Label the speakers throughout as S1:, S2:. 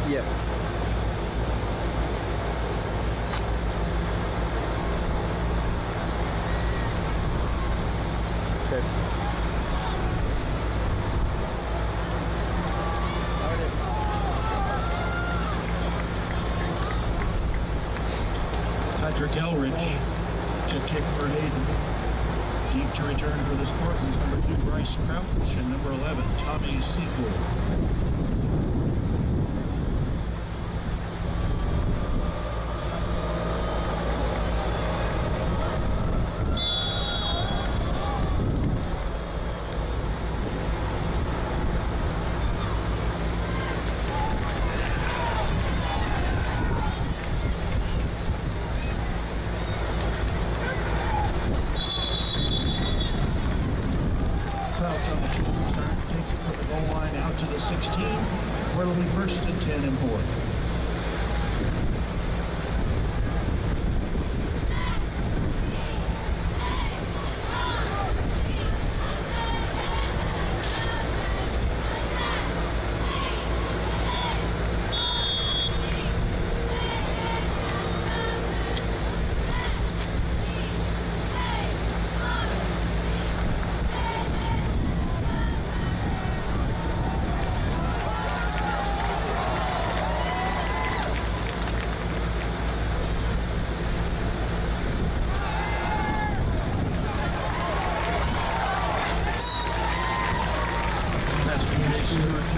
S1: Yep. Okay.
S2: Patrick Elridge to kick for Hayden. Deep to return for the Spartans, number 2 Bryce Crouch and number 11 Tommy Sequel. To the 16, where it'll be first and 10 Emporia.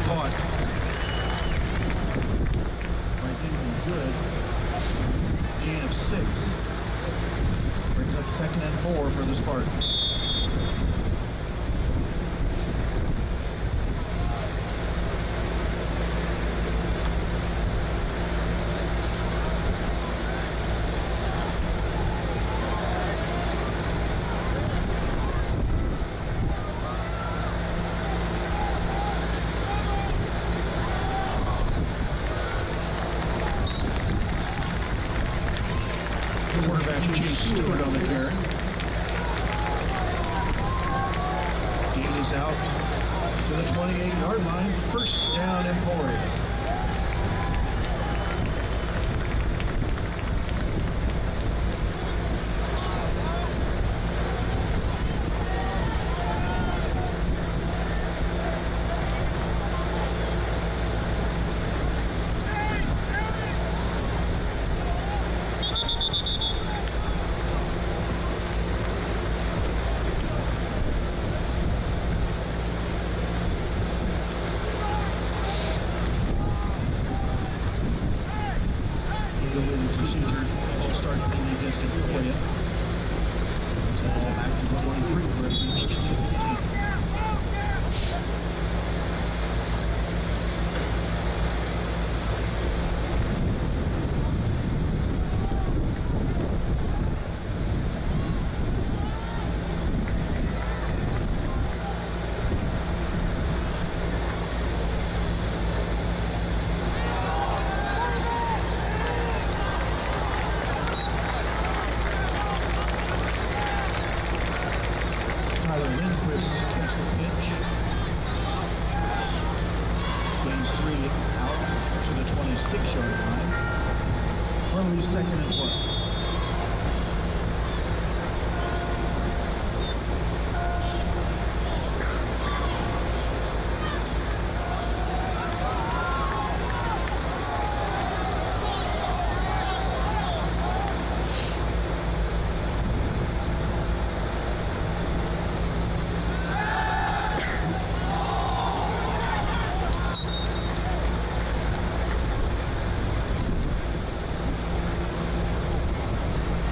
S2: Caught. Right in good. Gain of 6. Brings up 2nd and 4 for the Spartans. Quarterback Chase Stewart on the carry. Gain is out to the 28-yard line. First down Emporia. Procedure, all start clean against Emporia. It's all back to the 23 for us. Gains 3 out to the 26-yard line. Where will be 2nd and 1.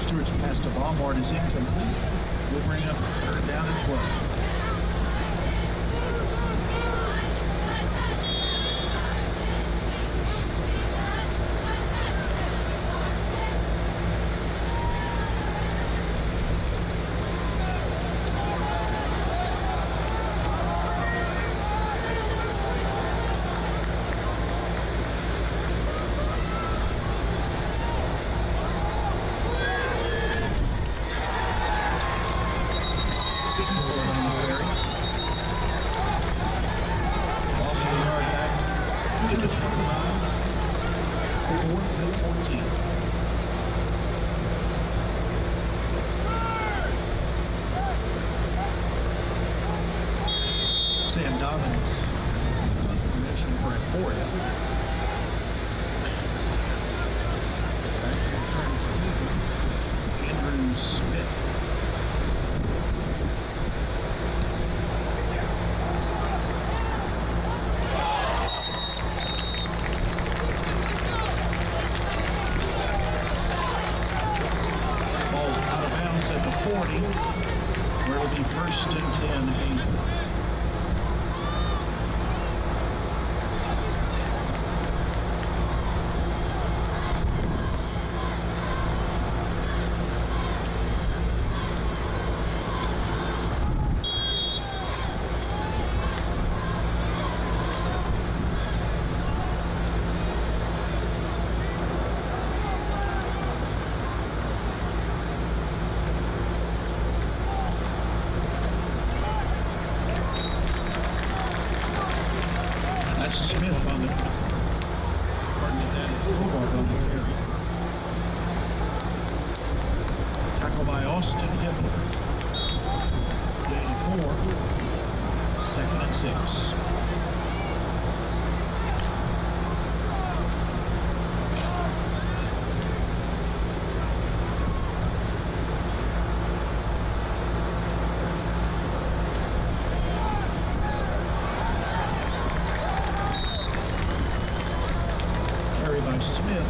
S2: Stewart's pass to Baumart is incomplete. We'll bring up 3rd down and 12. 4th and 14. Sam Dobbins on formation for Emporia. Back to return for Hayden. Andrew Smith. Ball out of bounds at the 40, where it'll be 1st and 10 Hayden. Smith on the, pardon me, that is Hobart on the carry. Tackle by Austin Hibbler. Gain 4, 2nd and 6. By Smith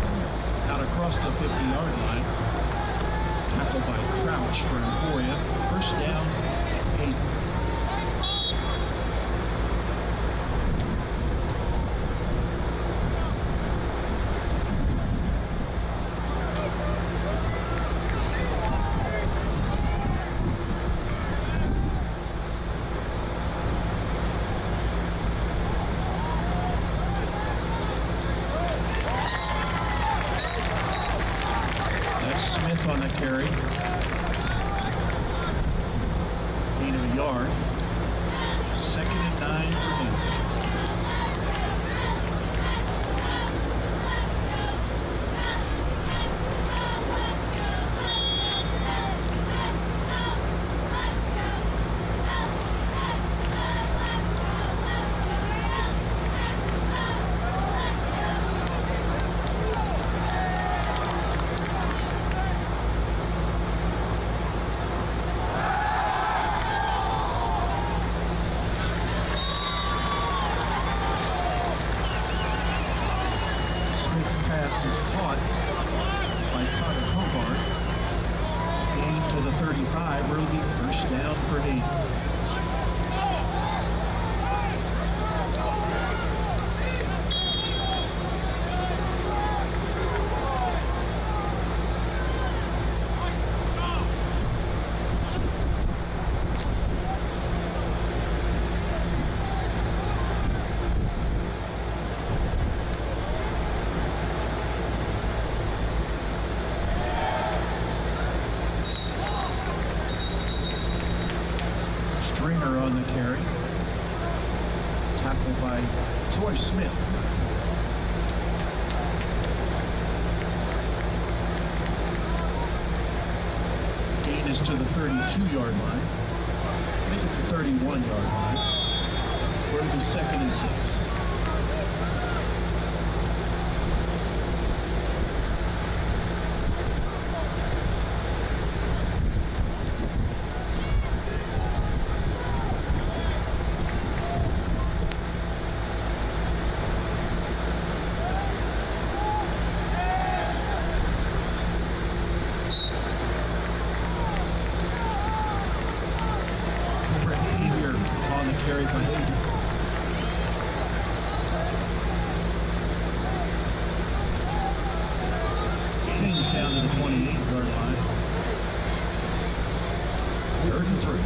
S2: out across the 50-yard line. Tackled by Crouch for Emporia. 1st down, 8. Smith on the carry. Gain of a yard. 2nd and 9 for him. Pass is caught by Connor Hobart. Gain to the 35, where it'll be 1st down for Hayden. On the carry. Tackled by Troy Smith. Gain is to the 32-yard line. Make it the 31-yard line. Where it'll be 2nd and 6. Carry for Hayden. Gains down to the 28-yard line. 3rd and 3.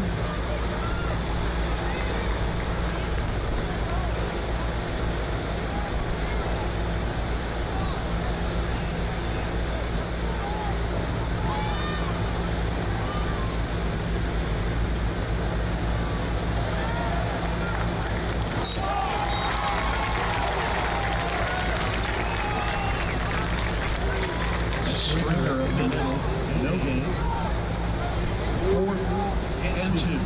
S2: Stringer up the middle, no gain. 4th and 2.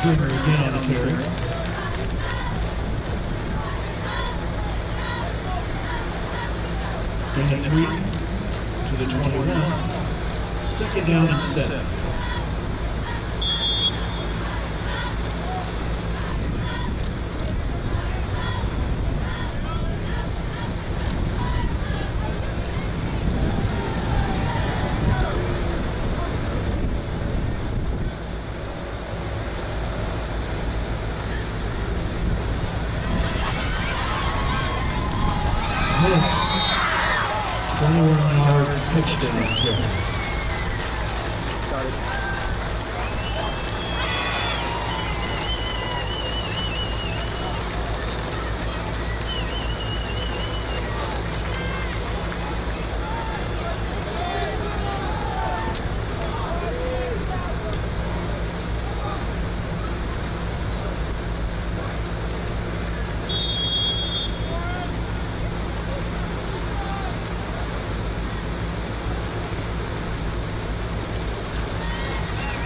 S1: Stringer again on the carry. Gain of 3 to the 21. 2nd down and 7.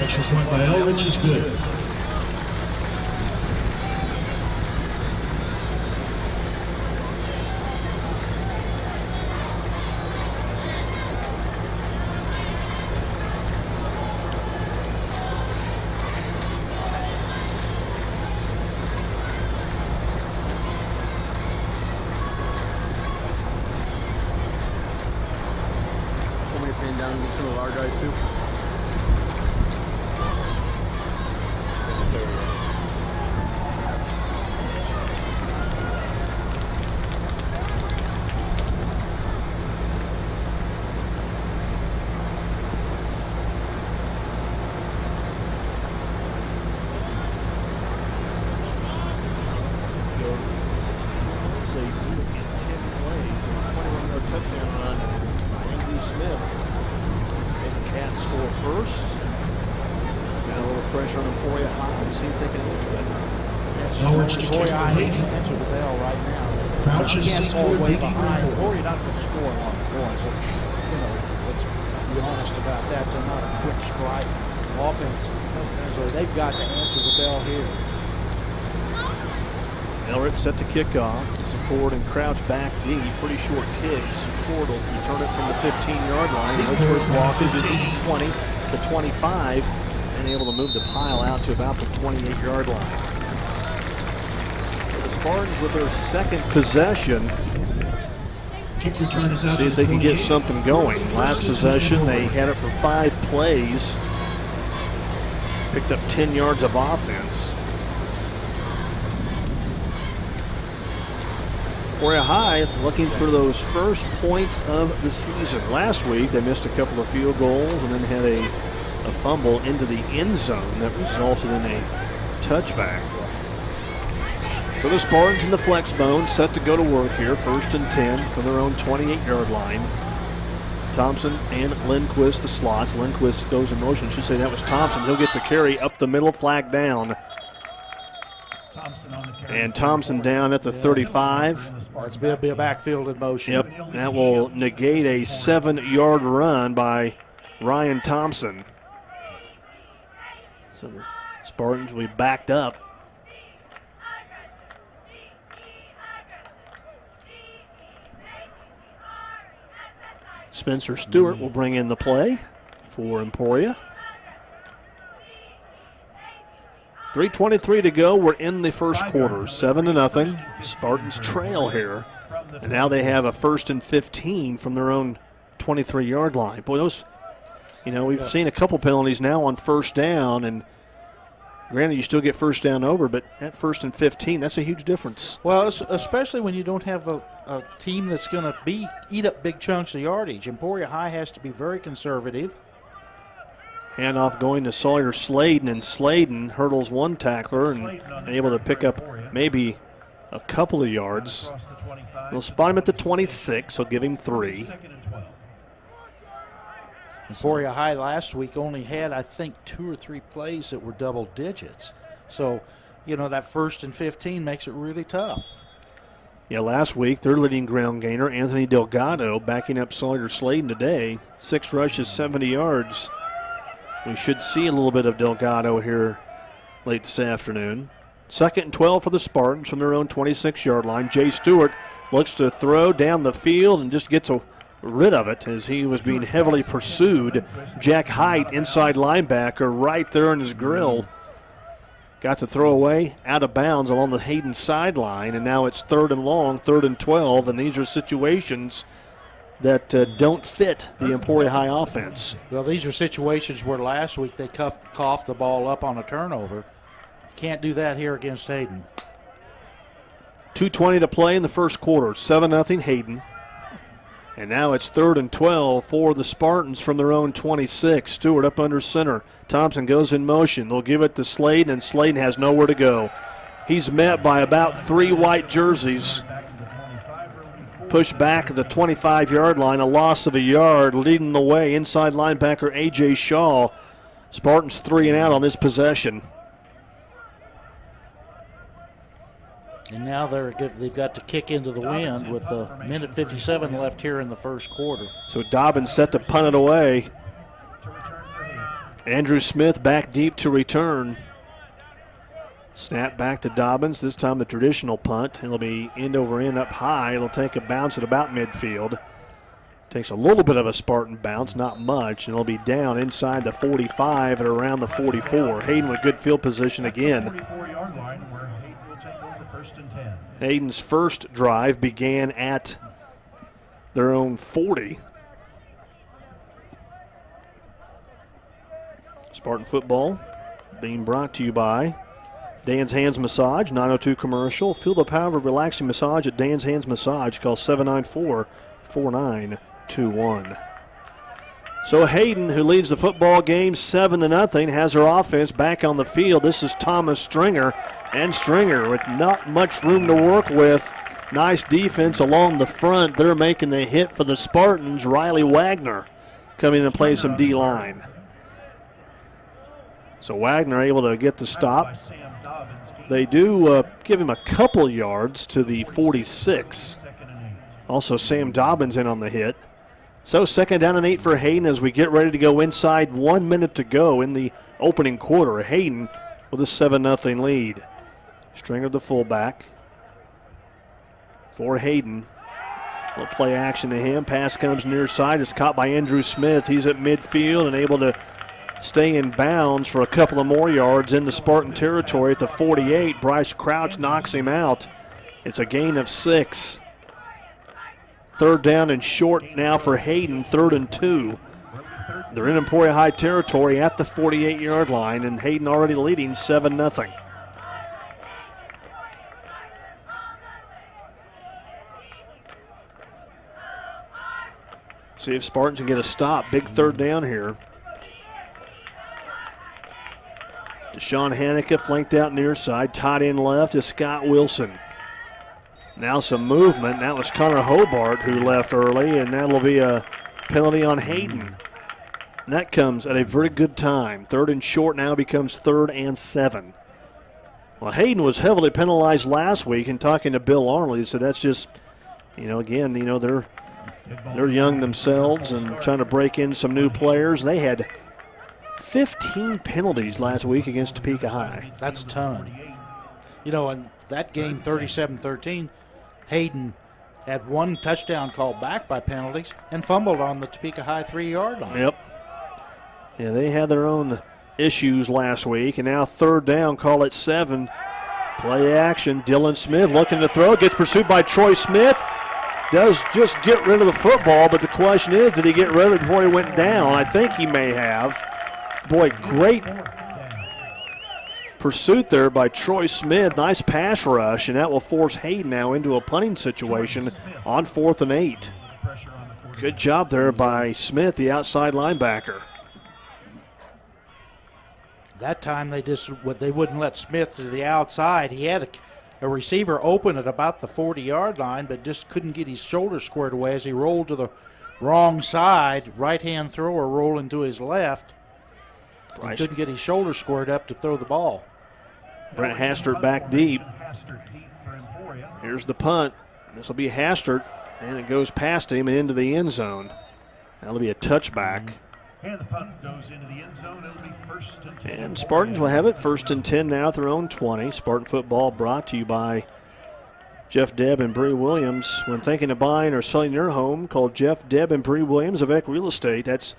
S1: Extra point by Elrich is good.
S3: Somebody fan down and get some of our guys too.
S4: Score first. Got a little pressure on Emporia High. See if they can answer that.
S1: Emporia
S5: High needs to answer the bell right now.
S1: Crouch
S5: You can't
S1: is
S5: fall way
S1: making
S5: behind,
S1: room.
S5: or you're not going to score a lot of points. So, let's be honest about that. They're not a quick strike offense. So they've got to answer the bell here.
S4: Elrich set to kick off. Secord and Crouch back deep. Pretty short kick. Secord will return it from the 15-yard line. Looks for his blockers is 20 to 25, and able to move the pile out to about the 28-yard line. So the Spartans with their second possession.
S1: Kick return is out
S4: See
S1: to
S4: if they can get
S1: 28.
S4: something going. Last possession, they had it for 5 plays. Picked up 10 yards of offense. Emporia High looking for those first points of the season. Last week they missed a couple of field goals and then had a fumble into the end zone that resulted in a touchback. So the Spartans in the flex bone set to go to work here. 1st and 10 from their own 28-yard line. Thompson and Lindquist the slots. Lindquist goes in motion. Should say that was Thompson. He'll get the carry up the middle, flag down. And Thompson down at the 35.
S5: Let's be a backfield in motion.
S4: Yep, that will negate a 7-yard run by Ryan Thompson. So the Spartans will be backed up. Spencer Stewart will bring in the play for Emporia. 3:23 to go. We're in the first quarter. 7-0. Spartans trail here. And now they have a 1st and 15 from their own 23-yard line. Boy, those, we've seen a couple penalties now on first down, and granted, you still get first down over, but that 1st and 15, that's a huge difference.
S5: Well, especially when you don't have a team that's going to eat up big chunks of yardage. Emporia High has to be very conservative.
S4: Handoff going to Sawyer Sladen, and Sladen hurdles one tackler and able to pick up maybe a couple of yards. We'll spot him at the 26, so give him 3.
S5: Emporia High last week only had, I think, 2 or 3 plays that were double digits. So, that 1st and 15 makes it really tough.
S4: Yeah, last week, their leading ground gainer, Anthony Delgado, backing up Sawyer Sladen today. 6 rushes, 70 yards. We should see a little bit of Delgado here late this afternoon. 2nd and 12 for the Spartans from their own 26-yard line. Jay Stewart looks to throw down the field and just gets rid of it as he was being heavily pursued. Jack Height, inside linebacker, right there in his grill. Got to throw away out of bounds along the Hayden sideline, and now it's 3rd and long, 3rd and 12, and these are situations that don't fit the Emporia High offense.
S5: Well, these are situations where last week they coughed the ball up on a turnover. Can't do that here against Hayden.
S4: 2:20 to play in the first quarter. 7-0 Hayden. And now it's 3rd and 12 for the Spartans from their own 26. Stewart up under center. Thompson goes in motion. They'll give it to Sladen, and Sladen has nowhere to go. He's met by about 3 white jerseys. Pushed back at the 25-yard line, a loss of a yard, leading the way. Inside linebacker A.J. Shaw. Spartans 3 and out on this possession.
S5: And now they've got to kick into the wind with a minute 57 left here in the first quarter.
S4: So Dobbins set to punt it away. Andrew Smith back deep to return. Snap back to Dobbins, this time the traditional punt. It'll be end over end up high. It'll take a bounce at about midfield. Takes a little bit of a Spartan bounce, not much, and it'll be down inside the 45 at around the 44. Hayden with good field position again.
S1: 44-yard line where Hayden will take over 1st and 10.
S4: Hayden's first drive began at their own 40. Spartan football being brought to you by Dan's Hands Massage, 902 commercial. Feel the power of relaxing massage at Dan's Hands Massage. Call 794-4921. So Hayden, who leads the football game 7-0, has her offense back on the field. This is Thomas Stringer, and Stringer with not much room to work with. Nice defense along the front. They're making the hit for the Spartans. Riley Wagner coming in and play some D-line. So Wagner able to get the stop. They do give him a couple yards to the 46. Also Sam Dobbins in on the hit. So 2nd down and 8 for Hayden as we get ready to go inside. 1 minute to go in the opening quarter. Hayden with a 7-0 lead. Stringer the fullback for Hayden. We'll play action to him. Pass comes near side. It's caught by Andrew Smith. He's at midfield and able to stay in bounds for a couple of more yards into Spartan territory at the 48. Bryce Crouch knocks him out. It's a gain of 6. 3rd down and short now for Hayden, 3rd and 2. They're in Emporia High territory at the 48-yard line, and Hayden already leading 7-0. See if Spartans can get a stop. Big 3rd down here. Deshaun Haneke flanked out near side. Tight end left is Scott Wilson. Now some movement. That was Connor Hobart who left early, and that'll be a penalty on Hayden. And that comes at a very good time. 3rd and short now becomes 3rd and 7. Well, Hayden was heavily penalized last week, and talking to Bill Arnold, he said that's just, again, they're young themselves and trying to break in some new players. They had 15 penalties last week against Topeka High.
S5: That's a ton. In that game, 37-13, Hayden had one touchdown called back by penalties and fumbled on the Topeka High 3-yard line.
S4: Yep. Yeah, they had their own issues last week, and now third down, call it 7. Play action. Dylan Smith looking to throw. Gets pursued by Troy Smith. Does just get rid of the football, but the question is, did he get rid of it before he went down? I think he may have. Boy, great pursuit there by Troy Smith. Nice pass rush, and that will force Hayden now into a punting situation on 4th and 8. Good job there by Smith, the outside linebacker.
S5: That time they wouldn't let Smith to the outside. He had a receiver open at about the 40-yard line, but just couldn't get his shoulder squared away as he rolled to the wrong side. Right-hand thrower rolling to his left. He couldn't get his shoulder squared up to throw the ball.
S4: Brent Hastert back deep. Here's the punt. This will be Hastert, and it goes past him and into the end zone. That'll be a touchback.
S1: And the punt goes into the end zone. It'll be 1st and 10.
S4: And Spartans will have it 1st and 10 now at their own 20. Spartan football brought to you by Jeff Debb and Bree Williams. When thinking of buying or selling your home, call Jeff Debb and Bree Williams of Eck Real Estate. That's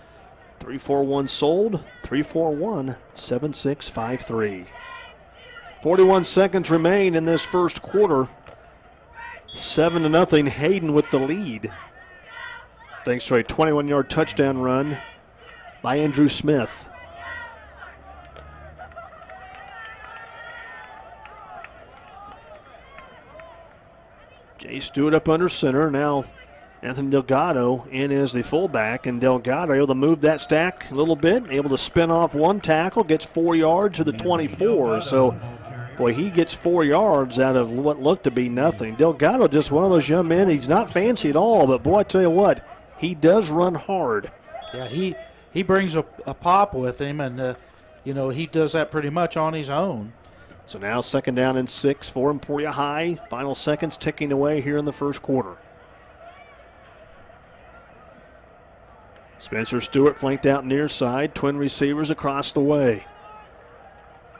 S4: 341-SOLD, 341-7653. 41 seconds remain in this first quarter. 7-0, Hayden with the lead. Thanks to a 21-yard touchdown run by Andrew Smith. Jay Stewart up under center. Now Anthony Delgado in as the fullback, and Delgado able to move that stack a little bit, able to spin off one tackle, gets 4 yards to the 24. So, boy, he gets 4 yards out of what looked to be nothing. Delgado, just one of those young men. He's not fancy at all, but boy, I tell you what, he does run hard.
S5: Yeah, he brings a pop with him, and he does that pretty much on his own.
S4: So now 2nd down and 6 for Emporia High. Final seconds ticking away here in the first quarter. Spencer Stewart flanked out near side. Twin receivers across the way.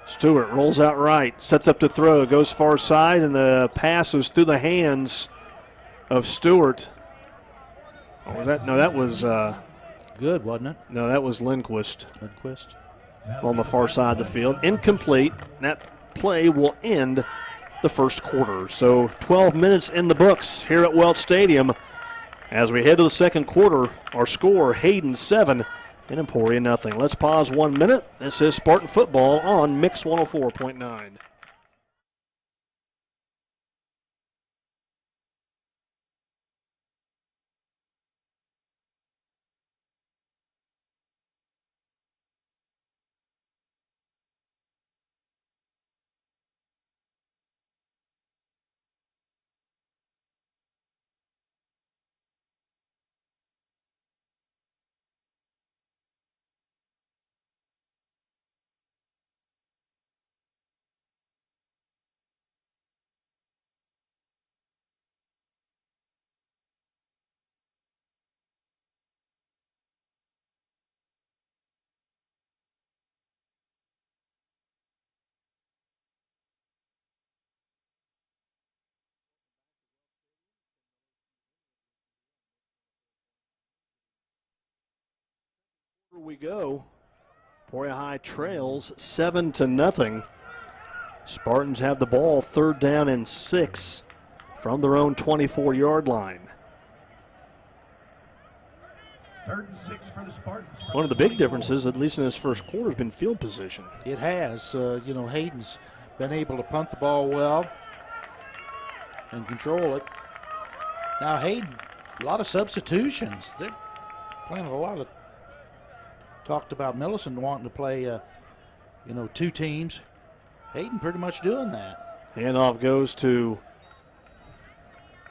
S4: Stewart rolls out right, sets up to throw, goes far side, and the pass is through the hands of Stewart. Oh, was that? No, that was
S5: good, wasn't it?
S4: No, that was Lindquist.
S5: Lindquist
S4: on the far side of the field. Incomplete. That play will end the first quarter. So 12 minutes in the books here at Welch Stadium. As we head to the second quarter, our score, Hayden 7 and Emporia nothing. Let's pause 1 minute. This is Spartan football on Mix 104.9. Here we go. Emporia High trails 7-0. Spartans have the ball 3rd down and 6 from their own 24-yard line.
S1: 3rd and 6 for the Spartans.
S4: One of the big differences, at least in this first quarter, has been field position.
S5: It has. Hayden's been able to punt the ball well and control it. Now Hayden, a lot of substitutions. They're playing a lot of. Talked about Millicent wanting to play, 2 teams. Hayden pretty much doing that.
S4: Handoff goes to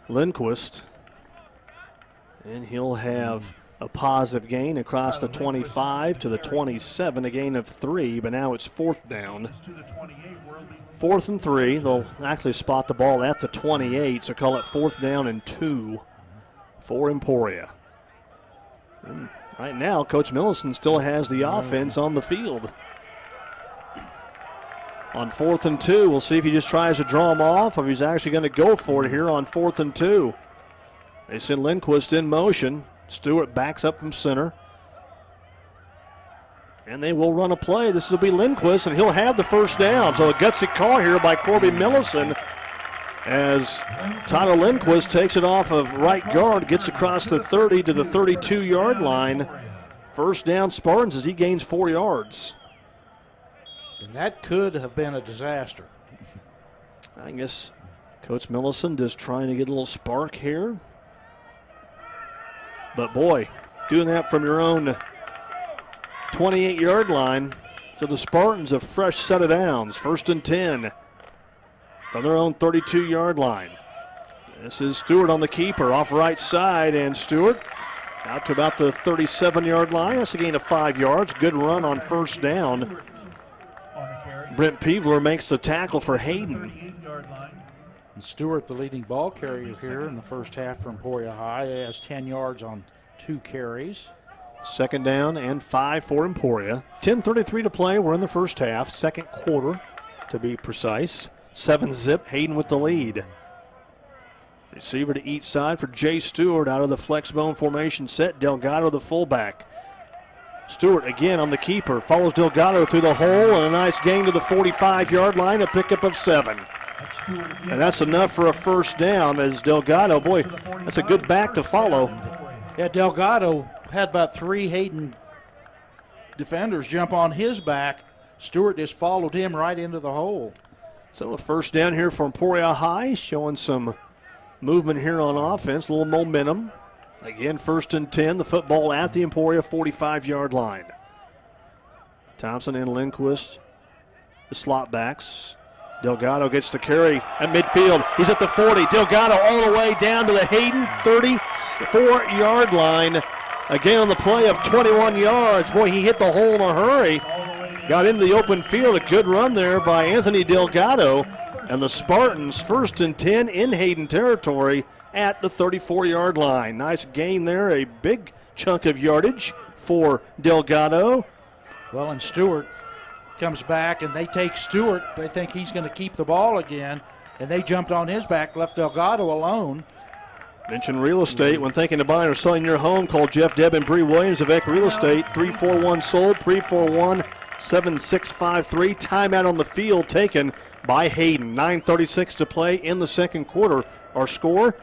S4: Lindquist, and he'll have a positive gain across the 25 to the 27, a gain of 3, but now it's 4th down. 4th and 3. They'll actually spot the ball at the 28, so call it 4th down and 2 for Emporia. And right now, Coach Millicent still has the offense on the field. On 4th and 2, we'll see if he just tries to draw him off or if he's actually going to go for it here on 4th and 2. They send Lindquist in motion. Stewart backs up from center. And they will run a play. This will be Lindquist, and he'll have the first down. So a gutsy call here by Corby Millison as Tyler Lindquist takes it off of right guard, gets across the 30 to the 32-yard line. First down Spartans as he gains 4 yards.
S5: And that could have been a disaster.
S4: I guess Coach Millison just trying to get a little spark here. But boy, doing that from your own 28-yard line. So the Spartans a fresh set of downs. 1st and 10 from their own 32-yard line. This is Stewart on the keeper off right side, and Stewart out to about the 37-yard line. That's a gain of 5 yards. Good run on first down. Brent Peevler makes the tackle for Hayden.
S5: And Stewart, the leading ball carrier here in the first half for Emporia High, has 10 yards on 2 carries.
S4: 2nd down and 5 for Emporia. 10:33 to play. We're in the first half, second quarter to be precise. 7-zip, Hayden with the lead. Receiver to each side for Jay Stewart out of the flex bone formation set. Delgado the fullback. Stewart again on the keeper, follows Delgado through the hole, and a nice gain to the 45-yard line, a pickup of 7. And that's enough for a first down as Delgado, boy, that's a good back to follow.
S5: Yeah, Delgado had about 3 Hayden defenders jump on his back. Stewart just followed him right into the hole.
S4: So a first down here for Emporia High, showing some movement here on offense, a little momentum. Again, 1st and 10, the football at the Emporia 45-yard line. Thompson and Lindquist, the slot backs. Delgado gets the carry at midfield. He's at the 40. Delgado all the way down to the Hayden 34-yard line. Again on the play of 21 yards. Boy, he hit the hole in a hurry. Got into the open field. A good run there by Anthony Delgado. And the Spartans 1st and 10 in Hayden territory at the 34-yard line. Nice gain there. A big chunk of yardage for Delgado.
S5: Well, and Stewart comes back, and they take Stewart. They think he's going to keep the ball again, and they jumped on his back, left Delgado alone.
S4: Mention real estate. When thinking of buying or selling your home, call Jeff, Deb, and Bree Williams of Eck Real Estate. 341-SOLD, 341-7653. Timeout on the field taken by Hayden. 9:36 to play in the second quarter. Our score,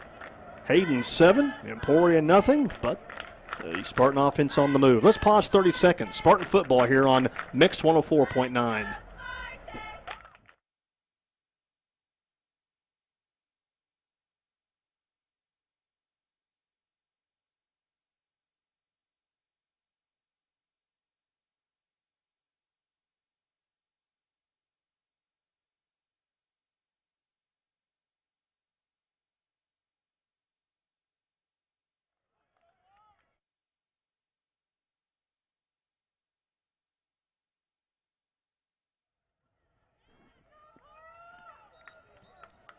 S4: Hayden 7, Emporia nothing, but the Spartan offense on the move. Let's pause 30 seconds. Spartan football here on Mix 104.9.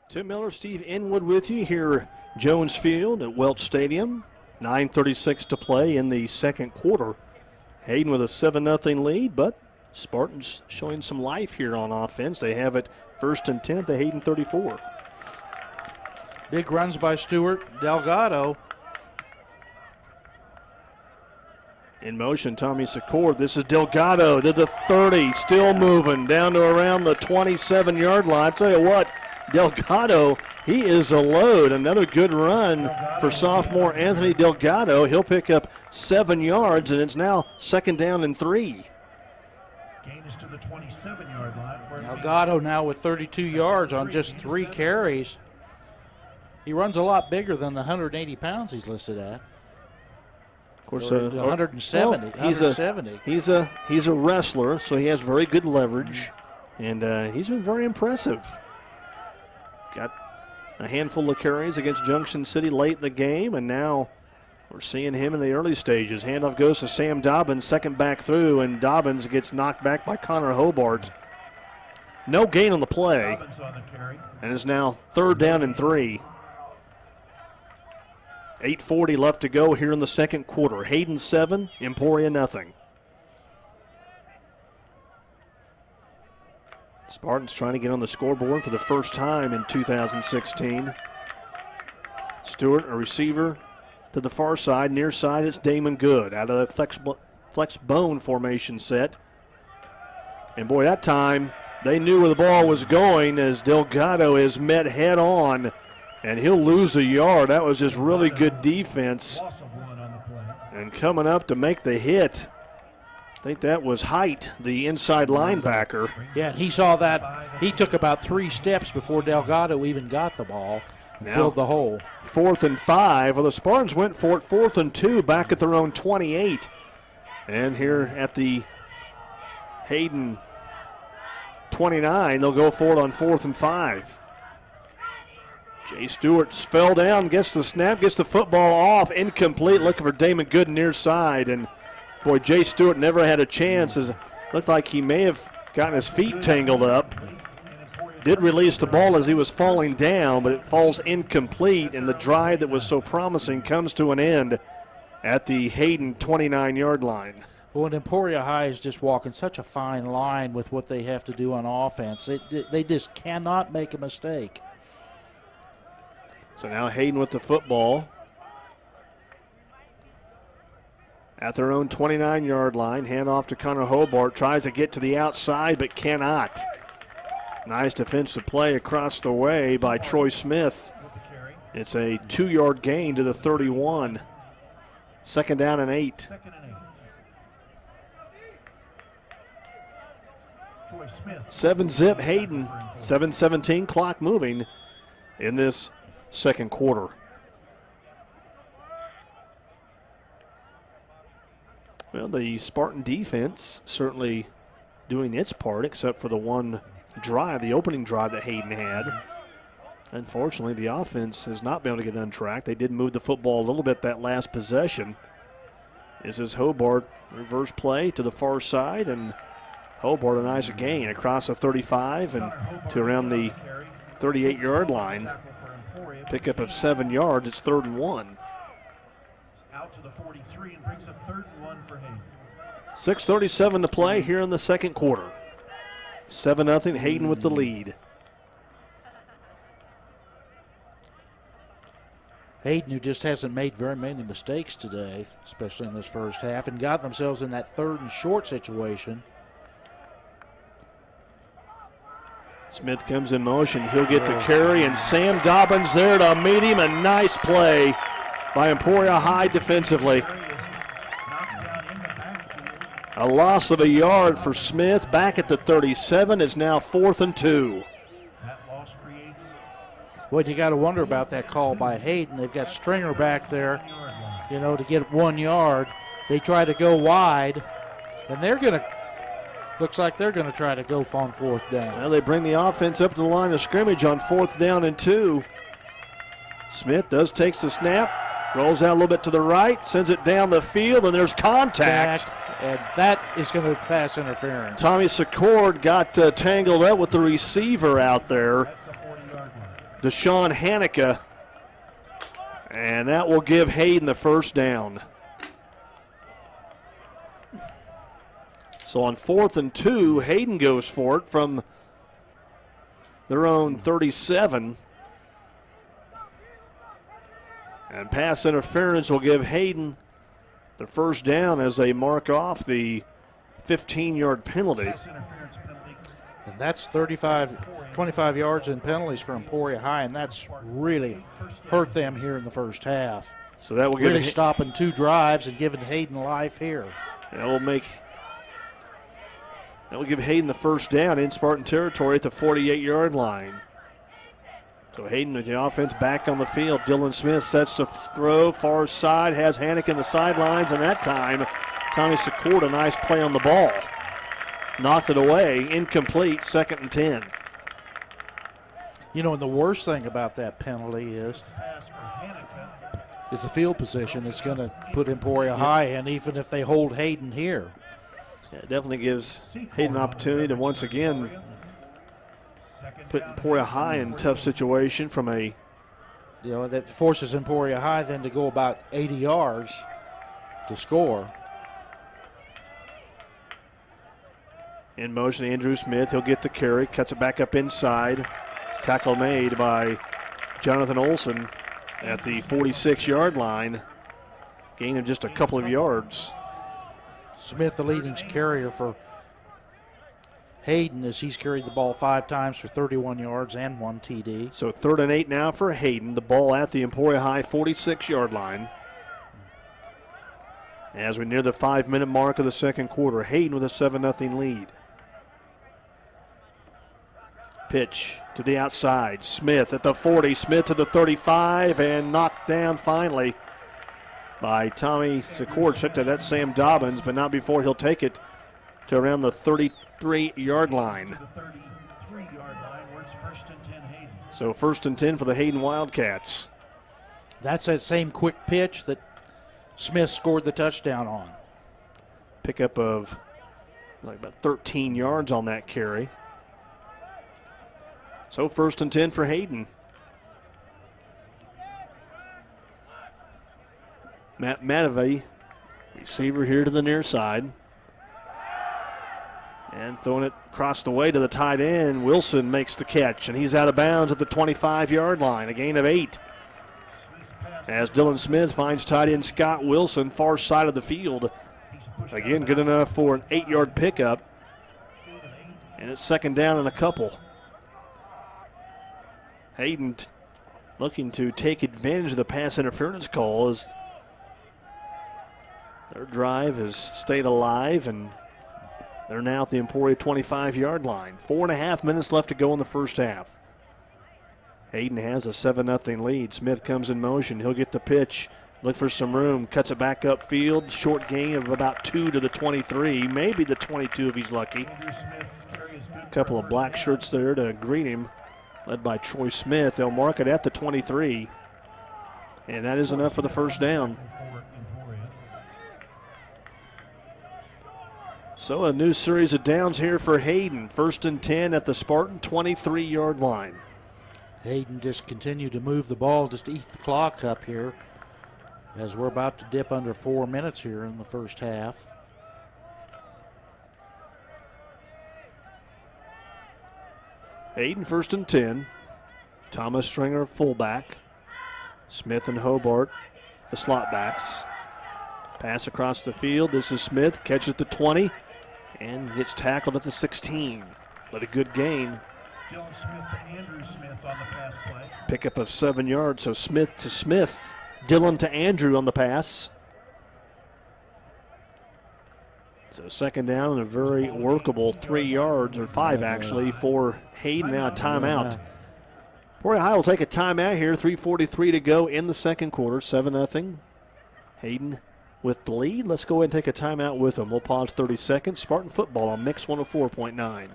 S4: Tim Miller, Steve Inwood with you here, Jones Field at Welch Stadium. 9:36 to play in the second quarter. Hayden with a 7-0 lead, but Spartans showing some life here on offense. They have it 1st and 10 at the Hayden 34.
S5: Big runs by Stewart. Delgado.
S4: In motion, Tommy Secord. This is Delgado to the 30, still moving down to around the 27-yard line. I tell you what, Delgado, he is a load. Another good run for sophomore Anthony Delgado. He'll pick up 7 yards, and it's now 2nd down and 3.
S1: Gain is to the 27-yard line.
S5: Delgado now with 32 yards on just 3 carries. He runs a lot bigger than the 180 pounds he's listed at.
S4: Of course,
S5: 170.
S4: Well, he's a wrestler, so he has very good leverage, and he's been very impressive. Got a handful of carries against Junction City late in the game, and now we're seeing him in the early stages. Handoff goes to Sam Dobbins, second back through, and Dobbins gets knocked back by Connor Hobart. No gain on the play, and it's now 3rd down and 3. 8:40 left to go here in the second quarter. Hayden 7, Emporia nothing. Spartans trying to get on the scoreboard for the first time in 2016. Stewart, a receiver to the far side. Near side, it's Damon Good out of the flex bone formation set. And boy, that time they knew where the ball was going as Delgado is met head on, and he'll lose a yard. That was just really good defense. And coming up to make the hit, I think that was Height, the inside linebacker.
S5: Yeah, and he saw that. He took about 3 steps before Delgado even got the ball and filled the hole.
S4: 4th and 5. Well, the Spartans went for it 4th and 2 back at their own 28. And here at the Hayden 29, they'll go for it on 4th and 5. Jay Stewart fell down, gets the snap, gets the football off, incomplete, looking for Damon Good near side. And boy, Jay Stewart never had a chance. As it looked like he may have gotten his feet tangled up. Did release the ball as he was falling down, but it falls incomplete, and the drive that was so promising comes to an end at the Hayden 29-yard line.
S5: Well, and Emporia High is just walking such a fine line with what they have to do on offense. They just cannot make a mistake.
S4: So now Hayden with the football at their own 29-yard line. Handoff to Connor Hobart. Tries to get to the outside but cannot. Nice defensive play across the way by Troy Smith. It's a 2-yard gain to the 31. 2nd down and 8. 7-zip Hayden. 7:17 clock moving in this second quarter. Well, the Spartan defense certainly doing its part, except for the one drive, the opening drive that Hayden had. Unfortunately, the offense has not been able to get untracked. They did move the football a little bit that last possession. This is Hobart, reverse play to the far side, and Hobart a nice gain across the 35 and to around the 38-yard line. Pickup of 7 yards. It's 3rd and 1.
S2: Out to the 43 and brings up 3rd and 1 for Hayden.
S4: 6:37 to play here in the second quarter. 7-0 Hayden with the lead.
S5: Hayden, who just hasn't made very many mistakes today, especially in this first half, and got themselves in that 3rd and short situation.
S4: Smith comes in motion. He'll get to carry, and Sam Dobbins there to meet him. A nice play by Emporia High defensively. A loss of a yard for Smith. Back at the 37. It's now 4th and 2.
S5: Well, you got to wonder about that call by Hayden. They've got Stringer back there, to get 1 yard. They try to go wide, and looks like they're going to try to go on 4th down.
S4: Well, they bring the offense up to the line of scrimmage on 4th down and 2. Smith takes the snap, rolls out a little bit to the right, sends it down the field, and there's contact.
S5: And that is going to pass interference.
S4: Tommy Secord got tangled up with the receiver out there, Deshaun Hanukkah, and that will give Hayden the 1st down. So on 4th and 2, Hayden goes for it from their own 37. And pass interference will give Hayden the 1st down as they mark off the 15-yard penalty.
S5: And that's 25 yards in penalties for Emporia High, and that's really hurt them here in the first half.
S4: So that will
S5: really stopping 2 drives and giving Hayden life here.
S4: That will give Hayden the 1st down in Spartan territory at the 48-yard line. So Hayden with the offense back on the field. Dylan Smith sets the throw, far side, has Hanukkah in the sidelines, and that time Tommy Secord, a nice play on the ball. Knocked it away, incomplete, 2nd and 10.
S5: And the worst thing about that penalty is the field position. It's going to put Emporia High in, even if they hold Hayden here.
S4: Yeah, it definitely gives Hayden an opportunity to once again put Emporia High in a tough situation from a...
S5: that forces Emporia High then to go about 80 yards to score.
S4: In motion, Andrew Smith. He'll get the carry, cuts it back up inside. Tackle made by Jonathan Olson. at the 46-yard line. Gain of just a couple of yards.
S5: Smith, the leading carrier for Hayden, as he's carried the ball 5 times for 31 yards and 1 TD.
S4: So 3rd and 8 now for Hayden. The ball at the Emporia High 46-yard line. As we near the 5-minute mark of the second quarter, Hayden with a 7-0 lead. Pitch to the outside. Smith at the 40. Smith to the 35 and knocked down finally by Tommy Zakorczyk. That's Sam Dobbins, but not before he'll take it to around the 33-yard line. So 1st and 10 for the Hayden Wildcats.
S5: That's that same quick pitch that Smith scored the touchdown on.
S4: Pickup of like about 13 yards on that carry. So 1st and 10 for Hayden. Matt Matavey, receiver here to the near side. And throwing it across the way to the tight end. Wilson makes the catch, and he's out of bounds at the 25-yard line, a gain of 8. As Dylan Smith finds tight end Scott Wilson, far side of the field. Again, good enough for an 8-yard pickup. And it's 2nd down and a couple. Hayden looking to take advantage of the pass interference call as their drive has stayed alive, and they're now at the Emporia 25-yard line. 4.5 minutes left to go in the first half. Hayden has a 7-0 lead. Smith comes in motion. He'll get the pitch, look for some room, cuts it back upfield. Short gain of about 2 to the 23, maybe the 22 if he's lucky. A couple of black shirts there to greet him, led by Troy Smith. They'll mark it at the 23, and that is enough for the first down. So a new series of downs here for Hayden. 1st and 10 at the Spartan 23-yard line.
S5: Hayden just continued to move the ball, just eat the clock up here, as we're about to dip under 4 minutes here in the first half.
S4: Hayden 1st and 10. Thomas Stringer fullback. Smith and Hobart the slot backs. Pass across the field. This is Smith. Catches at the 20 and gets tackled at the 16. But a good gain.
S1: Dylan Smith to Andrew Smith on the pass play.
S4: Pickup of 7 yards. So Smith to Smith. Dylan to Andrew on the pass. So 2nd down and a very workable 3 yards, or 5 actually, for Hayden. Now a timeout. Emporia High will take a timeout here. 3:43 to go in the second quarter. 7-0. Hayden with the lead. Let's go ahead and take a timeout with them. We'll pause 30 seconds. Spartan football on Mix 104.9.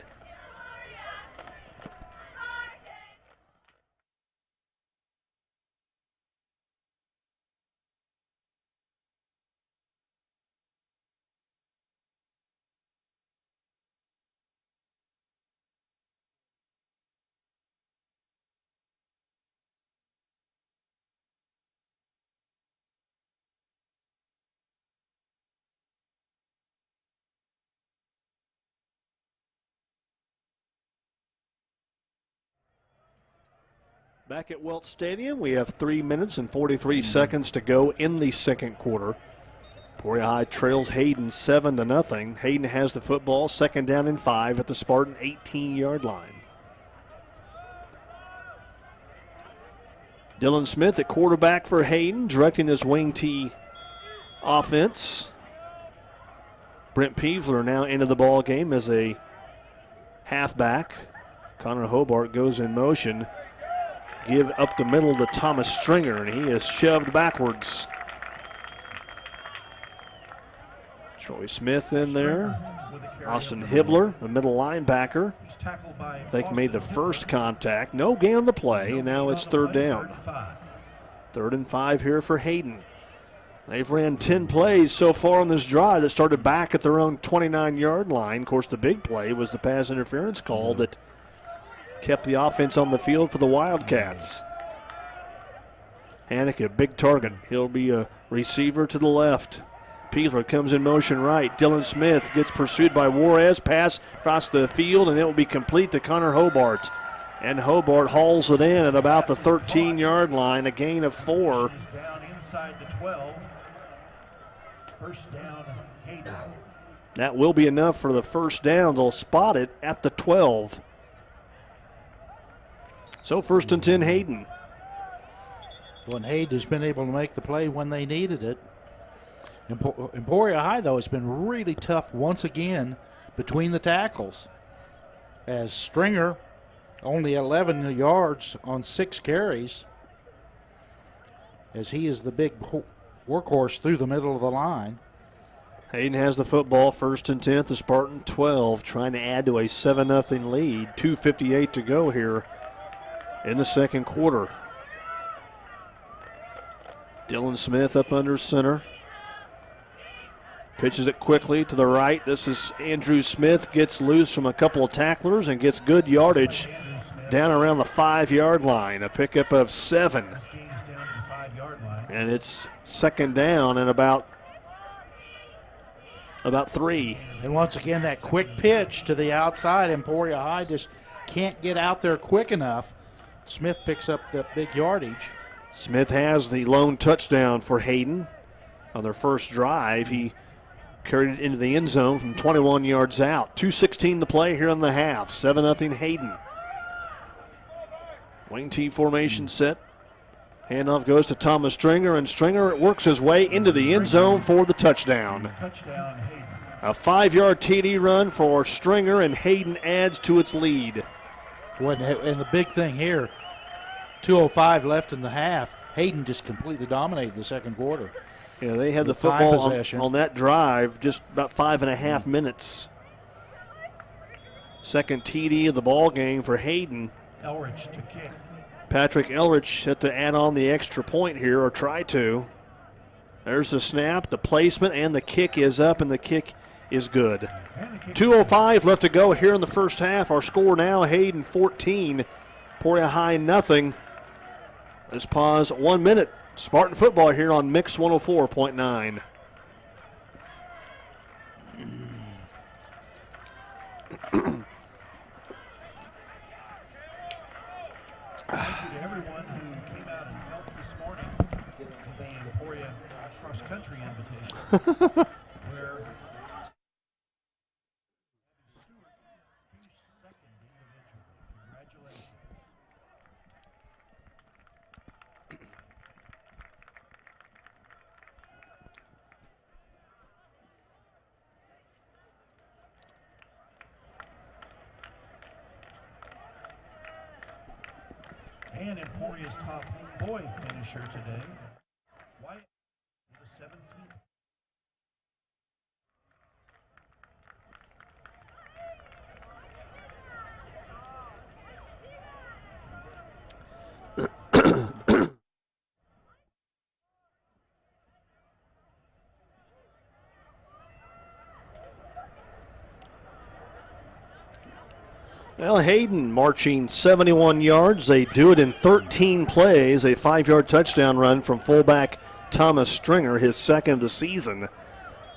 S4: Back at Welch Stadium, we have 3 minutes and 43 seconds to go in the second quarter. Emporia High trails Hayden 7-0. Hayden has the football, 2nd down and 5 at the Spartan 18-yard line. Dylan Smith at quarterback for Hayden, directing this wing T offense. Brent Peevler now into the ball game as a halfback. Connor Hobart goes in motion. Give up the middle to Thomas Stringer, and he is shoved backwards. Troy Smith in there. Austin Hibbler, the middle linebacker. I think made the first contact. No gain on the play, and now it's 3rd down. 3rd and 5 here for Hayden. They've ran 10 plays so far on this drive that started back at their own 29-yard line. Of course, the big play was the pass interference call that kept the offense on the field for the Wildcats. Haneke, a big target. He'll be a receiver to the left. Peevler comes in motion right. Dylan Smith gets pursued by Juarez. Pass across the field, and it will be complete to Connor Hobart. And Hobart hauls it in at about the 13-yard line, a gain of 4.
S1: Down inside the 12. First down, Hayden.
S4: That will be enough for the first down. They'll spot it at the 12. So 1st and 10, Hayden.
S5: Well, Hayden has been able to make the play when they needed it. Emporia High, though, has been really tough once again between the tackles. As Stringer, only 11 yards on 6 carries, as he is the big workhorse through the middle of the line.
S4: Hayden has the football, 1st and 10, the Spartan 12, trying to add to a 7-0 lead. 2:58 to go here in the second quarter. Dylan Smith up under center. Pitches it quickly to the right. This is Andrew Smith, gets loose from a couple of tacklers and gets good yardage down around the 5-yard line. A pickup of 7. And it's second down and about 3.
S5: And once again, that quick pitch to the outside. Emporia High just can't get out there quick enough. Smith picks up the big yardage.
S4: Smith has the lone touchdown for Hayden on their first drive. He carried it into the end zone from 21 yards out. 2:16 to play here in the half. 7-0 Hayden. Wing T formation set. Handoff goes to Thomas Stringer, and Stringer works his way into the end zone for the touchdown. A 5-yard TD run for Stringer, and Hayden adds to its lead.
S5: And the big thing here, 2:05 left in the half. Hayden just completely dominated the second quarter.
S4: Yeah, they had the football on that drive, just about 5.5 minutes. Second TD of the ball game for Hayden.
S1: Elrich to kick.
S4: Patrick Elrich had to add on the extra point here, or try to. There's the snap, the placement, and the kick is up, and the kick is good. 2:05 left to go here in the first half. Our score now, Hayden 14, Emporia High nothing. Let's pause 1 minute. Spartan football here on Mix 104.9.
S1: Thank you to everyone who came out and helped this morning with the Emporia cross country invitation. Where second individual. Congratulations. And Emporia's top boy finisher today, Wyatt, the 17th.
S4: Well, Hayden marching 71 yards. They do it in 13 plays. A 5-yard touchdown run from fullback Thomas Stringer, his second of the season.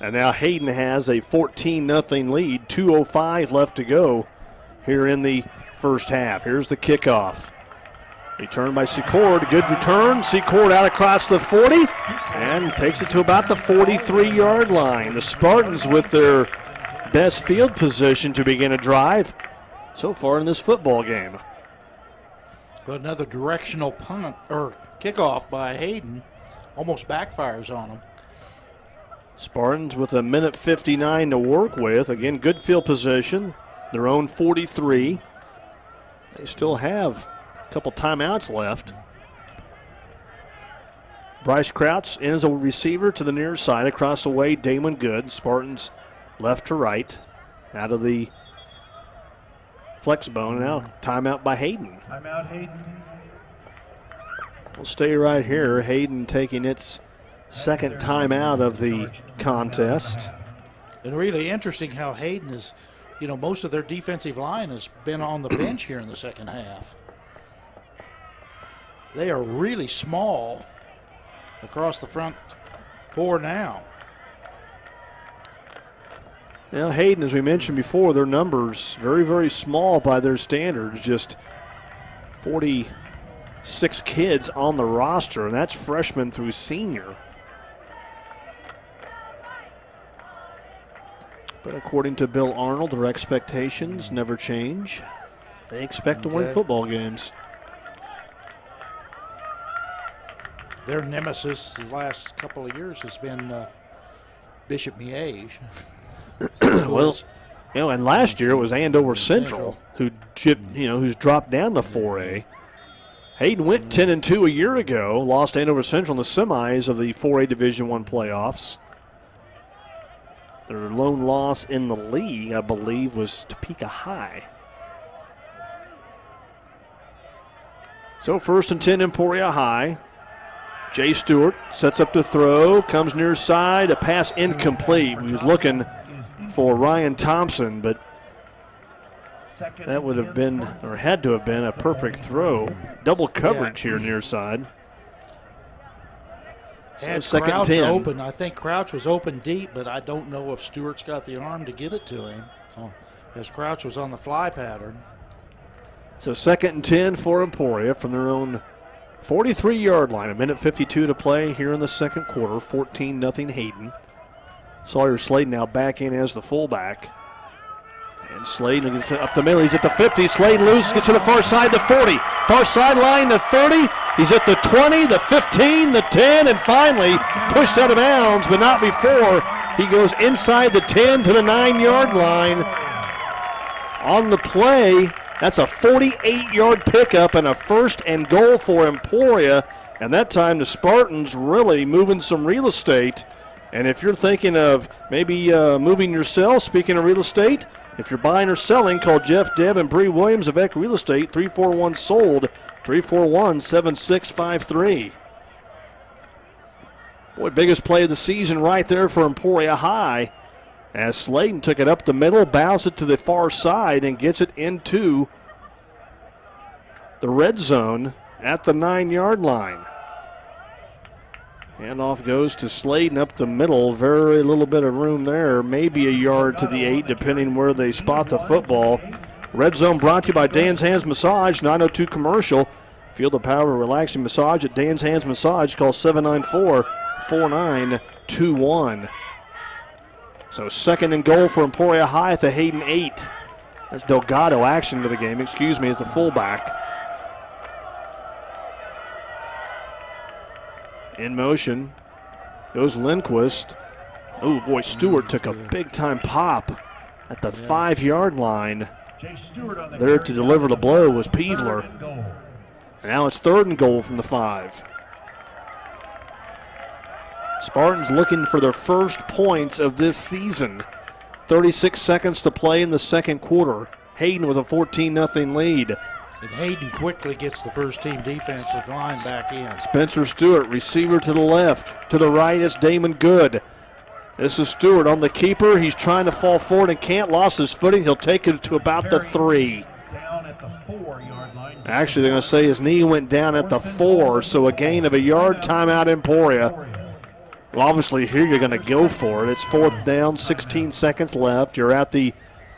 S4: And now Hayden has a 14-0 lead. 2:05 left to go here in the first half. Here's the kickoff. Return by Secord. Good return. Secord out across the 40 and takes it to about the 43-yard line. The Spartans with their best field position to begin a drive so far in this football game.
S5: But another directional punt or kickoff by Hayden almost backfires on him.
S4: Spartans with 1:59 to work with. Again, good field position. Their own 43. They still have a couple timeouts left. Bryce Krautz in as a receiver to the near side. Across the way, Damon Good. Spartans left to right. Out of the flex bone. Now timeout by Hayden.
S1: Timeout, Hayden.
S4: We'll stay right here. Hayden taking its second timeout of the contest.
S5: And really interesting how Hayden is, most of their defensive line has been on the bench here in the second half. They are really small across the front four now.
S4: Now, Hayden, as we mentioned before, their numbers very, very small by their standards. Just 46 kids on the roster, and that's freshman through senior. But according to Bill Arnold, their expectations never change. They expect to win football games.
S5: Their nemesis the last couple of years has been Bishop Miege.
S4: Well, and last year it was Andover Central who's dropped down to 4A. Hayden went 10-2 a year ago, lost Andover Central in the semis of the 4A Division I playoffs. Their lone loss in the league, I believe, was Topeka High. So 1st and 10, Emporia High. Jay Stewart sets up the throw, comes near side, a pass incomplete. He was looking for Ryan Thompson, but that would have been, or had to have been, a perfect throw. Double coverage here near side. So 2nd and 10.
S5: Open. I think Crouch was open deep, but I don't know if Stewart's got the arm to get it to him, as Crouch was on the fly pattern.
S4: So 2nd and 10 for Emporia from their own 43-yard line. 1:52 to play here in the second quarter. 14-0 Hayden. Sawyer Slade now back in as the fullback. And Slade gets up the middle. He's at the 50. Slade loose, gets to the far side, the 40. Far sideline, the 30. He's at the 20, the 15, the 10, and finally pushed out of bounds, but not before. He goes inside the 10 to the 9-yard line. On the play, that's a 48-yard pickup and a 1st and goal for Emporia. And that time the Spartans really moving some real estate. And if you're thinking of maybe moving yourself, speaking of real estate, if you're buying or selling, call Jeff, Deb, and Bree Williams of Eck Real Estate, 341-SOLD, 341-7653. Boy, biggest play of the season right there for Emporia High, as Slayton took it up the middle, bounced it to the far side, and gets it into the red zone at the 9-yard line. Handoff goes to Slayton up the middle. Very little bit of room there. Maybe a yard to the 8, depending where they spot the football. Red zone brought to you by Dan's Hands Massage, 902 commercial. Feel the power of relaxing massage at Dan's Hands Massage. Call 794-4921. So 2nd and goal for Emporia High at the Hayden 8. That's Delgado action to the game, as the fullback. In motion goes Lindquist. Oh, boy, Stewart took a big-time pop at the 5-yard line. There to deliver the blow was Peevler. And now it's 3rd and goal from the 5. Spartans looking for their first points of this season. 36 seconds to play in the second quarter. Hayden with a 14-0 lead.
S5: And Hayden quickly gets the first-team defensive line back in.
S4: Spencer Stewart, receiver to the left. To the right is Damon Good. This is Stewart on the keeper. He's trying to fall forward and can't. Lost his footing. He'll take it to about the 3. Actually, they're going to say his knee went down at the 4, so a gain of a yard. Timeout Emporia. Well, obviously here you're going to go for it. It's 4th down, 16 seconds left. You're at the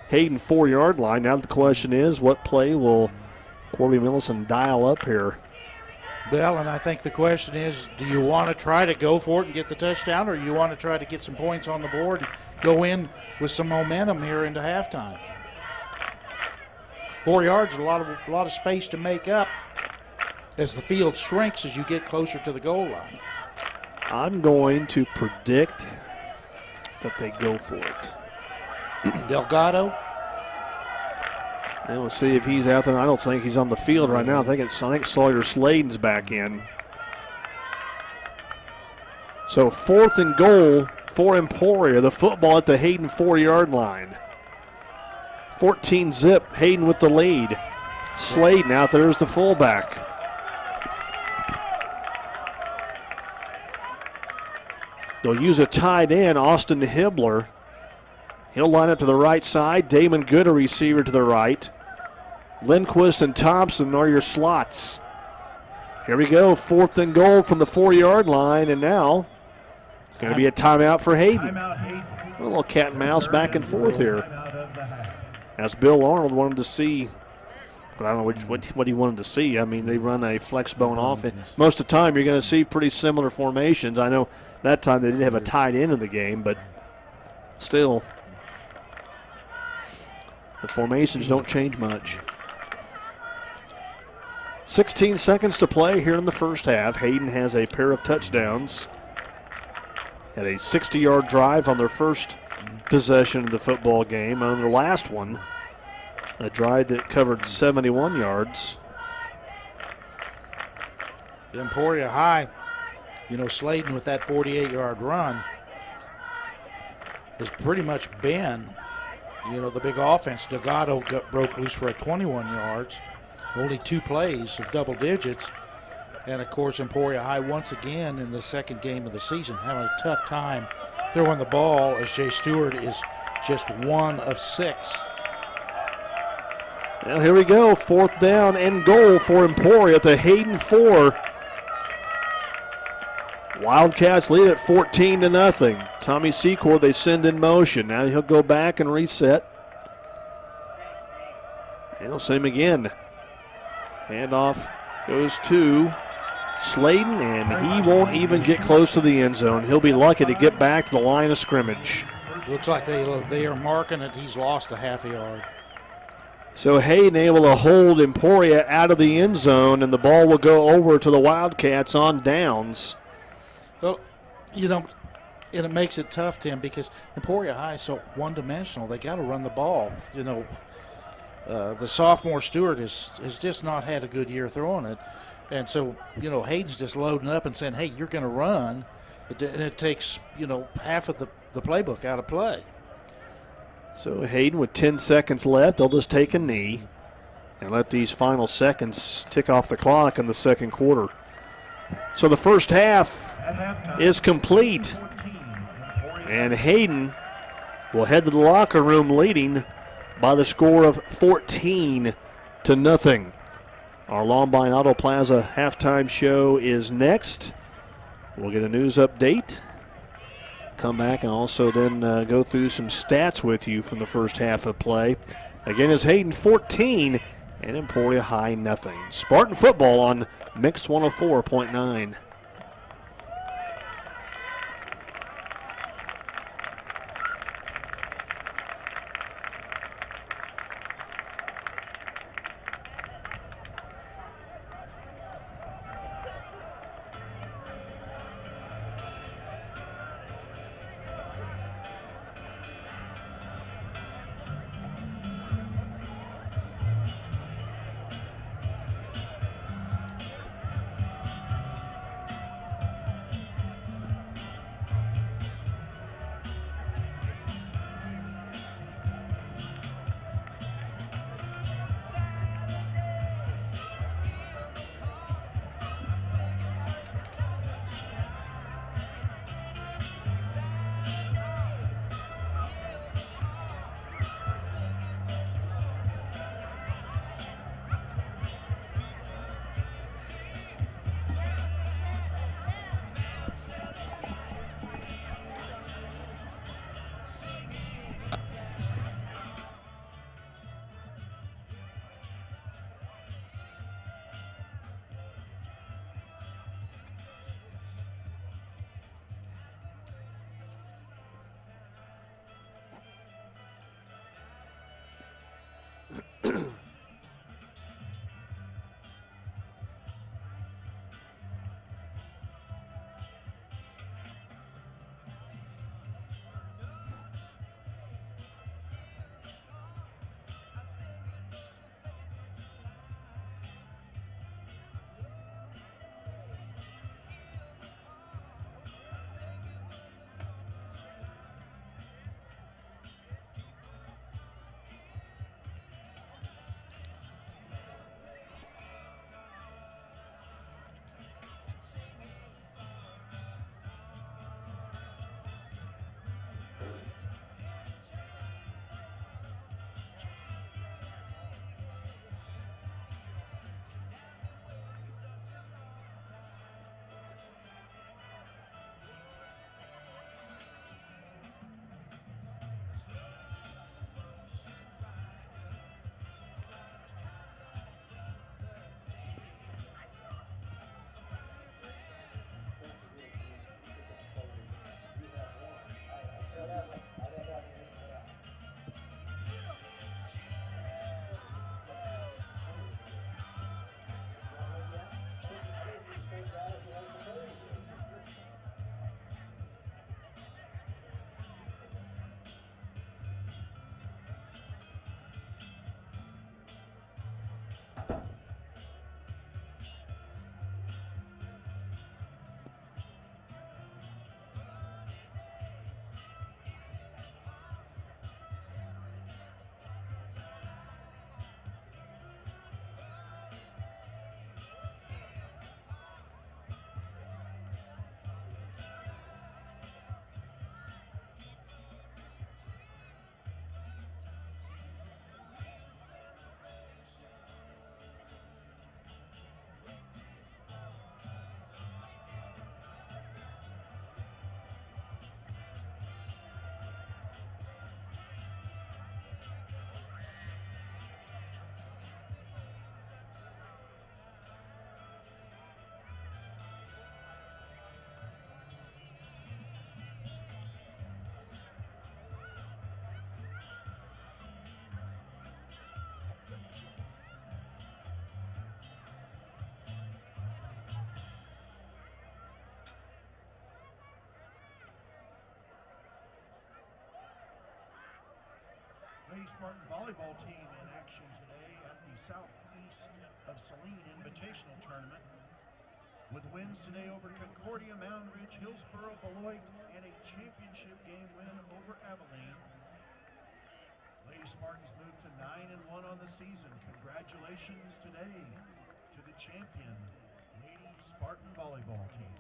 S4: Hayden 4-yard line. Now the question is, what play will Corby Millison dial up here?
S5: Well, and I think the question is, do you want to try to go for it and get the touchdown, or you want to try to get some points on the board, go in with some momentum here into halftime? 4 yards is a lot of space to make up as the field shrinks as you get closer to the goal line.
S4: I'm going to predict that they go for it.
S5: Delgado.
S4: And we'll see if he's out there. I don't think he's on the field right now. I think Sawyer Sladen's back in. So 4th and goal for Emporia. The football at the Hayden 4-yard line. 14-zip. Hayden with the lead. Sladen out there is the fullback. They'll use a tight end, Austin Hibbler. He'll line up to the right side. Damon Good, a receiver to the right. Lindquist and Thompson are your slots. Here we go, 4th and goal from the 4-yard line, and now it's going to be a timeout for Hayden. A little cat and mouse back and forth here. As Bill Arnold wanted to see But I don't know what he wanted to see. I mean, they run a flex bone offense. Most of the time, you're going to see pretty similar formations. I know that time they didn't have a tight end in the game, but still, the formations don't change much. 16 seconds to play here in the first half. Hayden has a pair of touchdowns. Had a 60-yard drive on their first possession of the football game. On their last one, a drive that covered 71 yards.
S5: Emporia High, Sladen with that 48-yard run has pretty much been, the big offense. Delgado broke loose for 21 yards. Only 2 plays of double digits. And, of course, Emporia High once again in the second game of the season having a tough time throwing the ball as Jay Stewart is just 1 of 6.
S4: Well, here we go. 4th down and goal for Emporia at the Hayden 4. Wildcats lead at 14-0. Tommy Secor, they send in motion. Now he'll go back and reset. And he'll send him again. Handoff goes to Sladen, and he won't even get close to the end zone. He'll be lucky to get back to the line of scrimmage.
S5: Looks like they are marking it. He's lost a half a yard.
S4: So Hayden able to hold Emporia out of the end zone, and the ball will go over to the Wildcats on downs.
S5: Well, and it makes it tough, Tim, because Emporia High is so one-dimensional. They got to run the ball. The sophomore Stewart has just not had a good year throwing it. And so, Hayden's just loading up and saying, hey, you're going to run. And it takes, half of the playbook out of play.
S4: So Hayden with 10 seconds left, they'll just take a knee and let these final seconds tick off the clock in the second quarter. So the first half is complete. And Hayden will head to the locker room leading by the score of 14-0. Our Lombine Auto Plaza halftime show is next. We'll get a news update, come back, and also then go through some stats with you from the first half of play. Again, it's Hayden 14 and Emporia High 0. Spartan football on Mix 104.9.
S1: Lady Spartan volleyball team in action today at the Southeast of Saline Invitational Tournament, with wins today over Concordia, Mound Ridge, Hillsboro, Beloit, and a championship game win over Abilene. Lady Spartans moved to 9-1 on the season. Congratulations today to the champion Lady Spartan volleyball team.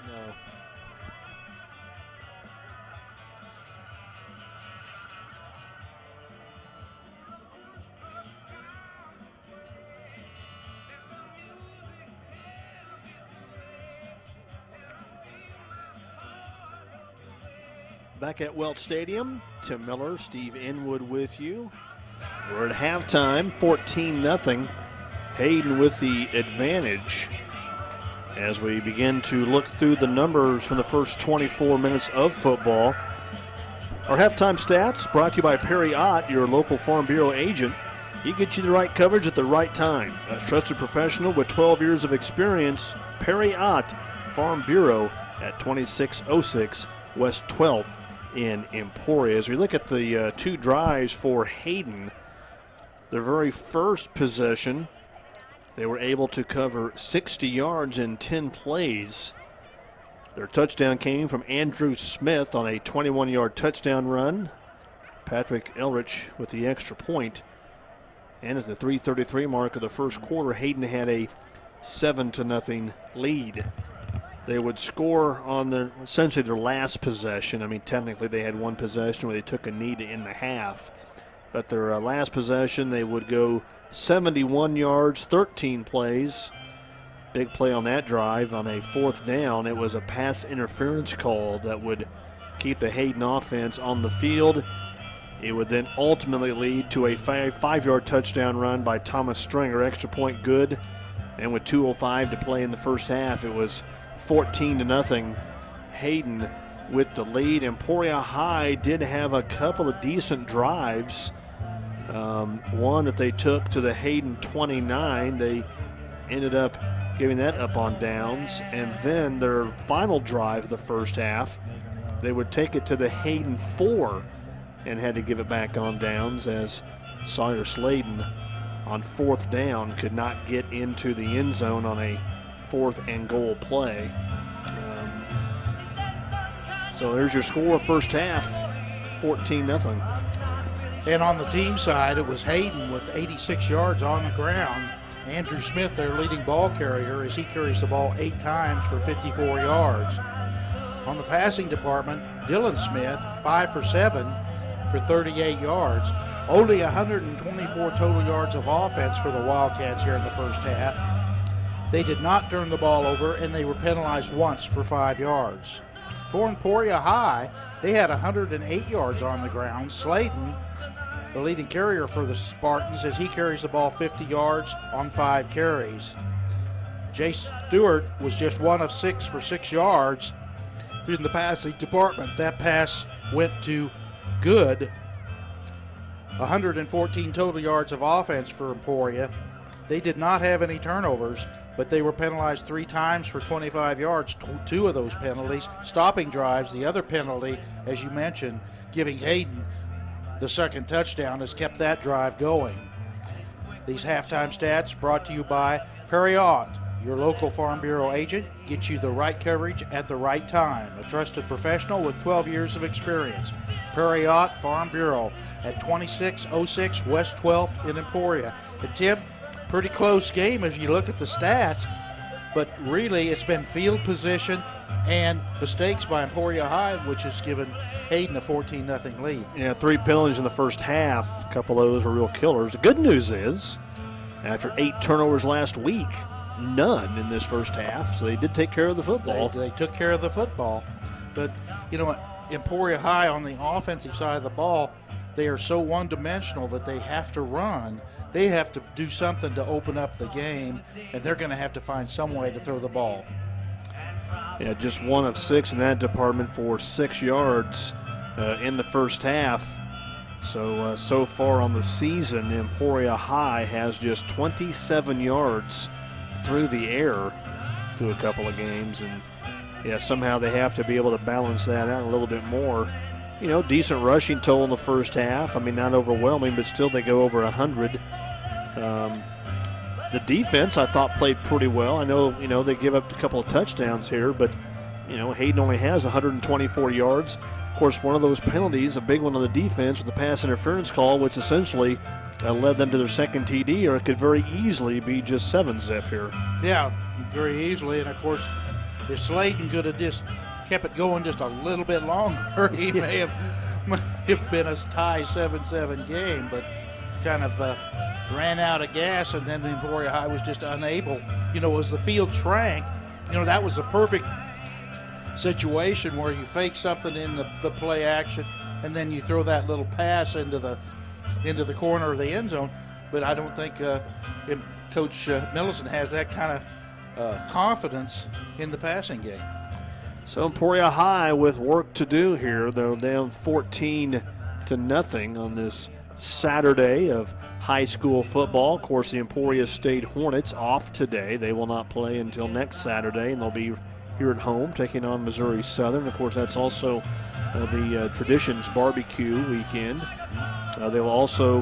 S4: No. Back at Welch Stadium, Tim Miller, Steve Inwood with you. We're at halftime, 14-0. Hayden with the advantage as we begin to look through the numbers from the first 24 minutes of football. Our halftime stats brought to you by Perry Ott, your local Farm Bureau agent. He gets you the right coverage at the right time. A trusted professional with 12 years of experience, Perry Ott, Farm Bureau at 2606 West 12th in Emporia. As we look at the two drives for Hayden, their very first possession, they were able to cover 60 yards in 10 plays. Their touchdown came from Andrew Smith on a 21-yard touchdown run. Patrick Elrich with the extra point. And at the 3:33 mark of the first quarter, Hayden had a 7-0 lead. They would score on essentially their last possession. I mean, technically they had one possession where they took a knee to end the half. But their last possession, they would go 71 yards, 13 plays. Big play on that drive on a fourth down. It was a pass interference call that would keep the Hayden offense on the field. It would then ultimately lead to a five-yard touchdown run by Thomas Stringer, extra point good. And with 2:05 to play in the first half, it was 14-0. Hayden with the lead. Emporia High did have a couple of decent drives. One that they took to the Hayden 29. They ended up giving that up on downs. And then their final drive of the first half, they would take it to the Hayden 4 and had to give it back on downs as Sawyer Sladen on fourth down could not get into the end zone on a 4th and goal play. So there's your score first half, 14-0.
S5: And on the team side, it was Hayden with 86 yards on the ground. Andrew Smith, their leading ball carrier, as he carries the ball 8 times for 54 yards. On the passing department, Dylan Smith, 5 for 7 for 38 yards. Only 124 total yards of offense for the Wildcats here in the first half. They did not turn the ball over, and they were penalized once for 5 yards. For Emporia High, they had 108 yards on the ground. Sladen, the leading carrier for the Spartans, as he carries the ball 50 yards on 5 carries. Jay Stewart was just 1 of 6 for 6 yards through the passing department. That pass went to good 114 total yards of offense for Emporia. They did not have any turnovers, but they were penalized 3 times for 25 yards, 2 of those penalties. Stopping drives, the other penalty, as you mentioned, giving Hayden the second touchdown, has kept that drive going. These halftime stats brought to you by Perriott, your local Farm Bureau agent, gets you the right coverage at the right time. A trusted professional with 12 years of experience. Perriott Farm Bureau at 2606 West 12th in Emporia. And Tim, pretty close game if you look at the stats, but really it's been field position and mistakes by Emporia High, which has given Hayden a 14-0 lead.
S4: Yeah, 3 penalties in the first half. A couple of those were real killers. The good news is, after 8 turnovers last week, none in this first half, so they did take care of the football.
S5: They took care of the football. But, you know, Emporia High on the offensive side of the ball, they are so one-dimensional that they have to run. They have to do something to open up the game, and they're going to have to find some way to throw the ball.
S4: Yeah, just 1 of 6 in that department for 6 yards in the first half. So far on the season, Emporia High has just 27 yards through the air through a couple of games. And, yeah, somehow they have to be able to balance that out a little bit more. You know, decent rushing total in the first half. I mean, not overwhelming, but still they go over 100. The defense, I thought, played pretty well. I know, you know, they give up a couple of touchdowns here, but, you know, Hayden only has 124 yards. Of course, one of those penalties, a big one on the defense with the pass interference call, which essentially led them to their second TD, or it could very easily be just 7-zip here.
S5: Yeah, very easily. And, of course, if Sladen could have just kept it going just a little bit longer, he may have been a tie 7-7 game, but kind of ran out of gas, and then the Emporia High was just unable. You know, as the field shrank, you know, that was a perfect situation where you fake something in the play action, and then you throw that little pass into the corner of the end zone. But I don't think Coach Millicent has that kind of confidence in the passing game.
S4: So Emporia High with work to do here. They're down 14-0 on this Saturday of high school football. Of course, the Emporia State Hornets off today. They will not play until next Saturday, and they'll be here at home taking on Missouri Southern. Of course, that's also the Traditions Barbecue weekend. They will also,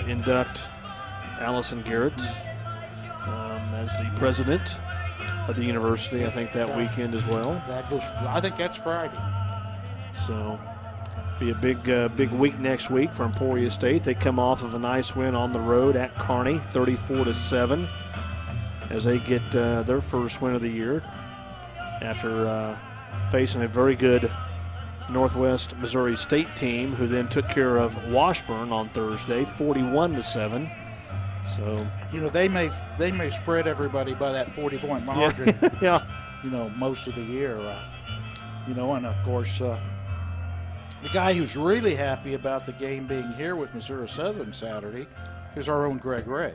S4: induct Allison Garrett as the president of the university, I think, that weekend as well.
S5: I think that's Friday.
S4: So, be a big week next week for Emporia State. They come off of a nice win on the road at Kearney, 34-7, as they get their first win of the year after facing a very good Northwest Missouri State team, who then took care of Washburn on Thursday, 41-7. So,
S5: you know, they may spread everybody by that 40-point margin.
S4: Yeah.
S5: You know, most of the year. You know, and of course, the guy who's really happy about the game being here with Missouri Southern Saturday is our own Greg Ray.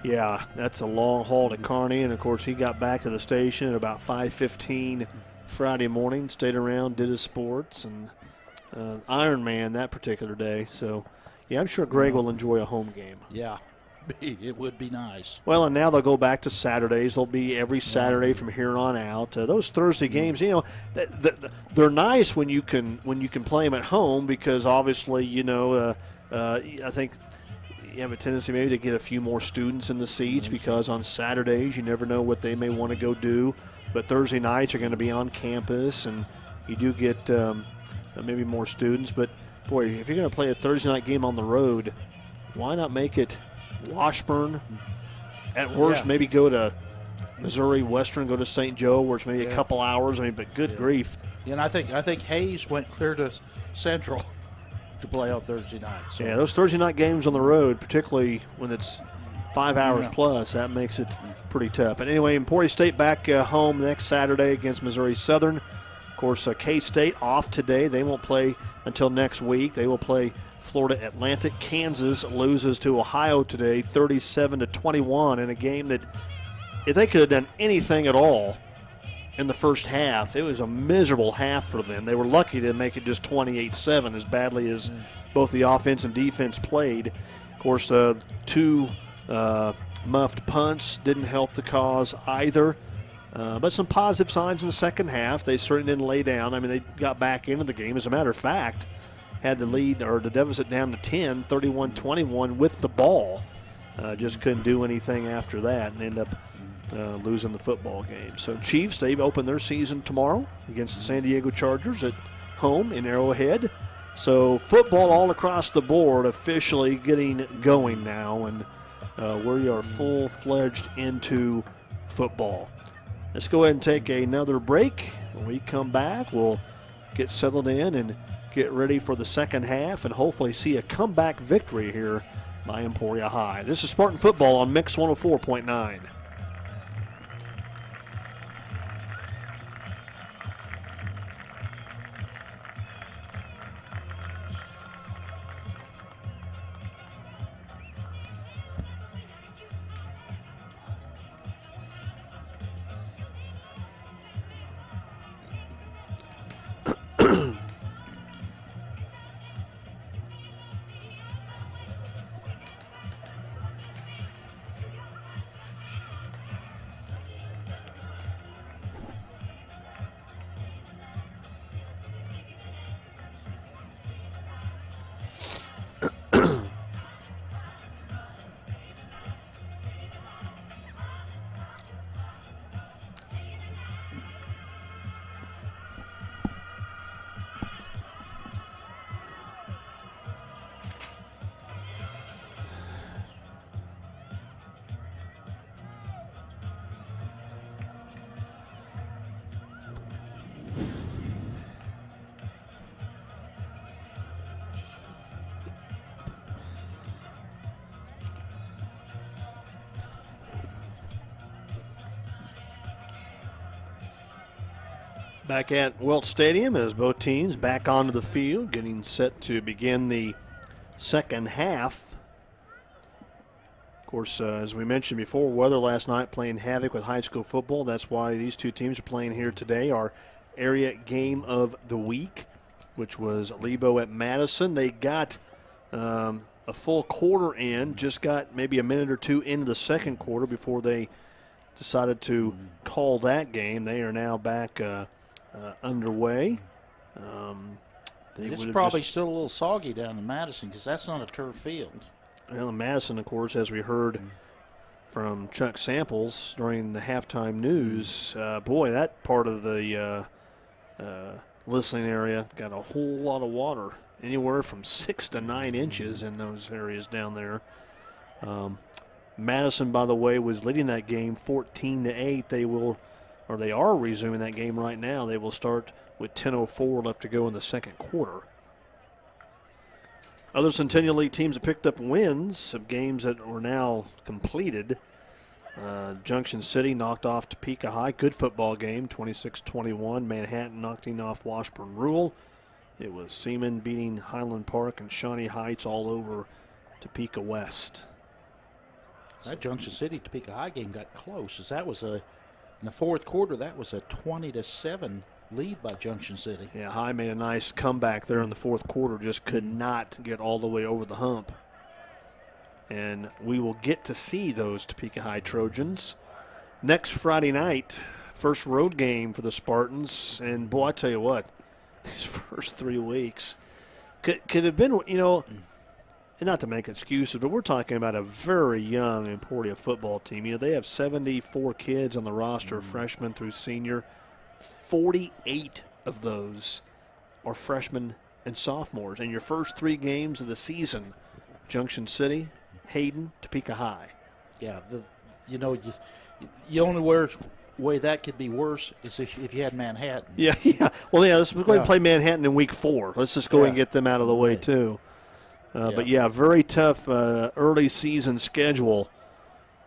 S4: Yeah, that's a long haul to Kearney, and of course he got back to the station at about 5:15 Friday morning, stayed around, did his sports, and Ironman that particular day. So, yeah, I'm sure Greg will enjoy a home game.
S5: Yeah, it would be nice.
S4: Well, and now they'll go back to Saturdays. They'll be every Saturday from here on out. Those Thursday games, you know, they're nice when you can play them at home, because obviously, you know, I think you have a tendency maybe to get a few more students in the seats, because on Saturdays you never know what they may want to go do. But Thursday nights are going to be on campus, and you do get maybe more students. But, boy, if you're going to play a Thursday night game on the road, why not make it Washburn? At worst, maybe go to Missouri Western, go to St. Joe, where it's maybe a couple hours. I mean, but good grief.
S5: Yeah, and I think Hayes went clear to Central to play on Thursday night. So.
S4: Yeah, those Thursday night games on the road, particularly when it's 5 hours plus, that makes it pretty tough. But anyway, Emporia State back home next Saturday against Missouri Southern. Of course, K-State off today. They won't play until next week. They will play Florida Atlantic. Kansas loses to Ohio today, 37-21, in a game that, if they could have done anything at all in the first half. It was a miserable half for them. They were lucky to make it just 28-7 as badly as both the offense and defense played. Of course, 2 muffed punts didn't help the cause either. But some positive signs in the second half. They certainly didn't lay down. I mean, they got back into the game. As a matter of fact, had the lead or the deficit down to 10, 31-21 with the ball. Just couldn't do anything after that and end up losing the football game. So Chiefs, they've opened their season tomorrow against the San Diego Chargers at home in Arrowhead. So football all across the board officially getting going now, and we are full-fledged into football. Let's go ahead and take another break. When we come back, we'll get settled in and get ready for the second half and hopefully see a comeback victory here by Emporia High. This is Spartan Football on Mix 104.9. Back at Welch Stadium as both teams back onto the field, getting set to begin the second half. Of course, as we mentioned before, weather last night playing havoc with high school football. That's why these two teams are playing here today. Our area game of the week, which was Lebo at Madison. They got a full quarter in, just got maybe a minute or two into the second quarter before they decided to call that game. They are now back underway.
S5: It's probably still a little soggy down in Madison because that's not a turf field.
S4: Well, in Madison, of course, as we heard from Chuck Samples during the halftime news, boy, that part of the listening area got a whole lot of water, anywhere from 6 to 9 inches in those areas down there. Madison, by the way, was leading that game 14-8. They are resuming that game right now. They will start with 10:04 left to go in the second quarter. Other Centennial League teams have picked up wins of games that were now completed. Junction City knocked off Topeka High. Good football game, 26-21. Manhattan knocking off Washburn Rural. It was Seaman beating Highland Park and Shawnee Heights all over Topeka West.
S5: That Junction City Topeka High game got close, as that was in the fourth quarter, that was a 20-7 lead by Junction City.
S4: Yeah, High made a nice comeback there in the fourth quarter, just could not get all the way over the hump. And we will get to see those Topeka High Trojans next Friday night, first road game for the Spartans. And, boy, I tell you what, these first 3 weeks could have been, and not to make excuses, but we're talking about a very young Emporia football team. They have 74 kids on the roster, freshmen through senior. 48 of those are freshmen and sophomores. And your first 3 games of the season, Junction City, Hayden, Topeka High.
S5: Yeah, the only way that could be worse is if you had Manhattan.
S4: Yeah. Well, let's go ahead and play Manhattan in week 4. Let's just go ahead and get them out of the way, too. But, very tough early season schedule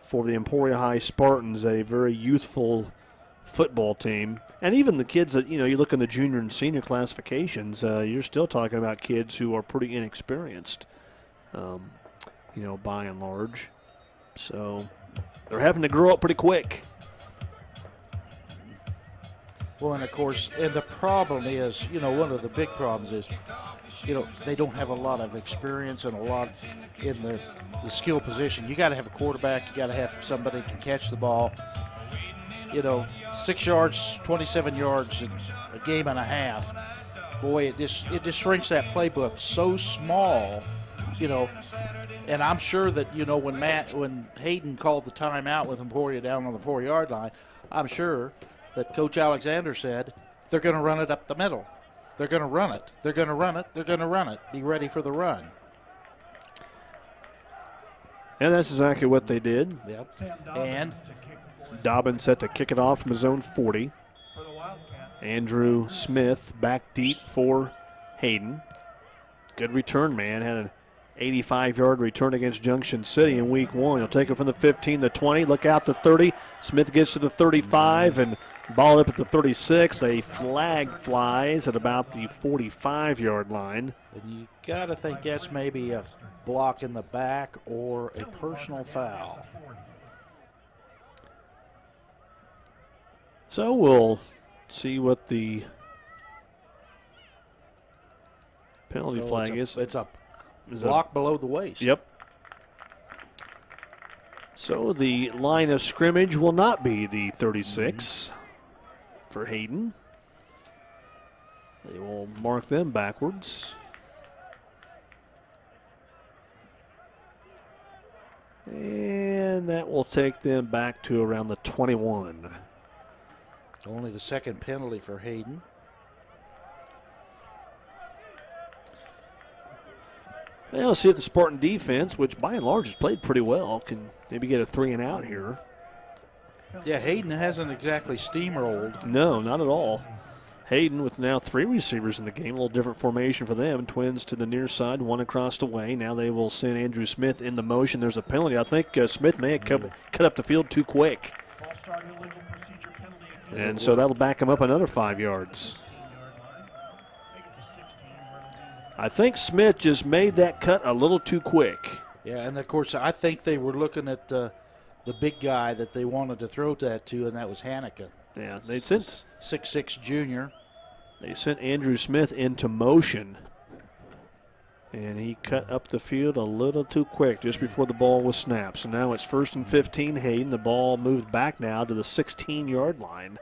S4: for the Emporia High Spartans, a very youthful football team. And even the kids that, you look in the junior and senior classifications, you're still talking about kids who are pretty inexperienced, by and large. So they're having to grow up pretty quick.
S5: Well, and of course, and the problem is, one of the big problems is, they don't have a lot of experience and a lot in the skill position. You got to have a quarterback. You got to have somebody that can catch the ball. 6 yards, 27 yards in a game and a half. Boy, it just shrinks that playbook so small, And I'm sure that, when Hayden called the timeout with Emporia down on the 4-yard line, I'm sure that Coach Alexander said, they're going to run it up the middle. They're going to run it. They're going to run it. They're going to run it. Be ready for the run.
S4: And that's exactly what they did.
S5: Yep. And
S4: Dobbins set to kick it off from his own 40. Andrew Smith back deep for Hayden. Good return, man. Had an 85-yard return against Junction City in week 1. He'll take it from the 15, the 20, look out to 30. Smith gets to the 35 and ball up at the 36. A flag flies at about the 45-yard line.
S5: And you got to think that's maybe a block in the back or a personal foul.
S4: So we'll see what the penalty flag is.
S5: It's a block below the waist.
S4: Yep. So the line of scrimmage will not be the 36 for Hayden. They will mark them backwards. And that will take them back to around the 21.
S5: Only the second penalty for Hayden.
S4: Well, let's see if the Spartan defense, which by and large has played pretty well, can maybe get a 3 and out here.
S5: Yeah, Hayden hasn't exactly steamrolled.
S4: No, not at all. Hayden with now 3 receivers in the game, a little different formation for them. Twins to the near side, 1 across the way. Now they will send Andrew Smith in the motion. There's a penalty. I think Smith may have cut up the field too quick. And so that'll back him up another 5 yards. I think Smith just made that cut a little too quick.
S5: Yeah, and of course, I think they were looking at the big guy that they wanted to throw that to, and that was Haneke.
S4: Yeah, they sent
S5: 6'6" junior.
S4: They sent Andrew Smith into motion, and he cut up the field a little too quick just before the ball was snapped. So now it's 1st and 15, Hayden. The ball moved back now to the 16-yard line.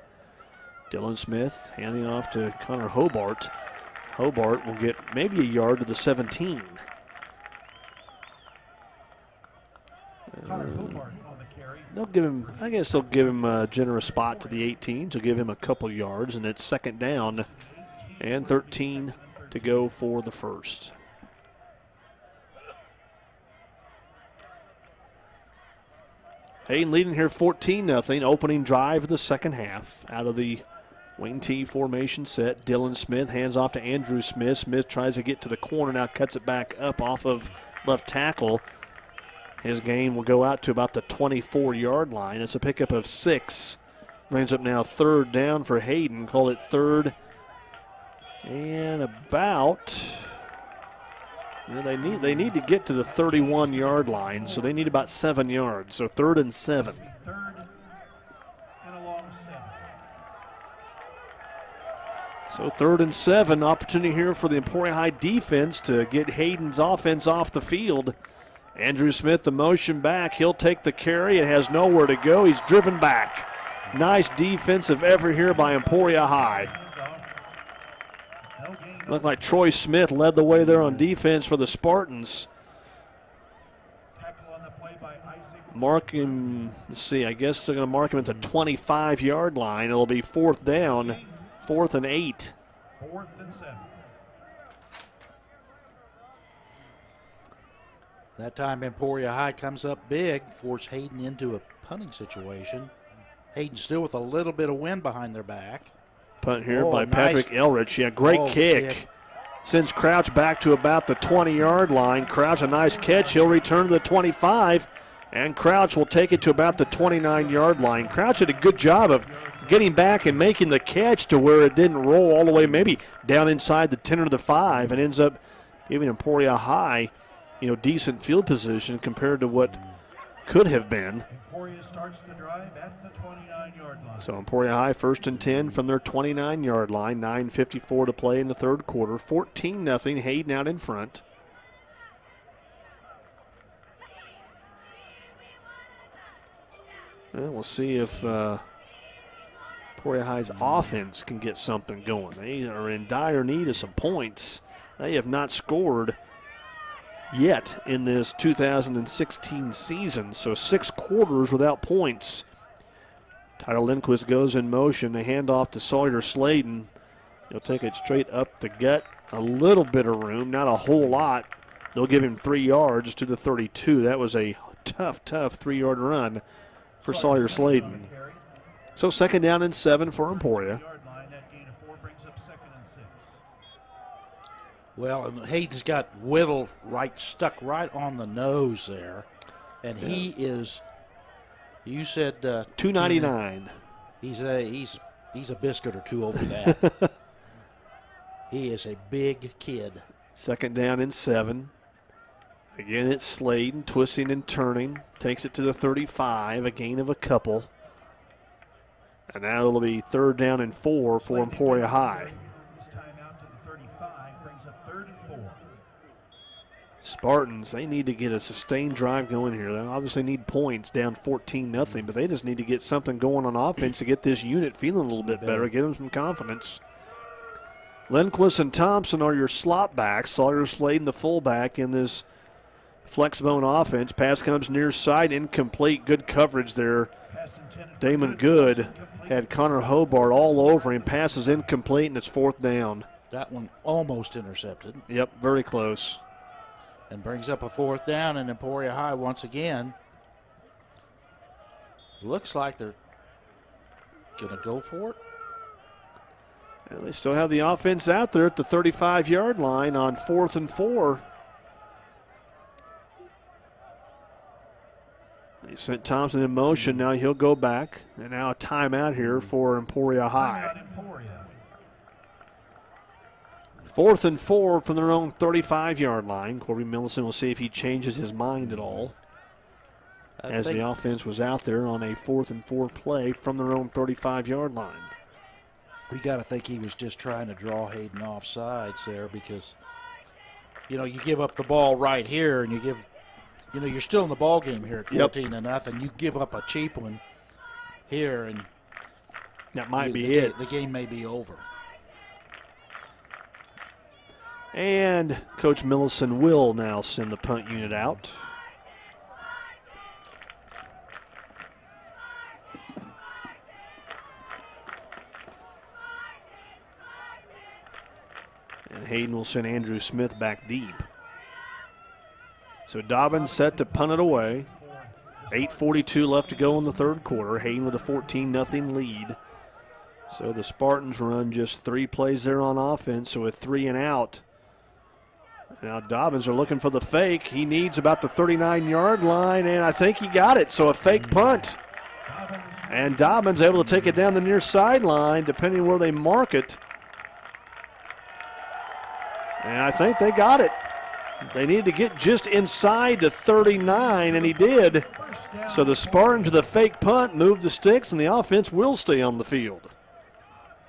S4: Dylan Smith handing off to Connor Hobart. Hobart will get maybe a yard to the 17. They'll give him, I guess they'll give him a generous spot to the 18 to give him a couple yards, and it's 2nd down and 13 to go for the first. Hayden leading here 14-0, opening drive of the second half out of the wing T formation set. Dylan Smith hands off to Andrew Smith. Smith tries to get to the corner, now cuts it back up off of left tackle. His gain will go out to about the 24-yard line. It's a pickup of 6. Brings up now 3rd down for Hayden. Call it 3rd and about. They need to get to the 31-yard line, so they need about 7 yards. So 3rd and 7. So 3rd and 7, opportunity here for the Emporia High defense to get Hayden's offense off the field. Andrew Smith, the motion back. He'll take the carry. It has nowhere to go. He's driven back. Nice defensive effort here by Emporia High. Looked like Troy Smith led the way there on defense for the Spartans. Mark him, let's see, I guess they're going to mark him at the 25-yard line. It'll be 4th down, 4th and 8.
S1: 4th and 7.
S5: That time Emporia High comes up big, force Hayden into a punting situation. Hayden still with a little bit of wind behind their back.
S4: Punt here by Patrick Elrich. Yeah, great kick. Sends Crouch back to about the 20-yard line. Crouch, a nice catch. He'll return to the 25, and Crouch will take it to about the 29-yard line. Crouch did a good job of getting back and making the catch to where it didn't roll all the way maybe down inside the 10 or the 5 and ends up giving Emporia High, decent field position compared to what could have been.
S1: Emporia starts the drive at the 29-yard line.
S4: So Emporia High 1st and 10 from their 29-yard line. 9:54 to play in the third quarter. 14-0. Hayden out in front. And we'll see if Emporia High's offense can get something going. They are in dire need of some points. They have not scored yet in this 2016 season, so 6 quarters without points. Tyler Lindquist goes in motion. A handoff to Sawyer Sladen. He'll take it straight up the gut. A little bit of room, not a whole lot. They'll give him 3 yards to the 32. That was a tough 3-yard run for Sawyer Sladen. So 2nd down and 7 for Emporia.
S5: Well, and Hayden's got Whittle stuck right on the nose there. And he is, you said
S4: 299.
S5: He's a biscuit or two over that. He is a big kid.
S4: 2nd down and 7. Again, it's Sladen twisting and turning. Takes it to the 35, a gain of a couple. And now it'll be 3rd down and 4 for Emporia High. Spartans, they need to get a sustained drive going here. They obviously need points, down 14-0, but they just need to get something going on offense to get this unit feeling a little bit better, get them some confidence. Lindquist and Thompson are your slot backs. Sawyer Sladen, the fullback, in this flex bone offense. Pass comes near side, incomplete. Good coverage there. Damon Good had Connor Hobart all over him. Passes incomplete, and it's 4th down.
S5: That one almost intercepted.
S4: Yep, very close.
S5: And brings up a 4th down, and Emporia High once again. Looks like they're going to go for it.
S4: And they still have the offense out there at the 35-yard line on 4th and 4. They sent Thompson in motion. Now he'll go back. And now a timeout here for Emporia High. 4th and 4 from their own 35-yard line. Corby Millison will see if he changes his mind at all. As the offense was out there on a 4th and 4 play from their own 35-yard line.
S5: We got to think he was just trying to draw Hayden off sides there because, you give up the ball right here and you're still in the ball game here at 14-0. You give up a cheap one here and
S4: that might be it.
S5: The game may be over.
S4: And Coach Millison will now send the punt unit out. And Hayden will send Andrew Smith back deep. So Dobbins set to punt it away. 8:42 left to go in the third quarter. Hayden with a 14-0 lead. So the Spartans run just 3 plays there on offense, so with 3 and out. Now Dobbins are looking for the fake. He needs about the 39-yard line, and I think he got it. So a fake punt. And Dobbins able to take it down the near sideline, depending where they mark it. And I think they got it. They needed to get just inside the 39, and he did. So the Spartans with a fake punt moved the sticks, and the offense will stay on the field.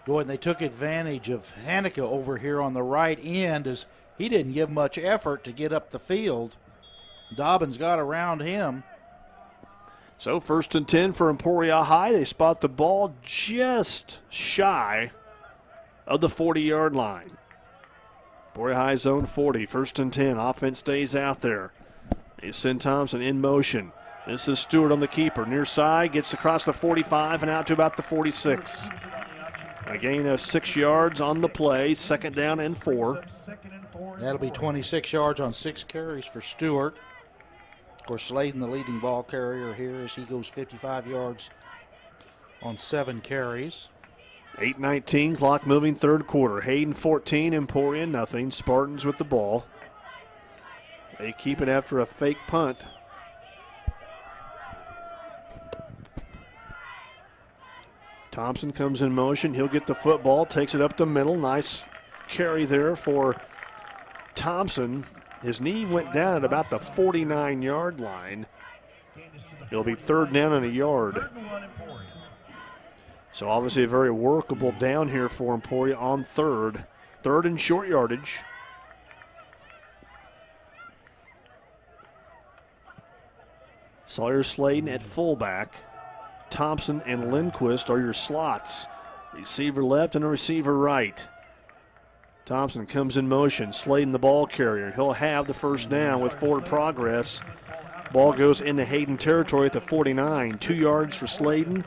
S5: Boy, and they took advantage of Hanukkah over here on the right end as he didn't give much effort to get up the field. Dobbins got around him.
S4: So 1st and 10 for Emporia High. They spot the ball just shy of the 40-yard line. Emporia High zone 40, 1st and 10. Offense stays out there. They send Thompson in motion. This is Stewart on the keeper. Near side, gets across the 45 and out to about the 46. A gain of 6 yards on the play, 2nd down and 4.
S5: That'll be 26 yards on 6 carries for Stewart. Of course, Sladen, the leading ball carrier here, as he goes 55 yards on 7 carries.
S4: 8:19, clock moving, third quarter. Hayden 14, Emporia nothing. Spartans with the ball. They keep it after a fake punt. Thompson comes in motion. He'll get the football, takes it up the middle. Nice carry there for Thompson. His knee went down at about the 49-yard line. It'll be 3rd down and a yard.
S1: 3rd and 1 Emporia.
S4: So obviously a very workable down here for Emporia on 3rd. 3rd and short yardage. Sawyer Sladen at fullback. Thompson and Lindquist are your slots. Receiver left and a receiver right. Thompson comes in motion. Sladen the ball carrier. He'll have the first down with forward progress. Ball goes into Hayden territory at the 49. 2 yards for Sladen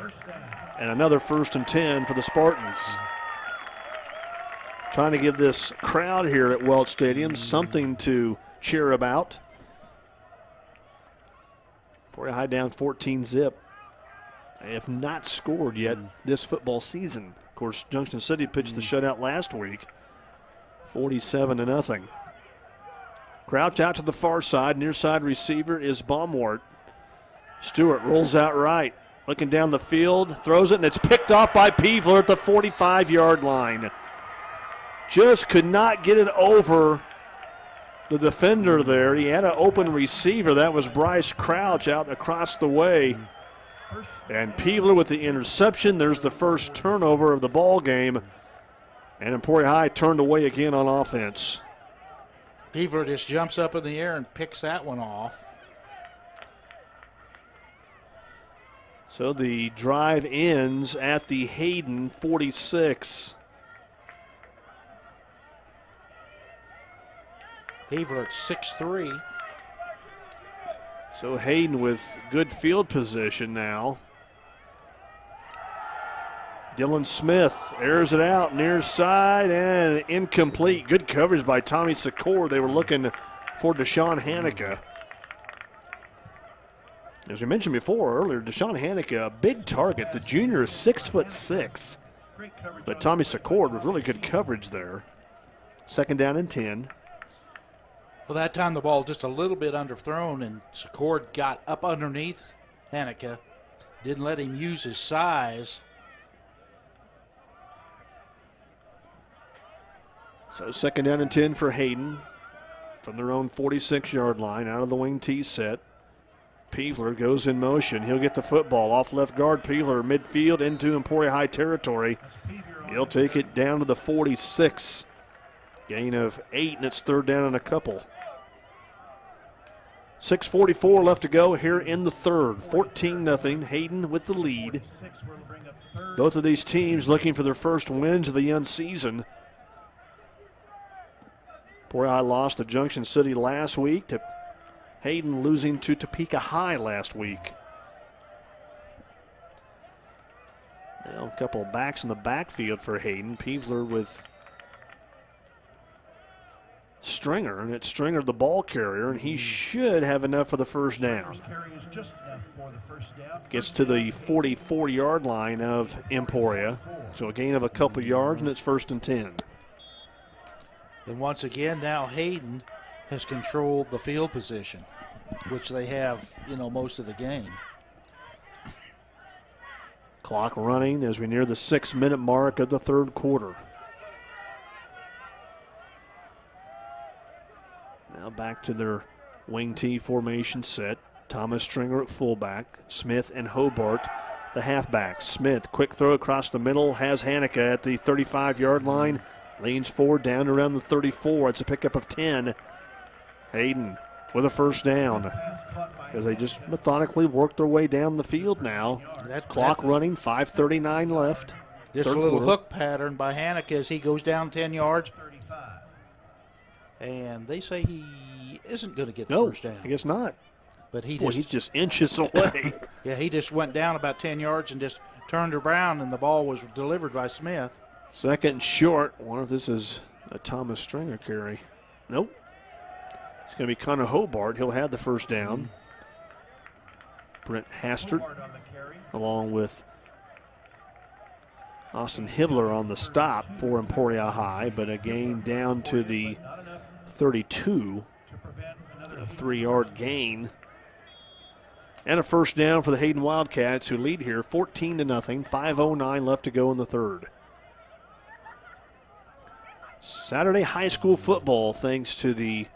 S4: and another 1st and 10 for the Spartans. Trying to give this crowd here at Welch Stadium something to cheer about. Emporia High down 14-zip. They have not scored yet this football season. Of course, Junction City pitched the shutout last week, 47-0. Crouch out to the far side. Near side receiver is Baumwart. Stewart rolls out right. Looking down the field, throws it, and it's picked off by Peevler at the 45-yard line. Just could not get it over the defender there. He had an open receiver. That was Bryce Crouch out across the way. And Peevler with the interception. There's the first turnover of the ball game. And Emporia High turned away again on offense.
S5: Peevler just jumps up in the air and picks that one off.
S4: So the drive ends at the Hayden 46.
S5: Peevler at 6'3".
S4: So Hayden with good field position now. Dylan Smith airs it out near side and incomplete. Good coverage by Tommy Secor. They were looking for Deshaun Hanika. As we mentioned before earlier, Deshaun Hanika, a big target. The junior is 6'6". But Tommy Secor with really good coverage there. 2nd down and 10.
S5: Well, that time the ball just a little bit underthrown, and Secord got up underneath Hanika. Didn't let him use his size.
S4: So 2nd down and 10 for Hayden from their own 46-yard line out of the wing T set. Peevler goes in motion. He'll get the football off left guard. Peevler midfield into Emporia High territory. He'll take it down to the 46. Gain of 8, and it's 3rd down and a couple. 6:44 left to go here in the 3rd. 14-0. Hayden with the lead. Both of these teams looking for their first wins of the young season. Emporia High lost to Junction City last week. To Hayden losing to Topeka High last week. Well, a couple of backs in the backfield for Hayden. Peevler with Stringer, and it's Stringer the ball carrier, and he should have enough for the first down. Gets to the 44-yard line of Emporia. So a gain of a couple yards, and it's 1st and 10.
S5: And once again, now Hayden has controlled the field position, which they have, most of the game.
S4: Clock running as we near the 6-minute mark of the 3rd quarter. Now back to their wing T formation set. Thomas Stringer at fullback. Smith and Hobart, the halfbacks. Smith, quick throw across the middle, has Hanika at the 35-yard line. Leans forward down around the 34. It's a pickup of 10. Hayden with a first down as they just methodically work their way down the field now. Clock running, 5:39 left.
S5: Just a little hook pattern by Hanika as he goes down 10 yards. And they say he isn't going to get the first down.
S4: I guess not.
S5: But
S4: he's just inches away.
S5: Yeah, he just went down about 10 yards and just turned around, and the ball was delivered by Smith.
S4: 2nd and short. I wonder if this is a Thomas Stringer carry. Nope. It's going to be Connor Hobart. He'll have the first down. Brent Hastert along with Austin Hibbler on the stop for Emporia High, but a gain down to the 32. A 3-yard gain. And a first down for the Hayden Wildcats, who lead here 14-0. 5:09 left to go in the 3rd. Saturday high school football, thanks to the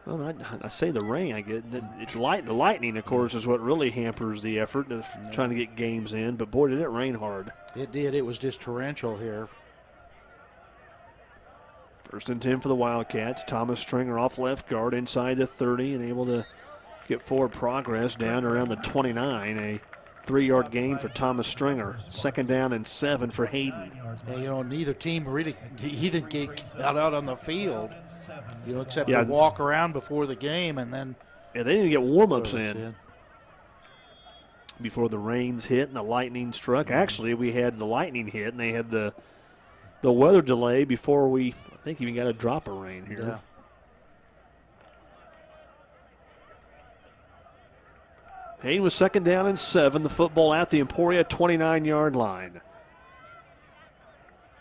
S4: Well, I say the rain. I get it's light. The lightning, of course, is what really hampers the effort of trying to get games in. But boy, did it rain hard.
S5: It did. It was just torrential here.
S4: 1st and 10 for the Wildcats. Thomas Stringer off left guard inside the 30 and able to get forward progress down around the 29. A 3-yard gain for Thomas Stringer. 2nd down and 7 for Hayden.
S5: And, neither team really didn't get out on the field, except to walk around before the game and then.
S4: Yeah, they didn't get warm-ups in before the rains hit and the lightning struck. Actually, we had the lightning hit and they had the weather delay before we, I think, even got a drop of rain here.
S5: Yeah.
S4: Hayden was 2nd down and 7. The football at the Emporia 29-yard line.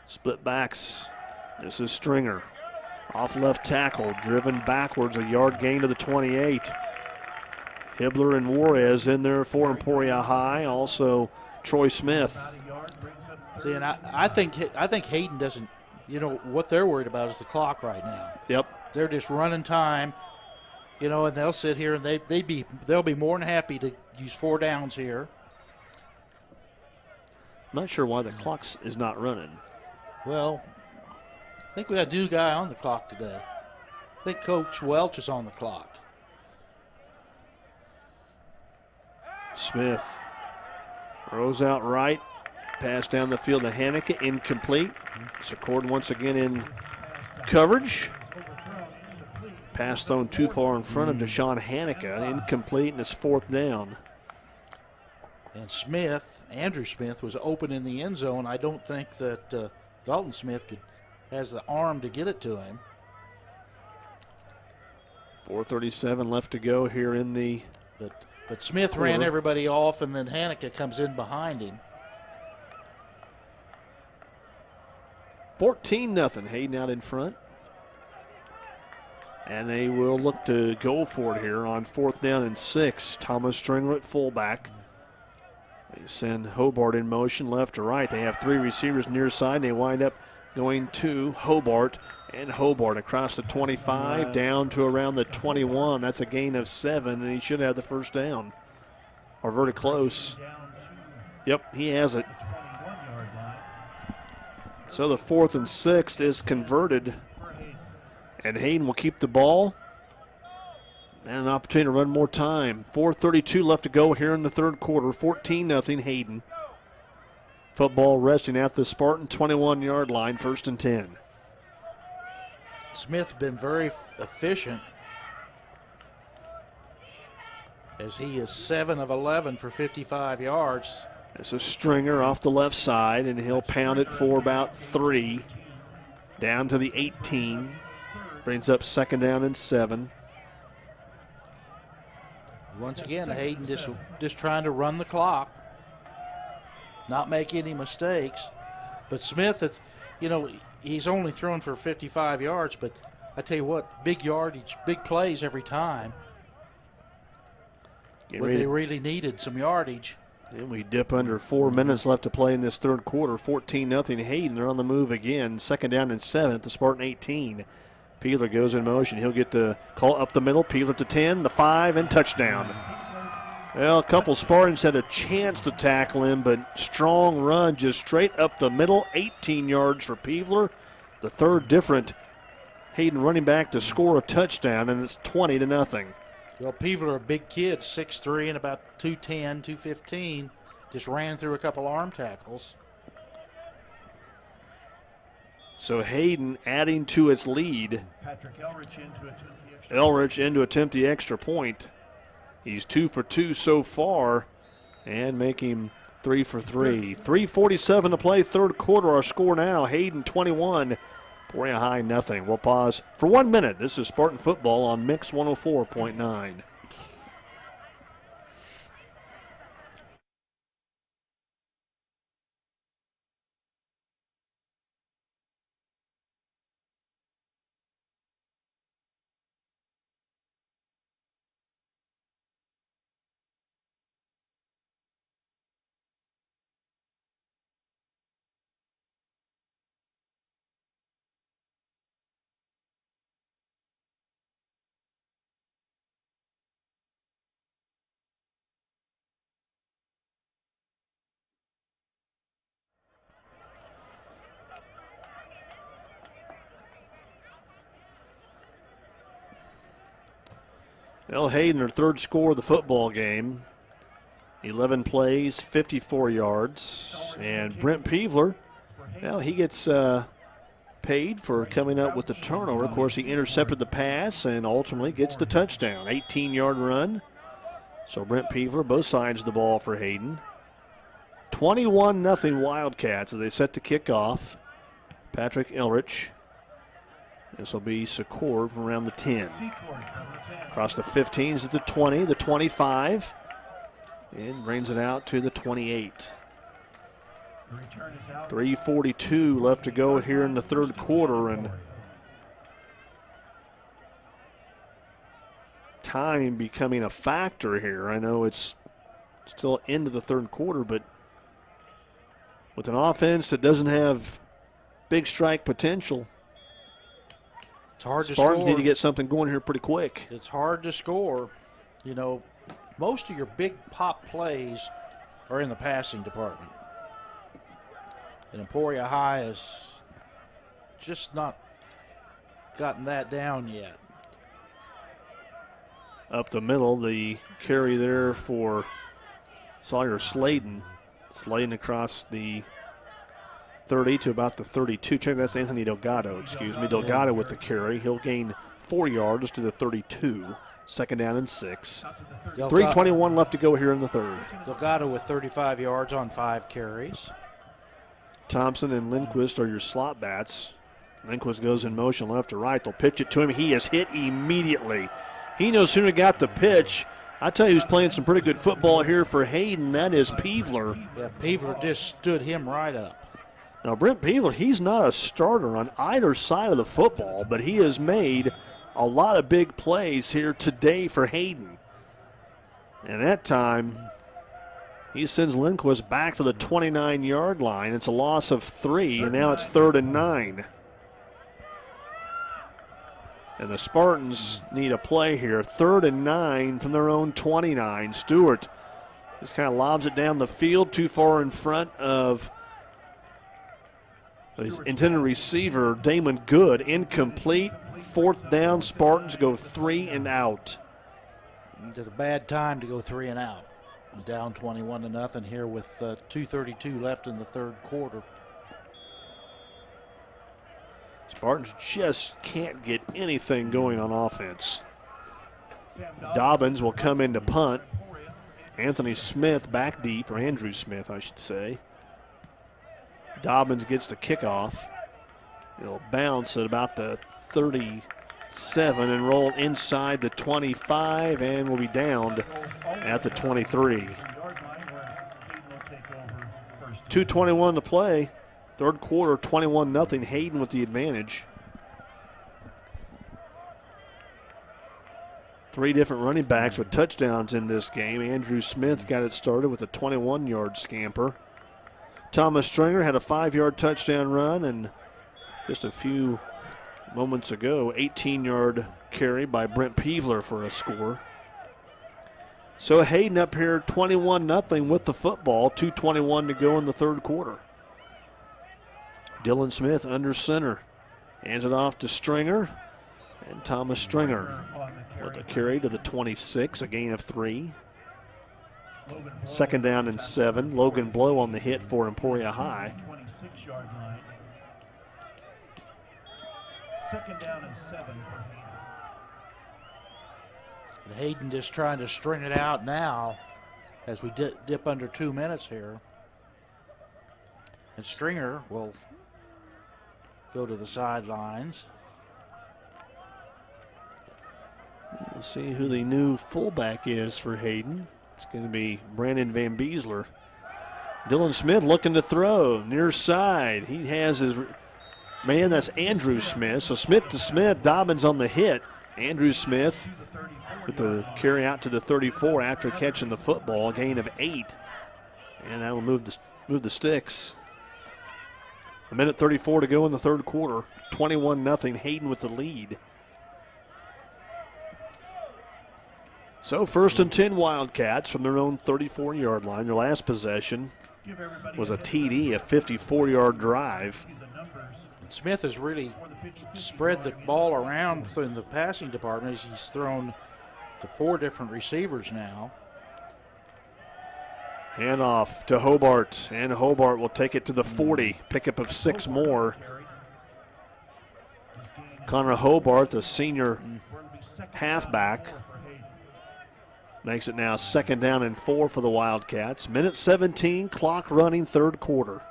S4: Split backs. This is Stringer. Off left tackle, driven backwards, a yard gain to the 28. Hibbler and Juarez in there for Emporia High. Also, Troy Smith.
S5: See, and I think Hayden doesn't. What they're worried about is the clock right now.
S4: Yep.
S5: They're just running time. And they'll sit here and they'll be more than happy to use 4 downs here.
S4: I'm not sure why the clock is not running.
S5: Well, I think we got a new guy on the clock today. I think Coach Welch is on the clock.
S4: Smith throws out right. Pass down the field to Haneke, incomplete. Secord once again in coverage. Pass thrown too far in front of Deshaun Haneke, incomplete, and it's 4th down.
S5: And Andrew Smith, was open in the end zone. I don't think that Dalton Smith has the arm to get it to him.
S4: 4:37 left to go here in the.
S5: But Smith ran everybody off, and then Haneke comes in behind him.
S4: 14-0. Hayden out in front. And they will look to go for it here on 4th down and 6. Thomas Stringer at fullback. They send Hobart in motion left to right. They have 3 receivers near side. And they wind up going to Hobart. And Hobart across the 25 down to around the 21. That's a gain of 7, and he should have the 1st down. Or very close. Yep, he has it. So the 4th and 6th is converted. And Hayden will keep the ball. And an opportunity to run more time. 4:32 left to go here in the 3rd quarter. 14-0 Hayden. Football resting at the Spartan 21-yard line. 1st and 10.
S5: Smith been very efficient, as he is 7 of 11 for 55 yards.
S4: This is Stringer off the left side, and he'll pound it for about 3. Down to the 18. Brings up 2nd down and 7.
S5: Once again, Hayden just trying to run the clock, not make any mistakes. But Smith, he's only thrown for 55 yards, but I tell you what, big yardage, big plays every time. When they really needed some yardage.
S4: And we dip under 4 minutes left to play in this 3rd quarter. 14-0 Hayden. They're on the move again. 2nd down and 7 at the Spartan 18. Peeler goes in motion. He'll get the call up the middle. Peeler to 10, the 5, and touchdown. Well, a couple Spartans had a chance to tackle him, but strong run just straight up the middle. 18 yards for Peeler. The 3rd different Hayden running back to score a touchdown, and it's 20-0.
S5: Well, Peeler, a big kid, 6'3" and about 210, 215. Just ran through a couple arm tackles.
S4: So Hayden adding to its lead. Elrich in to attempt the extra point. He's 2 for 2 so far and make him 3 for 3. 3:47 to play, 3rd quarter. Our score now, Hayden 21, Emporia High nothing. We'll pause for 1 minute. This is Spartan Football on Mix 104.9. Well, Hayden, her third score of the football game. 11 plays, 54 yards. And Brent Peevler, well, he gets paid for coming up with the turnover. Of course, he intercepted the pass and ultimately gets the touchdown. 18-yard run. So Brent Peevler, both sides of the ball for Hayden. 21-0 Wildcats as they set to kick off. Patrick Elrich. This will be Secor from around the 10. Across the 15s at the 20, the 25. And brings it out to the 28. 3:42 left to go here in the third quarter, and time becoming a factor here. I know it's still into the third quarter, but with an offense that doesn't have big strike potential,
S5: it's hard to
S4: Spartans
S5: score.
S4: need to get something going here pretty quick.
S5: It's hard to score. You know, most of your big pop plays are in the passing department. And Emporia High has just not gotten that down yet.
S4: Up the middle, the carry there for Sawyer Sladen. Sladen across the 30 to about the 32. Check, that's Anthony Delgado, excuse me. Delgado with the carry. He'll gain 4 yards to the 32. Second down and 6. 3:21 left to go here in the third.
S5: Delgado with 35 yards on 5 carries.
S4: Thompson and Lindquist are your slot bats. Lindquist goes in motion left to right. They'll pitch it to him. He is hit immediately. He no sooner got the pitch. I tell you who's playing some pretty good football here for Hayden. That is Peevler.
S5: Yeah, Peevler just stood him right up.
S4: Now, Brent Peevler, he's not a starter on either side of the football, but he has made a lot of big plays here today for Hayden. And that time, he sends Lindquist back to the 29-yard line. It's a loss of 3, and now it's 3rd and 9. And the Spartans need a play here. 3rd and 9 from their own 29. Stewart just kind of lobs it down the field, too far in front of his intended receiver, Damon Good. Incomplete. 4th down. Spartans go 3 and out.
S5: It's a bad time to go 3 and out. Down 21-0 here with 2:32 left in the third quarter.
S4: Spartans just can't get anything going on offense. Dobbins will come in to punt. Anthony Smith back deep, or Andrew Smith, I should say. Dobbins gets the kickoff. It'll bounce at about the 37 and roll inside the 25 and will be downed at the 23. 2:21 to play. Third quarter, 21-0. Hayden with the advantage. 3 different running backs with touchdowns in this game. Andrew Smith got it started with a 21-yard scamper. Thomas Stringer had a 5-yard touchdown run, and just a few moments ago, 18-yard carry by Brent Peevler for a score. So Hayden up here 21-0 with the football. 2:21 to go in the third quarter. Dylan Smith under center. Hands it off to Stringer. And Thomas Stringer with a carry to the 26, a gain of 3. Second down and 7. Logan Blow on the hit for Emporia High.
S1: 26-yard line. Second down and 7 for Hayden.
S5: Hayden just trying to string it out now as we dip under 2 minutes here. And Stringer will go to the sidelines.
S4: We'll see who the new fullback is for Hayden. It's going to be Brandon Van Beesler. Dylan Smith looking to throw near side. He has his man, that's Andrew Smith. So Smith to Smith, Dobbins on the hit. Andrew Smith with the carry out to the 34 after catching the football, a gain of 8. And that'll move the sticks. 1:34 to go in the third quarter. 21-0, Hayden with the lead. So 1st and 10 Wildcats from their own 34-yard line. Their last possession was a TD, a 54-yard drive.
S5: Smith has really spread the ball around in the passing department as he's thrown to 4 different receivers now.
S4: Handoff to Hobart, and Hobart will take it to the 40. Pickup of 6 more. Connor Hobart, the senior halfback, makes it now 2nd down and 4 for the Wildcats. Minute 17, clock running, 3rd quarter.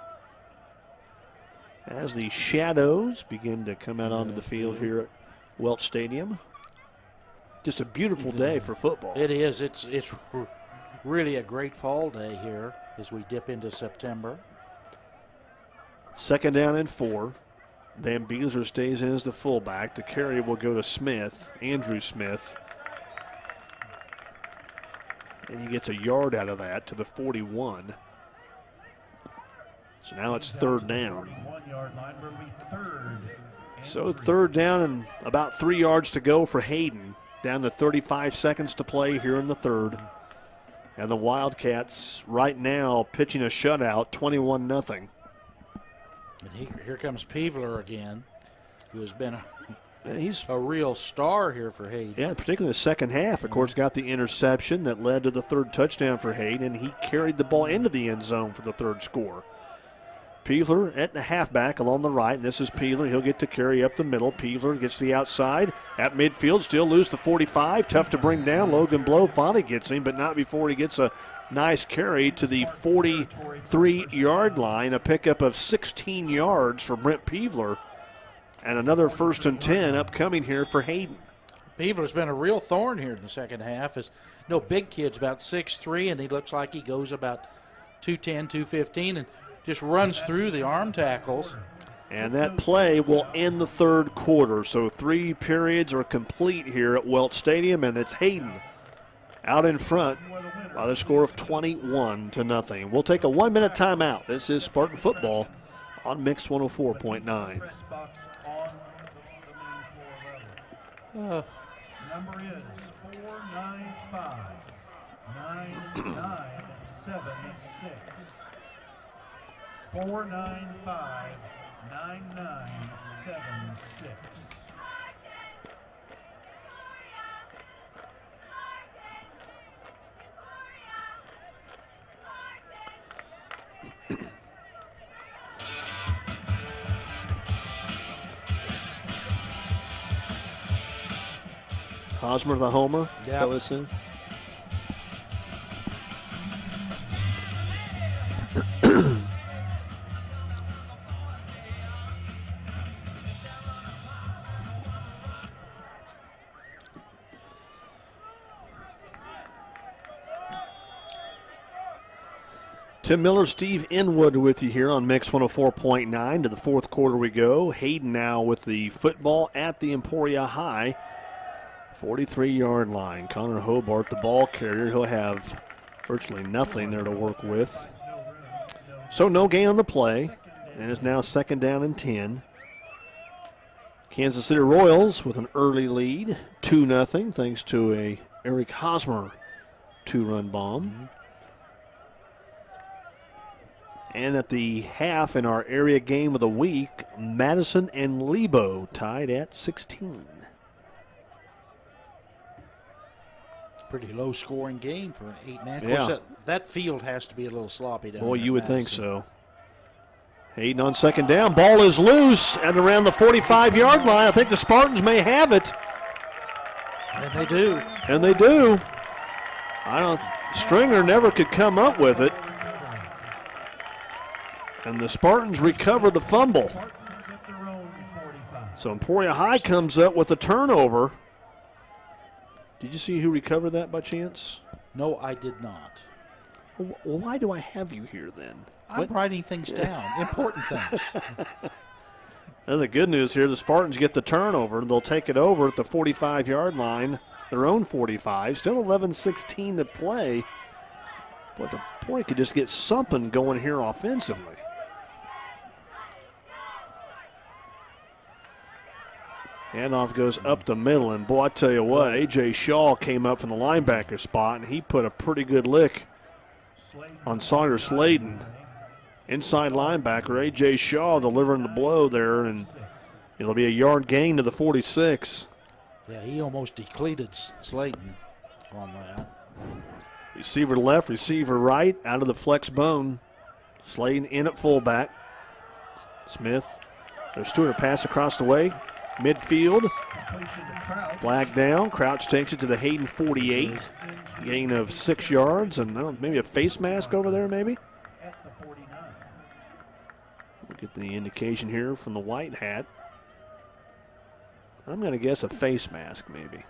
S4: As the shadows begin to come out onto the field here at Welch Stadium. Just a beautiful day for football.
S5: It is. It's really a great fall day here as we dip into September.
S4: 2nd down and 4. Van Beeser stays in as the fullback. The carry will go to Smith, Andrew Smith. And he gets a yard out of that to the 41. So now it's 3rd down. So 3rd down and about 3 yards to go for Hayden. Down to 35 seconds to play here in the 3rd. And the Wildcats right now pitching a shutout, 21-0.
S5: And here comes Peevler again, who has been
S4: he's
S5: a real star here for Hayden.
S4: Yeah, particularly the second half. Of course, got the interception that led to the 3rd touchdown for Hayden, and he carried the ball into the end zone for the 3rd score. Peevler at the halfback along the right, and this is Peevler. He'll get to carry up the middle. Peevler gets to the outside at midfield, still lose the 45. Tough to bring down. Logan Blow finally gets him, but not before he gets a nice carry to the 43-yard line. A pickup of 16 yards for Brent Peevler, and another 1st and 10 upcoming here for Hayden.
S5: Peevler's been a real thorn here in the second half. Big kid's about 6'3", and he looks like he goes about 210, 215, and just runs through the arm tackles.
S4: And that play will end the 3rd quarter. So 3 periods are complete here at Welch Stadium, and it's Hayden out in front by the score of 21-0. We'll take a 1-minute timeout. This is Spartan football on Mix 104.9.
S1: Number is 495 9976. 495 9976.
S4: Hosmer the homer.
S5: Yeah.
S4: Tim Miller, Steve Inwood with you here on Mix 104.9. To the 4th quarter we go. Hayden now with the football at the Emporia High 43-yard line. Connor Hobart, the ball carrier. He'll have virtually nothing there to work with. So no gain on the play, and it's now 2nd down and 10. Kansas City Royals with an early lead, 2-0, thanks to a Eric Hosmer 2-run bomb. And at the half in our area game of the week, Madison and Lebo tied at 16.
S5: Pretty low-scoring game for an 8-man.
S4: Yeah.
S5: Of course, that field has to be a little sloppy down
S4: Boy,
S5: there.
S4: you would think so. Hayden on 2nd down. Ball is loose and around the 45-yard line. I think the Spartans may have it.
S5: And they do.
S4: And they do. Stringer never could come up with it. And the Spartans recover the fumble. So Emporia High comes up with a turnover. Did you see who recovered that by chance?
S5: No, I did not.
S4: Well, why do I have you here then?
S5: I'm writing things down, important things.
S4: And the good news here, the Spartans get the turnover. They'll take it over at the 45-yard line, their own 45. Still 11-16 to play. But the boy could just get something going here offensively. Handoff goes up the middle, and boy, I tell you what, A.J. Shaw came up from the linebacker spot, and he put a pretty good lick on Sawyer Sladen. Inside linebacker, A.J. Shaw delivering the blow there, and it'll be a yard gain to the 46.
S5: Yeah, he almost depleted Slayton. on that.
S4: Receiver left, receiver right, out of the flex bone. Slayton in at fullback. Smith, there's Stewart, pass across the way. Midfield, flag down. Crouch takes it to the Hayden 48. Gain of 6 yards, and maybe a face mask over there, maybe? We'll get the indication here from the white hat. I'm going to guess a face mask, maybe.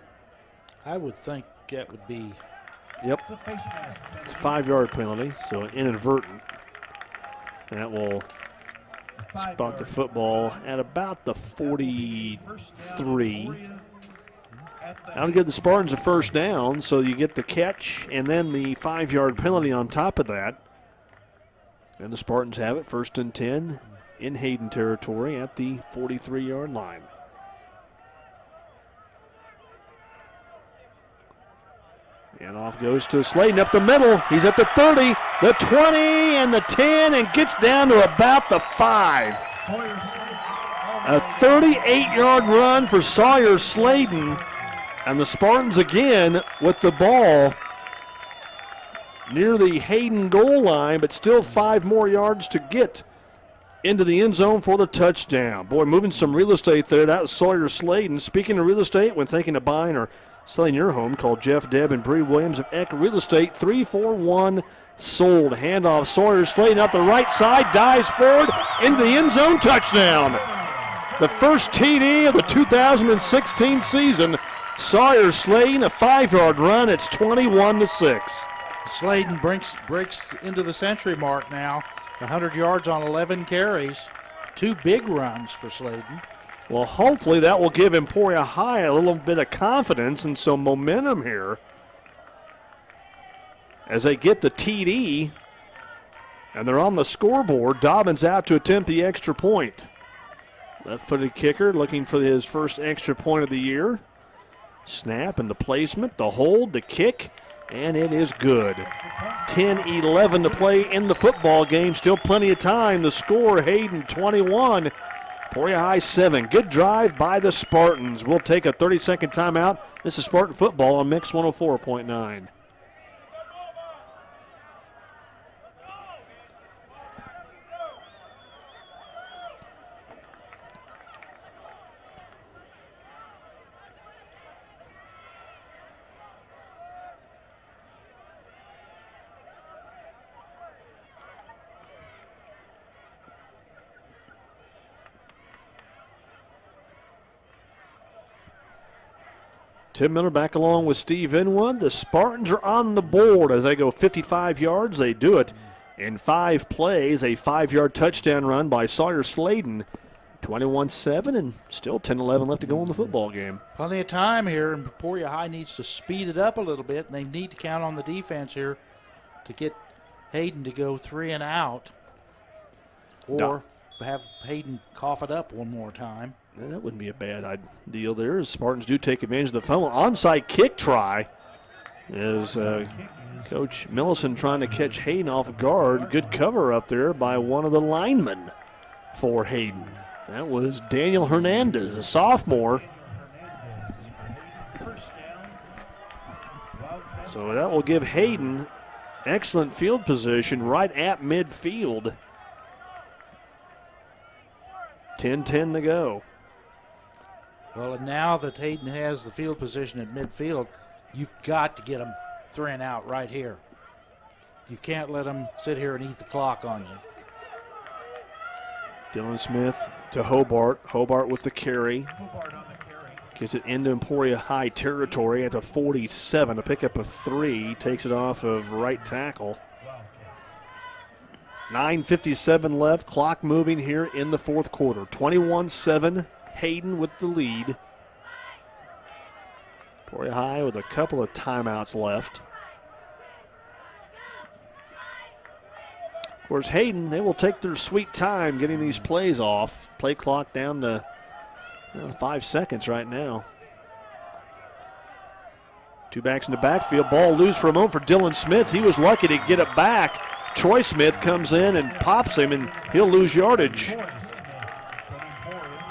S5: I would think that would be.
S4: Yep. It's a 5-yard penalty, so inadvertent. That will spot the football at about the 43. That'll give the Spartans a first down, so you get the catch and then the 5-yard penalty on top of that. And the Spartans have it, 1st and 10 in Hayden territory at the 43-yard line. And off goes to Slayton up the middle. He's at the 30, the 20, and the 10, and gets down to about the 5. A 38-yard run for Sawyer Slayton. And the Spartans again with the ball near the Hayden goal line, but still 5 more yards to get into the end zone for the touchdown. Boy, moving some real estate there. That was Sawyer Slayton. Speaking of real estate, when thinking of buying or selling your home, call Jeff, Deb, and Bree Williams of Eck Real Estate, 341 sold. Handoff, Sawyer Slayton out the right side, dives forward into the end zone, touchdown. The first TD of the 2016 season. Sawyer Slayton, a 5-yard run. It's 21-6.
S5: Slayton breaks into the century mark now. 100 yards on 11 carries. 2 big runs for Slayton.
S4: Well, hopefully that will give Emporia High a little bit of confidence and some momentum here as they get the TD, and they're on the scoreboard. Dobbins out to attempt the extra point. Left-footed kicker looking for his first extra point of the year. Snap and the placement, the hold, the kick, and it is good. 10-11 to play in the football game. Still plenty of time. The score, Hayden 21. Emporia High 7. Good drive by the Spartans. We'll take a 30-second timeout. This is Spartan football on Mix 104.9. Tim Miller back along with Steve Inwood. The Spartans are on the board as they go 55 yards. They do it in 5 plays. A 5-yard touchdown run by Sawyer Slayton. 21-7 and still 10-11 left to go in the football game.
S5: Plenty of time here, and Emporia High needs to speed it up a little bit, and they need to count on the defense here to get Hayden to go 3 and out, or have Hayden cough it up one more time.
S4: That wouldn't be a bad deal there, as Spartans do take advantage of the fumble. Onside kick try is Coach Millison trying to catch Hayden off guard. Good cover up there by one of the linemen for Hayden. That was Daniel Hernandez, a sophomore. So that will give Hayden excellent field position right at midfield. 10-10 to go.
S5: Well, and now that Hayden has the field position at midfield, you've got to get him 3 and out right here. You can't let him sit here and eat the clock on you.
S4: Dylan Smith to Hobart. Hobart with the carry. Gets it into Emporia High territory at the 47. A pickup of 3. Takes it off of right tackle. 9:57 left. Clock moving here in the fourth quarter. 21-7. Hayden with the lead. Emporia High with a couple of timeouts left. Of course, Hayden, they will take their sweet time getting these plays off. Play clock down to 5 seconds right now. 2 backs in the backfield. Ball loose for a moment for Dylan Smith. He was lucky to get it back. Troy Smith comes in and pops him, and he'll lose yardage.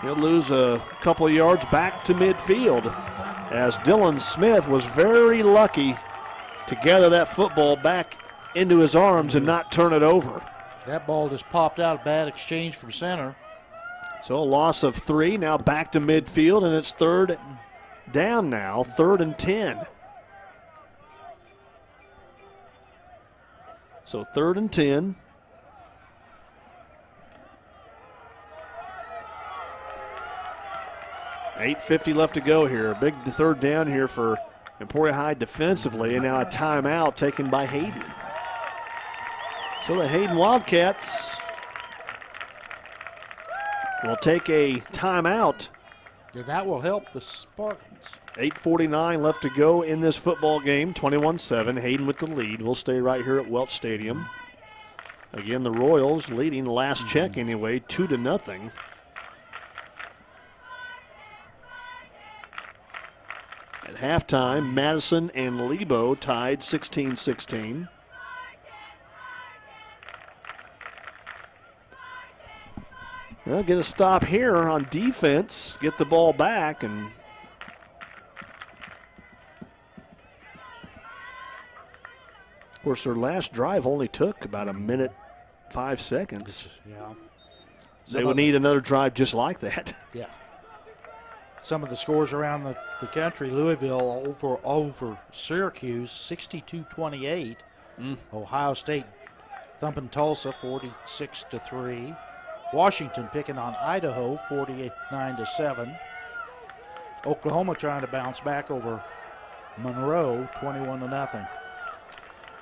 S4: He'll lose a couple of yards back to midfield. as Dylan Smith was very lucky to gather that football back into his arms and not turn it over.
S5: That ball just popped out, a bad exchange from center.
S4: So a loss of 3, now back to midfield, and it's third down now, 3rd and 10. So 3rd and 10. $8:50 left to go here. A big third down here for Emporia High defensively, and now a timeout taken by Hayden. So the Hayden Wildcats will take a timeout.
S5: Yeah, that will help the Spartans.
S4: 8:49 left to go in this football game. 21-7. Hayden with the lead. We'll stay right here at Welch Stadium. Again, the Royals leading last check anyway, 2-0. At halftime, Madison and Lebo tied 16-16. They'll get a stop here on defense, get the ball back, and of course their last drive only took about a minute, 5 seconds.
S5: Yeah.
S4: They would need another drive just like that.
S5: Yeah. Some of the scores around the country, Louisville over Syracuse, 62-28. Ohio State thumping Tulsa, 46-3. Washington picking on Idaho, 49-7. Oklahoma trying to bounce back over Monroe, 21-0.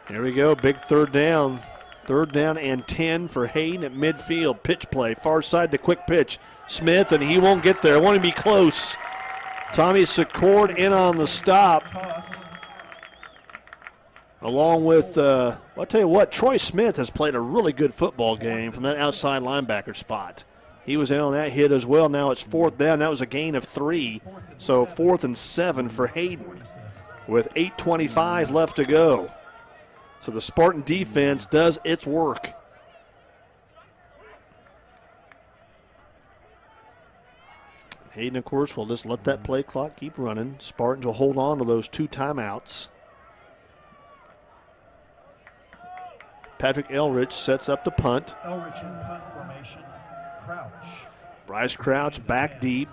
S4: Here we go, big third down. 3rd down and 10 for Hayden at midfield. Pitch play, far side, the quick pitch. Smith, and he won't get there. Won't even be close. Tommy Secord in on the stop. Along with, I'll tell you what, Troy Smith has played a really good football game from that outside linebacker spot. He was in on that hit as well. Now it's 4th down. That was a gain of 3. So 4th and 7 for Hayden with 8:25 left to go. So the Spartan defense does its work. Hayden, of course, will just let that play clock keep running. Spartans will hold on to those 2 timeouts. Patrick Elrich sets up the punt.
S1: Elrich in punt formation. Crouch.
S4: Bryce Crouch back deep.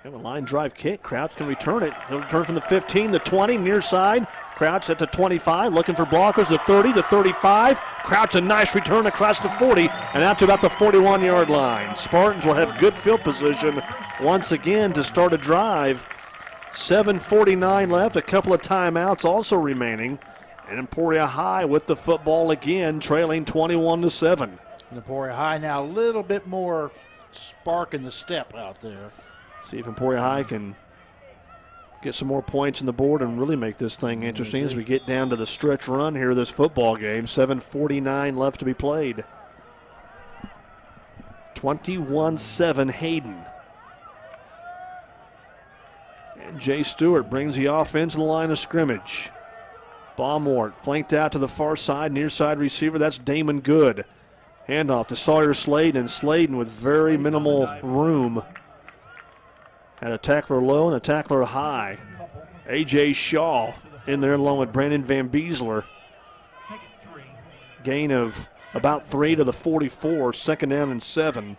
S4: Have a line drive kick. Crouch can return it. He'll return from the 15, the 20, near side. Crouch at the 25, looking for blockers, the 30, the 35. Crouch, a nice return across the 40 and out to about the 41-yard line. Spartans will have good field position once again to start a drive. 7:49 left, a couple of timeouts also remaining. And Emporia High with the football again, trailing 21-7.
S5: And Emporia High now a little bit more spark in the step out there.
S4: See if Emporia High can get some more points on the board and really make this thing interesting as we get down to the stretch run here of this football game. 7:49 left to be played. 21-7 Hayden. And Jay Stewart brings the offense to the line of scrimmage. Baumort flanked out to the far side, near side receiver. That's Damon Good. Handoff to Sawyer Sladen, and Sladen with very minimal room. Had a tackler low and a tackler high. A.J. Shaw in there along with Brandon Van Beesler. Gain of about 3 to the 44, 2nd down and 7.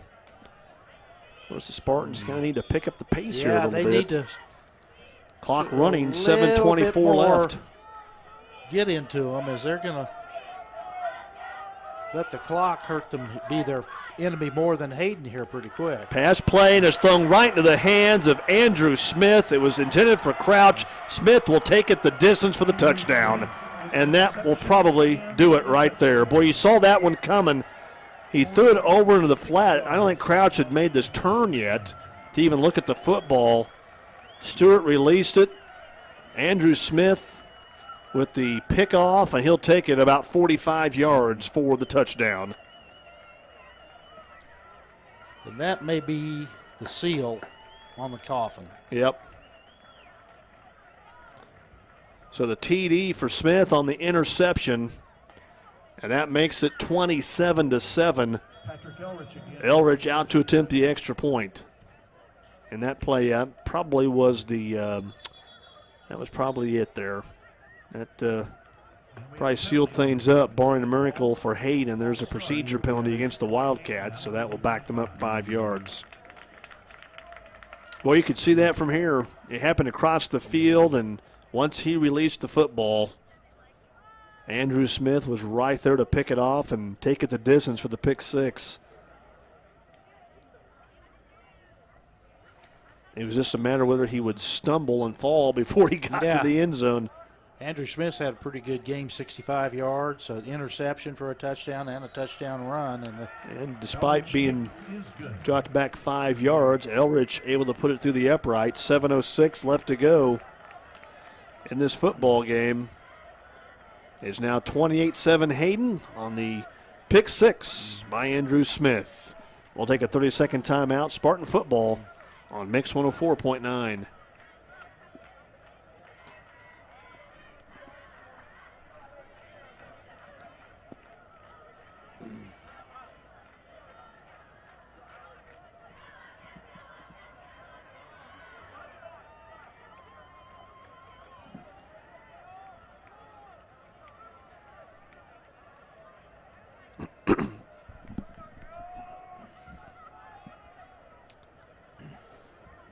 S4: Of course, the Spartans kind of need to pick up the pace here a little bit.
S5: Yeah, they need to.
S4: Clock running, 7:24 left.
S5: Get into them as they're going to let the clock hurt them, be their enemy more than Hayden here pretty quick.
S4: Pass play and it's thrown right into the hands of Andrew Smith. It was intended for Crouch. Smith will take it the distance for the touchdown, and that will probably do it right there. Boy, you saw that one coming. He threw it over into the flat. I don't think Crouch had made this turn yet to even look at the football. Stewart released it. Andrew Smith with the pickoff, and he'll take it about 45 yards for the touchdown.
S5: And that may be the seal on the coffin.
S4: Yep. So the TD for Smith on the interception, and that makes it 27-7.
S1: Patrick Elrich again.
S4: Elrich out to attempt the extra point. And that play probably was that was probably it there. That probably sealed things up, barring a miracle for Hayden. There's a procedure penalty against the Wildcats, so that will back them up 5 yards. Well, you could see that from here. It happened across the field, and once he released the football, Andrew Smith was right there to pick it off and take it the distance for the pick six. It was just a matter of whether he would stumble and fall before he got to the end zone.
S5: Andrew Smith's had a pretty good game, 65 yards, an interception for a touchdown and a touchdown run.
S4: And despite being dropped back 5 yards, Elrich able to put it through the upright. 7:06 left to go in this football game. It's now 28-7 Hayden on the pick six by Andrew Smith. We'll take a 30-second timeout. Spartan football on Mix 104.9.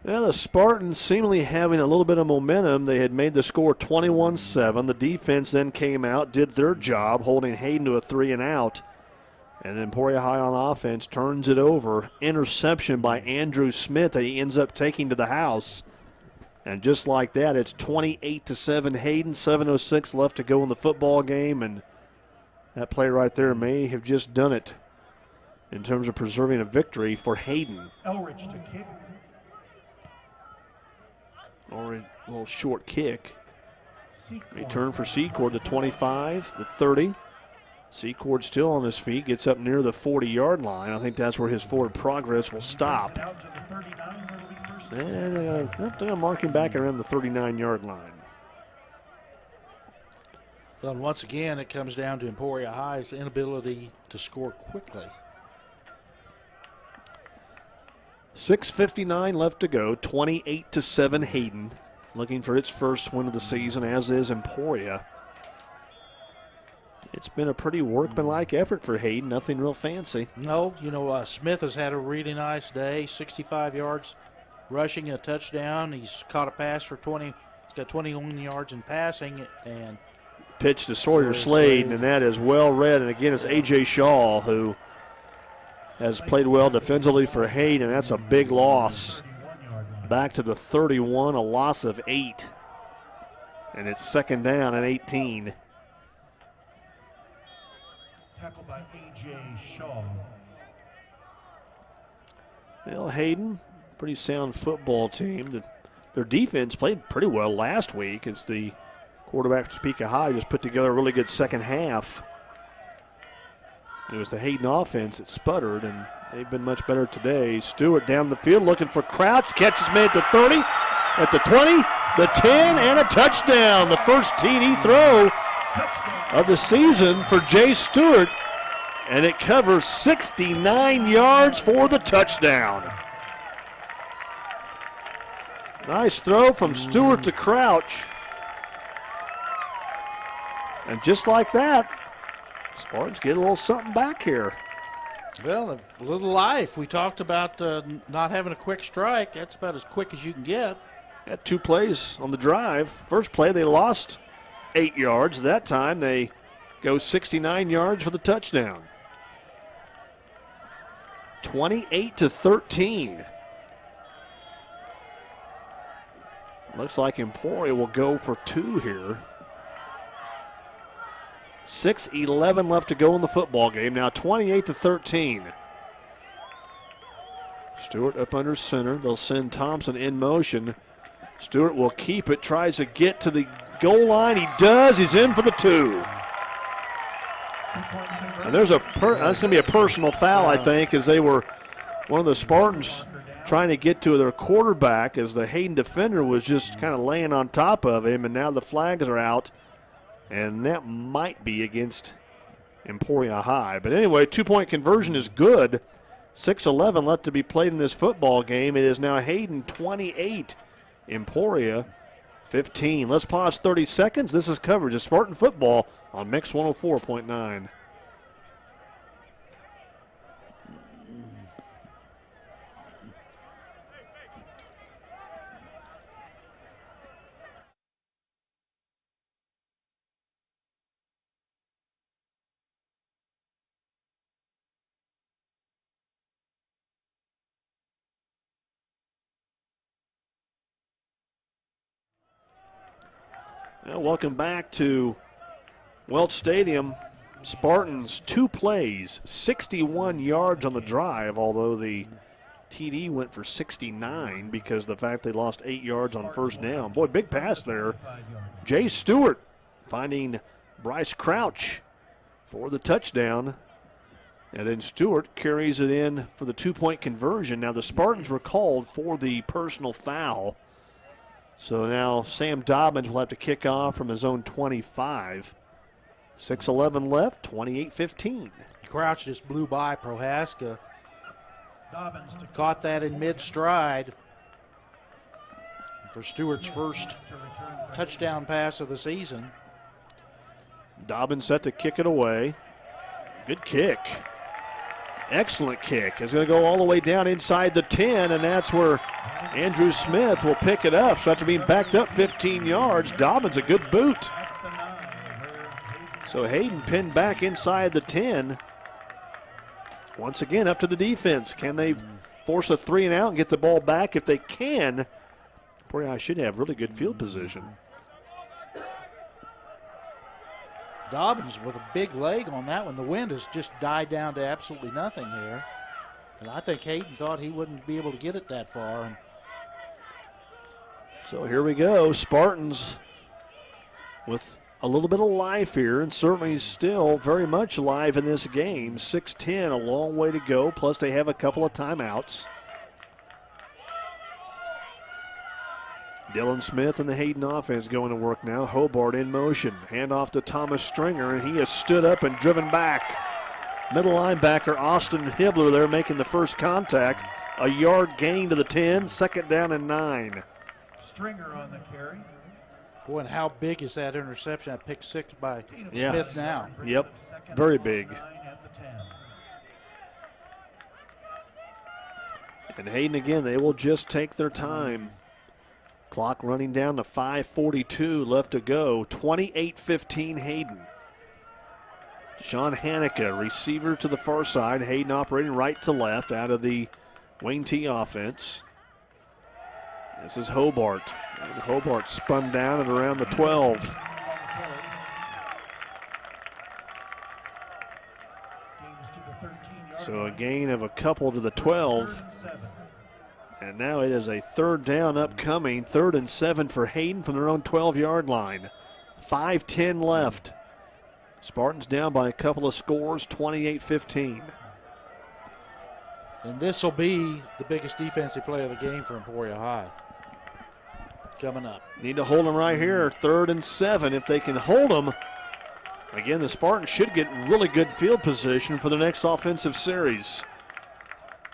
S4: Well, the Spartans seemingly having a little bit of momentum. They had made the score 21-7. The defense then came out, did their job, holding Hayden to a 3-and-out. And then Emporia High on offense turns it over. Interception by Andrew Smith that he ends up taking to the house. And just like that, it's 28-7 Hayden. 7:06 left to go in the football game. And that play right there may have just done it in terms of preserving a victory for Hayden.
S1: Elrich to kick.
S4: Or a little short kick. Return for Secord, the 25, the 30. Secord still on his feet, gets up near the 40-yard line. I think that's where his forward progress will stop. And they're going to mark him back around the 39-yard line.
S5: Well, once again, it comes down to Emporia High's inability to score quickly.
S4: 6:59 left to go, 28-7 Hayden. Looking for its first win of the season, as is Emporia. It's been a pretty workmanlike effort for Hayden, nothing real fancy.
S5: No, Smith has had a really nice day, 65 yards rushing, a touchdown. He's caught a pass for 20. He's got 21 yards in passing. And
S4: pitch to Sawyer Slade, and that is well read. And again, it's A.J. Shaw who has played well defensively for Hayden. That's a big loss. Back to the 31, a loss of 8. And it's second down and 18.
S1: Tackled by A.J. Shaw.
S4: Well, Hayden, pretty sound football team. Their defense played pretty well last week as the quarterback for Topeka High just put together a really good second half. It was the Hayden offense that sputtered, and they've been much better today. Stewart down the field looking for Crouch. Catches made at the 30, at the 20, the 10, and a touchdown. The first TD throw of the season for Jay Stewart, and it covers 69 yards for the touchdown. Nice throw from Stewart to Crouch. And just like that, Spartans get a little something back here.
S5: Well, a little life. We talked about not having a quick strike. That's about as quick as you can get.
S4: Had 2 plays on the drive. First play, they lost 8 yards. That time, they go 69 yards for the touchdown. 28-13. Looks like Emporia will go for 2 here. 6:11 left to go in the football game. Now 28-13. Stewart up under center. They'll send Thompson in motion. Stewart will keep it, tries to get to the goal line. He does. He's in for the 2. And there's that's going to be a personal foul, I think, as they were one of the Spartans trying to get to their quarterback as the Hayden defender was just kind of laying on top of him, and now the flags are out. And that might be against Emporia High. But anyway, 2-point conversion is good. 6:11 left to be played in this football game. It is now Hayden 28, Emporia 15. Let's pause 30 seconds. This is coverage of Spartan football on Mix 104.9. Well, welcome back to Welch Stadium. Spartans 2 plays, 61 yards on the drive, although the TD went for 69 because of the fact they lost 8 yards on first down. Boy, big pass there. Jay Stewart finding Bryce Crouch for the touchdown. And then Stewart carries it in for the 2-point conversion. Now the Spartans were called for the personal foul. So now Sam Dobbins will have to kick off from his own 25. 6:11 left, 28-15.
S5: Crouch just blew by Prohaska. Caught that in mid-stride for Stewart's first touchdown pass of the season.
S4: Dobbins set to kick it away. Good kick. Excellent kick. It's going to go all the way down inside the 10, and that's where Andrew Smith will pick it up. So after being backed up 15 yards, Dobbins a good boot. So Hayden pinned back inside the 10. Once again, up to the defense. Can they force a 3 and out and get the ball back? If they can, Emporia should have really good field position.
S5: Dobbins with a big leg on that one. The wind has just died down to absolutely nothing here. And I think Hayden thought he wouldn't be able to get it that far. And
S4: so here we go. Spartans with a little bit of life here, and certainly still very much alive in this game. 6:10, a long way to go, plus they have a couple of timeouts. Dylan Smith and the Hayden offense going to work now. Hobart in motion. Handoff to Thomas Stringer, and he has stood up and driven back. Middle linebacker Austin Hibbler there making the first contact. A yard gain to the 10, 2nd down and 9.
S1: Stringer on the carry.
S5: boy, and how big is that interception? That pick 6 by Smith now.
S4: Yep, very big. And Hayden again, they will just take their time. Clock running down to 5:42 left to go. 28-15 Hayden. Sean Haneke, receiver to the far side. Hayden operating right to left out of the Wayne T offense. This is Hobart. And Hobart spun down at around the 12. So a gain of a couple to the 12. And now it is a 3rd down upcoming. 3rd and 7 for Hayden from their own 12-yard line. 5:10 left. Spartans down by a couple of scores, 28-15.
S5: And this will be the biggest defensive play of the game for Emporia High. Coming up.
S4: Need to hold them right here. 3rd and 7. If they can hold them, again, the Spartans should get really good field position for the next offensive series.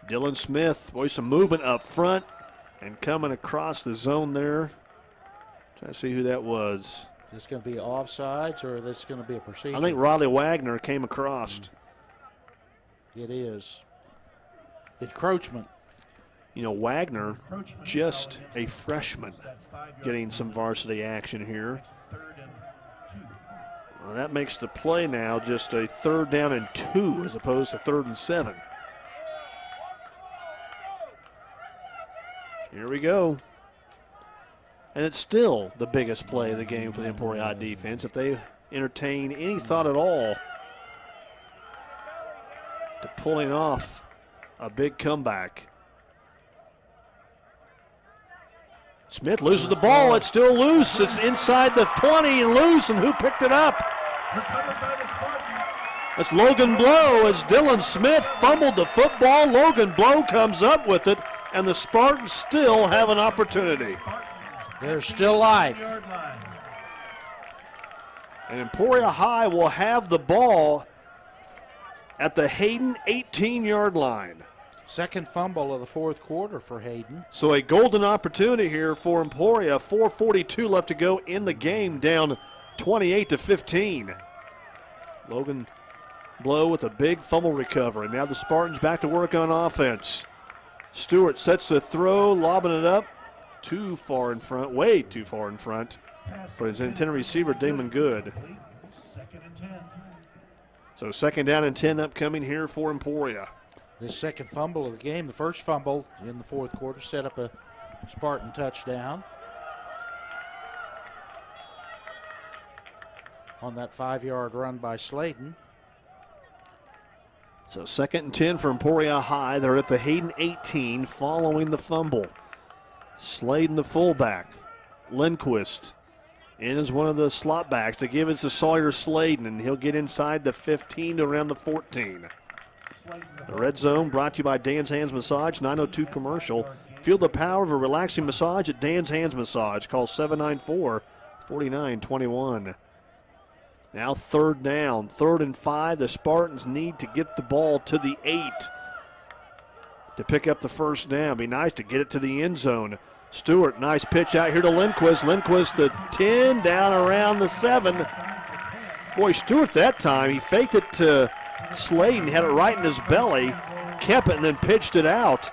S4: Dylan Smith, boy, some movement up front and coming across the zone there. Trying to see who that was.
S5: Is this going to be offsides or is this going to be a procedure?
S4: I think Riley Wagner came across.
S5: It is. Encroachment.
S4: You know, Wagner, just a freshman, getting some varsity action here. Well, that makes the play now just a 3rd down and 2 as opposed to 3rd and 7. Here we go. And it's still the biggest play of the game for the Emporia High defense. If they entertain any thought at all to pulling off a big comeback. Smith loses the ball. It's still loose. It's inside the 20 and loose. And who picked it up? It's Logan Blow as Dylan Smith fumbled the football. Logan Blow comes up with it, and the Spartans still have an opportunity.
S5: There's still life.
S4: And Emporia High will have the ball at the Hayden 18-yard line.
S5: Second fumble of the fourth quarter for Hayden.
S4: So a golden opportunity here for Emporia. 4:42 left to go in the game, down 28-15. Logan Blow with a big fumble recovery. Now the Spartans back to work on offense. Stewart sets to throw, lobbing it up. Too far in front, way too far in front for his intended receiver, Damon Good. So second down and 10 upcoming here for Emporia.
S5: This second fumble of the game, the first fumble in the fourth quarter, set up a Spartan touchdown on that 5-yard run by Sladen.
S4: So second and 10 for Emporia High. They're at the Hayden 18 following the fumble. Sladen, the fullback. Lindquist in as one of the slot backs to give it to Sawyer Sladen, and he'll get inside the 15 to around the 14. The red zone brought to you by Dan's Hands Massage, 902 commercial. Feel the power of a relaxing massage at Dan's Hands Massage. Call 794-4921. Now third down, 3rd and 5. The Spartans need to get the ball to the 8 to pick up the first down. Be nice to get it to the end zone. Stewart, nice pitch out here to Lindquist. Lindquist to 10, down around the 7. Boy, Stewart that time, he faked it to Sladen, had it right in his belly, kept it and then pitched it out.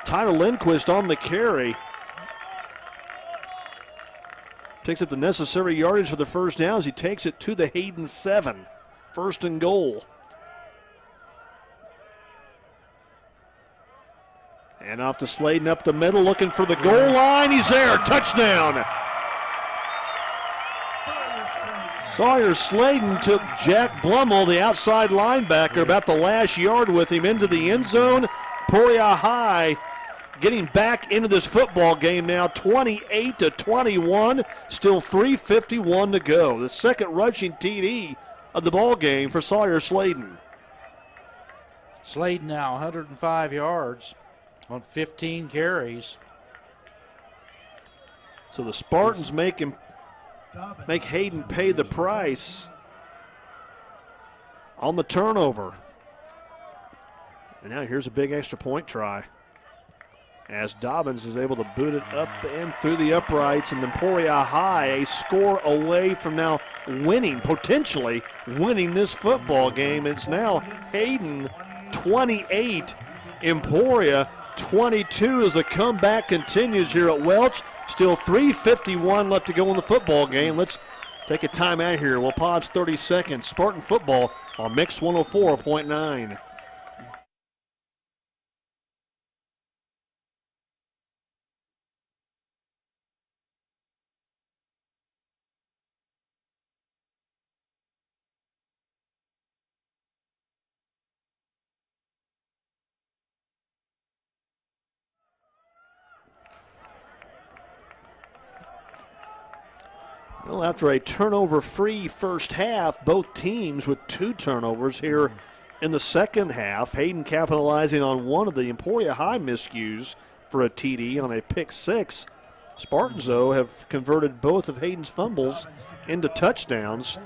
S4: Tyler Lindquist on the carry. Picks up the necessary yardage for the first down as he takes it to the Hayden 7. 1st and goal. And off to Sladen up the middle, looking for the goal line. He's there. Touchdown. Sawyer Sladen took Jack Blummel, the outside linebacker, about the last yard with him into the end zone. Emporia High getting back into this football game now, 28-21. Still 3:51 to go. The second rushing TD of the ball game for Sawyer Sladen.
S5: Sladen now 105 yards on 15 carries.
S4: So the Spartans make Hayden pay the price on the turnover. And now here's a big extra point try, as Dobbins is able to boot it up and through the uprights, and Emporia High a score away from now winning, potentially winning this football game. It's now Hayden 28, Emporia 22 as the comeback continues here at Welch. Still 3:51 left to go in the football game. Let's take a timeout here. We'll pause 30 seconds. Spartan football on Mix 104.9. Well, after a turnover-free first half, both teams with 2 turnovers here in the second half. Hayden capitalizing on one of the Emporia High miscues for a TD on a pick 6. Spartans, though, have converted both of Hayden's fumbles into touchdowns.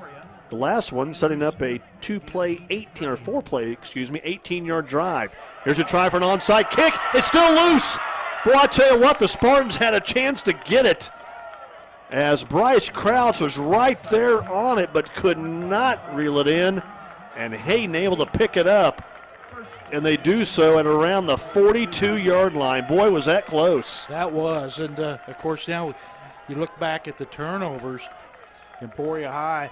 S4: The last one setting up a 18-yard drive. Here's a try for an onside kick. It's still loose. Boy, I tell you what, the Spartans had a chance to get it, as Bryce Crouch was right there on it but could not reel it in, and Hayden able to pick it up, and they do so at around the 42-yard line. Boy, was that close.
S5: That was, and of course now you look back at the turnovers. Emporia High,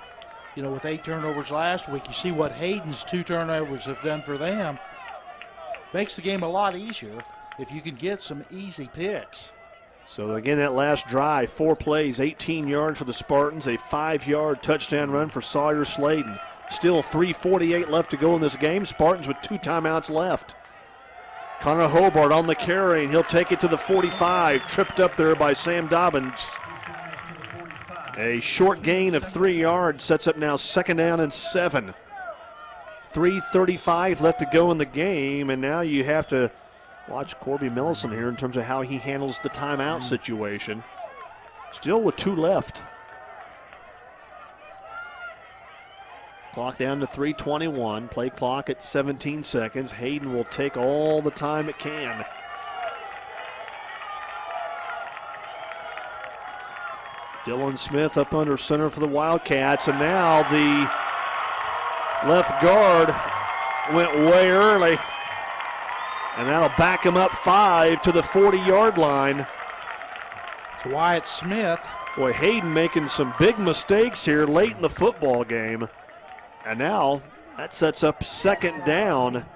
S5: you know, with 8 turnovers last week, you see what Hayden's 2 turnovers have done for them. Makes the game a lot easier if you can get some easy picks.
S4: So again, that last drive, 4 plays, 18 yards for the Spartans, a 5-yard touchdown run for Sawyer Sladen. Still 3:48 left to go in this game. Spartans with 2 timeouts left. Connor Hobart on the carry, and he'll take it to the 45, tripped up there by Sam Dobbins. A short gain of 3 yards sets up now 2nd down and 7. 3:35 left to go in the game, and now you have to watch Corby Millison here in terms of how he handles the timeout situation. Still with 2 left. Clock down to 3:21. Play clock at 17 seconds. Hayden will take all the time it can. Dylan Smith up under center for the Wildcats, and now the left guard went way early, and that'll back him up 5 to the 40-yard line.
S5: It's Wyatt Smith.
S4: Boy, Hayden making some big mistakes here late in the football game. And now that sets up second down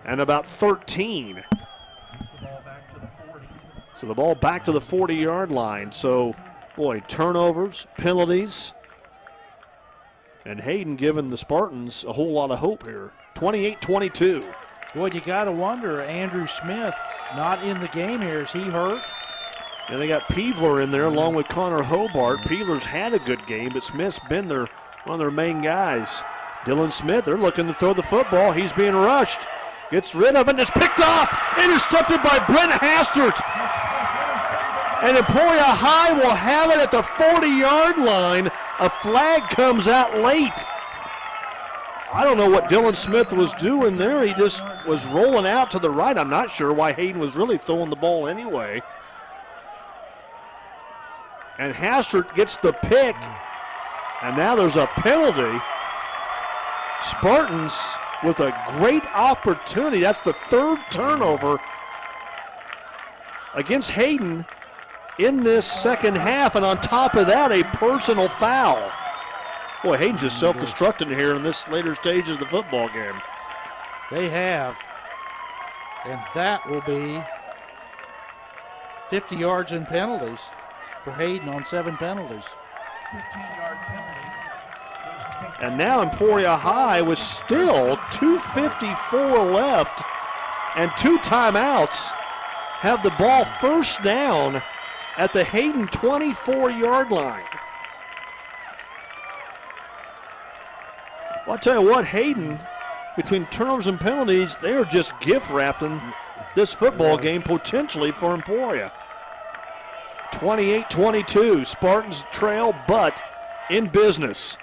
S4: and about 13. So the ball back to the 40-yard line. So, boy, turnovers, penalties. And Hayden giving the Spartans a whole lot of hope here. 28-22.
S5: Boy, you got to wonder, Andrew Smith not in the game here. Is he hurt?
S4: And they got Peevler in there along with Connor Hobart. Peevler's had a good game, but Smith's been one of their main guys. Dylan Smith, they're looking to throw the football. He's being rushed. Gets rid of it and it's picked off. Intercepted by Brent Hastert. And Emporia High will have it at the 40-yard line. A flag comes out late. I don't know what Dylan Smith was doing there. He just was rolling out to the right. I'm not sure why Hayden was really throwing the ball anyway. And Hastert gets the pick. And now there's a penalty. Spartans with a great opportunity. That's the third turnover against Hayden in this second half. And on top of that, a personal foul. Boy, Hayden's just self-destructing here in this later stages of the football game.
S5: They have. And that will be 50 yards in penalties for Hayden on 7 penalties.
S1: 15-yard penalty.
S4: And now Emporia High with still 2:54 left and 2 timeouts have the ball first down at the Hayden 24-yard line. Well, I'll tell you what, Hayden, between turnovers and penalties, they are just gift-wrapping this football game potentially for Emporia. 28-22, Spartans trail, but in business.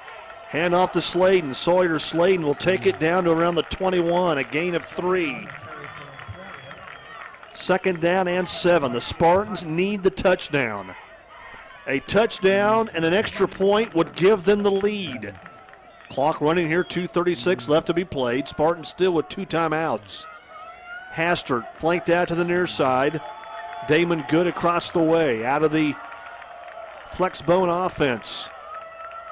S4: Hand off to Sladen. Sawyer Sladen will take it down to around the 21, a gain of 3. Second down and 7. The Spartans need the touchdown. A touchdown and an extra point would give them the lead. Clock running here, 2:36 left to be played. Spartans still with 2 timeouts. Hastert flanked out to the near side. Damon Good across the way, out of the flex bone offense.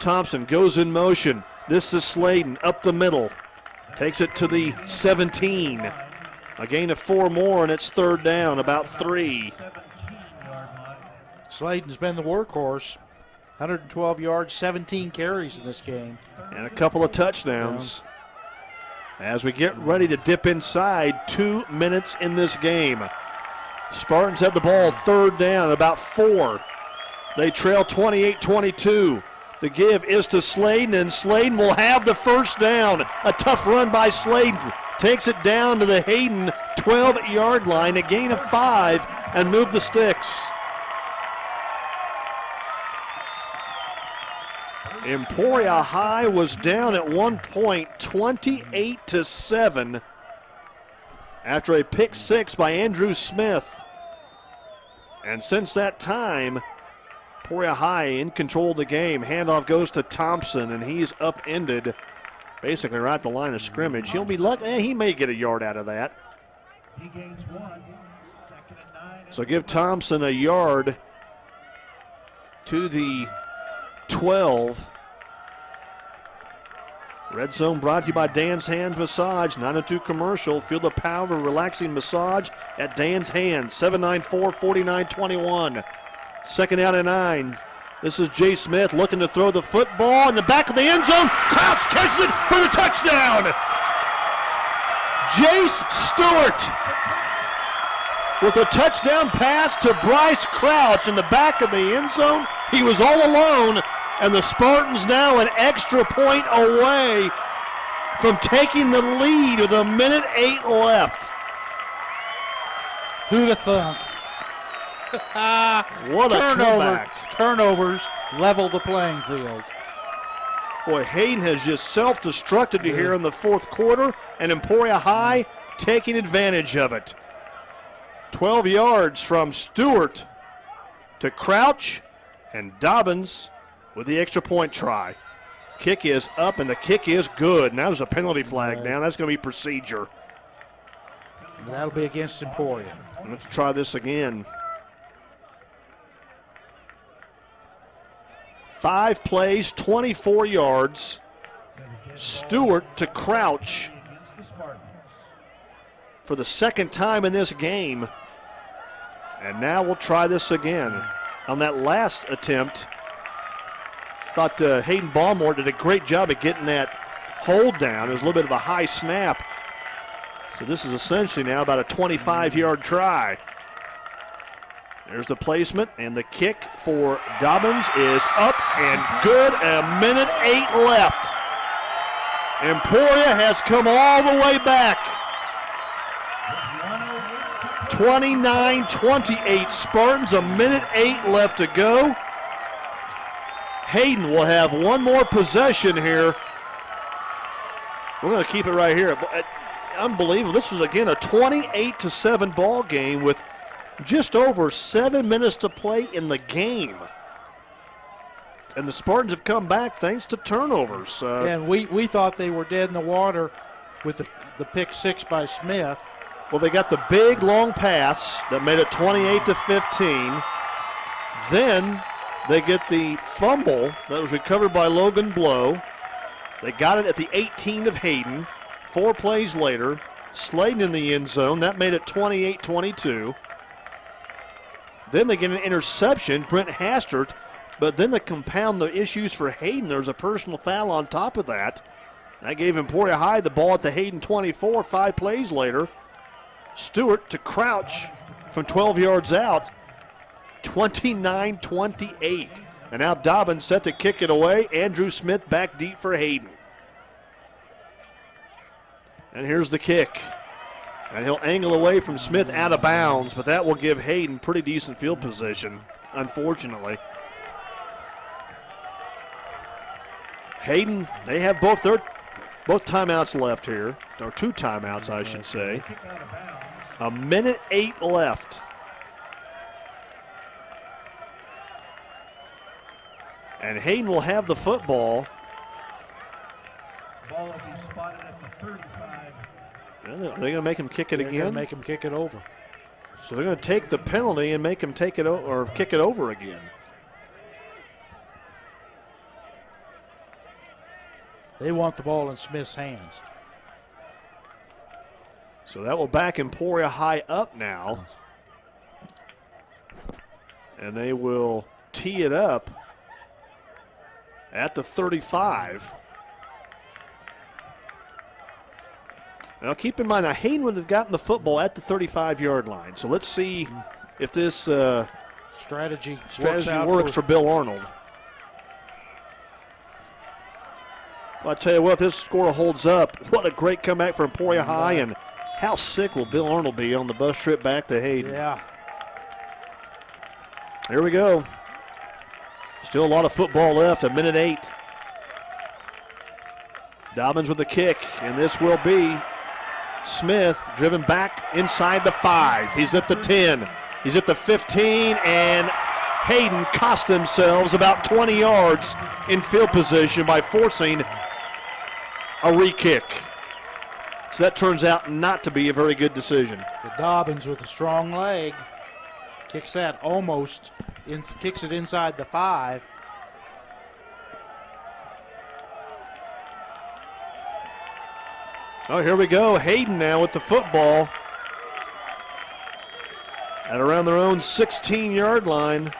S4: Thompson goes in motion. This is Sladen up the middle. Takes it to the 17. A gain of 4 more, and it's third down, about 3.
S5: Sladen's been the workhorse. 112 yards, 17 carries in this game.
S4: And a couple of touchdowns. As we get ready to dip inside, 2 minutes in this game. Spartans have the ball, third down, about 4. They trail 28-22. The give is to Sladen, and Sladen will have the first down. A tough run by Sladen. Takes it down to the Hayden 12-yard line, a gain of 5, and move the sticks. Emporia High was down at one point, 28-7, after a pick 6 by Andrew Smith. And since that time, Emporia High in control of the game. Handoff goes to Thompson, and he's upended basically right at the line of scrimmage. He'll be lucky. He may get a yard out of that.
S1: He gains 1. Second and 9.
S4: So give Thompson a yard to the 12. Red Zone brought to you by Dan's Hands Massage. 902 commercial. Feel the power of a relaxing massage at Dan's Hands. 794-4921. Second down and 9. This is Jay Smith looking to throw the football in the back of the end zone. Crouch catches it for the touchdown. Jace Stewart with a touchdown pass to Bryce Crouch in the back of the end zone. He was all alone, and the Spartans now an extra point away from taking the lead with 1:08 left.
S5: Who'd have thunk?
S4: What a comeback.
S5: Turnovers level the playing field.
S4: Boy, Hayden has just self-destructed here in the fourth quarter, and Emporia High taking advantage of it. 12 yards from Stewart to Crouch, and Dobbins with the extra point try. Kick is up, and the kick is good. Now there's a penalty flag down. That's going to be procedure.
S5: That'll be against Emporia.
S4: Let's try this again. 5 plays, 24 yards. Stewart to Crouch for the second time in this game. And now we'll try this again. On that last attempt, thought Hayden Balmore did a great job of getting that hold down. It was a little bit of a high snap. So this is essentially now about a 25-yard try. There's the placement, and the kick for Dobbins is up and good. A minute 8 left. Emporia has come all the way back. 29-28 Spartans, a minute 8 left to go. Hayden will have one more possession here. We're going to keep it right here. Unbelievable. This was, again, a 28-7 ball game with just over 7 minutes to play in the game. And the Spartans have come back thanks to turnovers.
S5: And we thought they were dead in the water with the pick 6 by Smith.
S4: Well, they got the big long pass that made it 28-15. Then they get the fumble that was recovered by Logan Blow. They got it at the 18 of Hayden. 4 plays later, Slayton in the end zone. That made it 28-22. Then they get an interception, Brent Hastert, but then to compound the issues for Hayden, there's a personal foul on top of that. That gave Emporia High the ball at the Hayden 24, 5 plays later. Stewart to Crouch from 12 yards out, 29-28. And now Dobbins set to kick it away. Andrew Smith back deep for Hayden. And here's the kick. And he'll angle away from Smith out of bounds, but that will give Hayden pretty decent field position, unfortunately. Hayden, they have both timeouts left here, or 2 timeouts, I should say. A minute 8 left. And Hayden will have the football.
S1: Ball will be spotted at the 35.
S4: Are they going to make him kick it again?
S5: They're going to make him kick it over.
S4: So they're going to take the penalty and make him take it or kick it over again.
S5: They want the ball in Smith's hands.
S4: So that will back Emporia High up now. And they will tee it up at the 35. Now keep in mind, Hayden would have gotten the football at the 35-yard line. So let's see if this
S5: strategy
S4: works for Bill Arnold. Well, I tell you what, if this score holds up, what a great comeback for Emporia High, and how sick will Bill Arnold be on the bus trip back to Hayden?
S5: Yeah.
S4: Here we go. Still a lot of football left, a minute 8. Dobbins with the kick, and this will be Smith driven back inside the 5. He's at the 10. He's at the 15, and Hayden cost themselves about 20 yards in field position by forcing a re-kick. So that turns out not to be a very good decision.
S5: The Dobbins with a strong leg kicks that kicks it inside the 5.
S4: Oh, here we go. Hayden now with the football at around their own 16-yard line.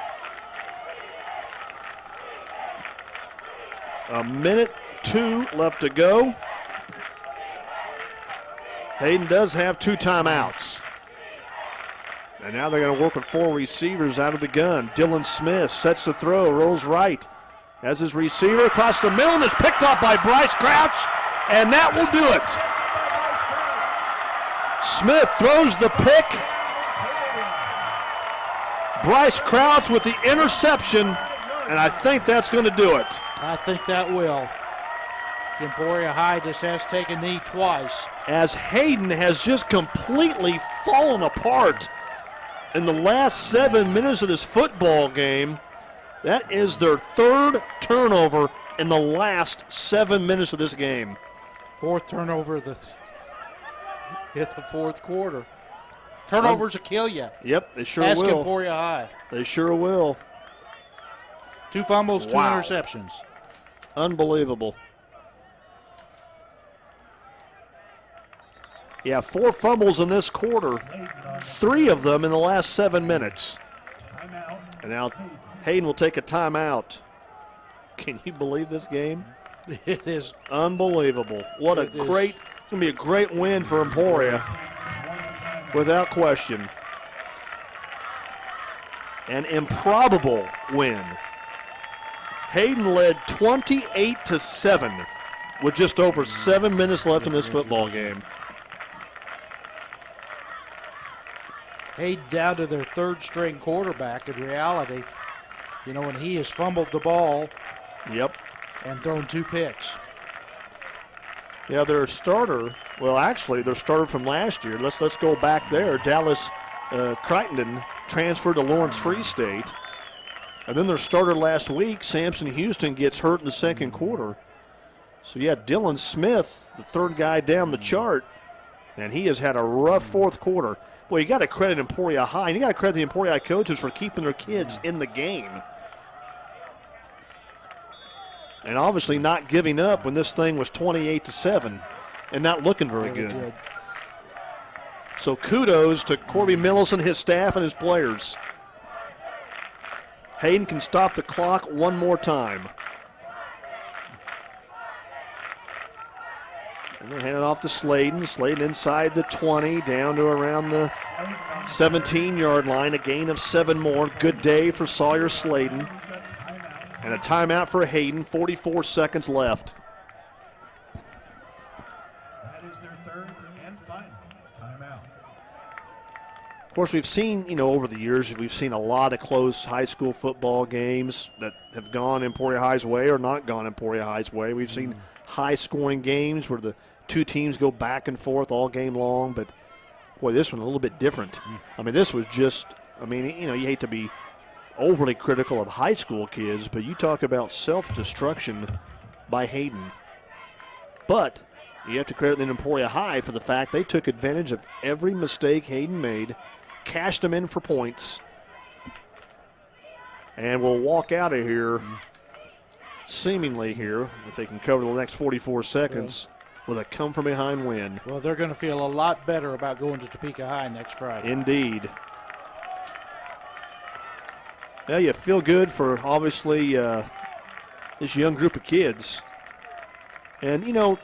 S4: A minute 2 left to go. Hayden does have 2 timeouts. And now they're going to work with 4 receivers out of the gun. Dylan Smith sets the throw, rolls right. Has his receiver across the middle, and is picked up by Bryce Crouch, and that will do it. Smith throws the pick. Bryce Crouch with the interception, and I think that's going to do it.
S5: I think that will. Emporia High just has to take a knee twice.
S4: As Hayden has just completely fallen apart in the last 7 minutes of this football game. That is their third turnover in the last 7 minutes of this game.
S5: Fourth turnover in the fourth quarter. Turnovers will kill you.
S4: Yep, they sure
S5: Ask
S4: will.
S5: Emporia High.
S4: They sure will.
S5: 2 fumbles, 2 interceptions.
S4: Unbelievable. Yeah, 4 fumbles in this quarter. 3 of them in the last 7 minutes. And now Hayden will take a timeout. Can you believe this game?
S5: It is
S4: unbelievable. What a great, it's going to be a great win for Emporia, without question. An improbable win. Hayden led 28-7 with just over 7 minutes left in this football game.
S5: Hayden down to their third string quarterback in reality. You know, and he has fumbled the ball.
S4: Yep.
S5: And thrown 2 picks.
S4: Yeah, their starter, well, actually, their starter from last year, let's go back there. Dallas Crittenden transferred to Lawrence Free State. And then their starter last week, Samson Houston, gets hurt in the second quarter. So, yeah, Dylan Smith, the third guy down the chart, and he has had a rough fourth quarter. Well, you got to credit Emporia High, and you got to credit the Emporia High coaches for keeping their kids in the game. And obviously not giving up when this thing was 28-7 and not looking very good. So kudos to Corby Millison, his staff, and his players. Hayden can stop the clock one more time. And they're handing off to Sladen. Sladen inside the 20, down to around the 17-yard line. A gain of 7 more. Good day for Sawyer Sladen. And a timeout for Hayden, 44 seconds left.
S1: That is their third and final timeout.
S4: Of course, we've seen, over the years, we've seen a lot of close high school football games that have gone Emporia High's way or not gone Emporia High's way. We've seen high-scoring games where the 2 teams go back and forth all game long, but, boy, this one a little bit different. I mean, this was just, you hate to be overly critical of high school kids, but you talk about self-destruction by Hayden. But you have to credit the Emporia High for the fact they took advantage of every mistake Hayden made, cashed them in for points, and will walk out of here, seemingly here, if they can cover the next 44 seconds, with a come-from-behind win.
S5: Well, they're going to feel a lot better about going to Topeka High next Friday.
S4: Indeed. Well, you feel good for, obviously, this young group of kids. And, I'll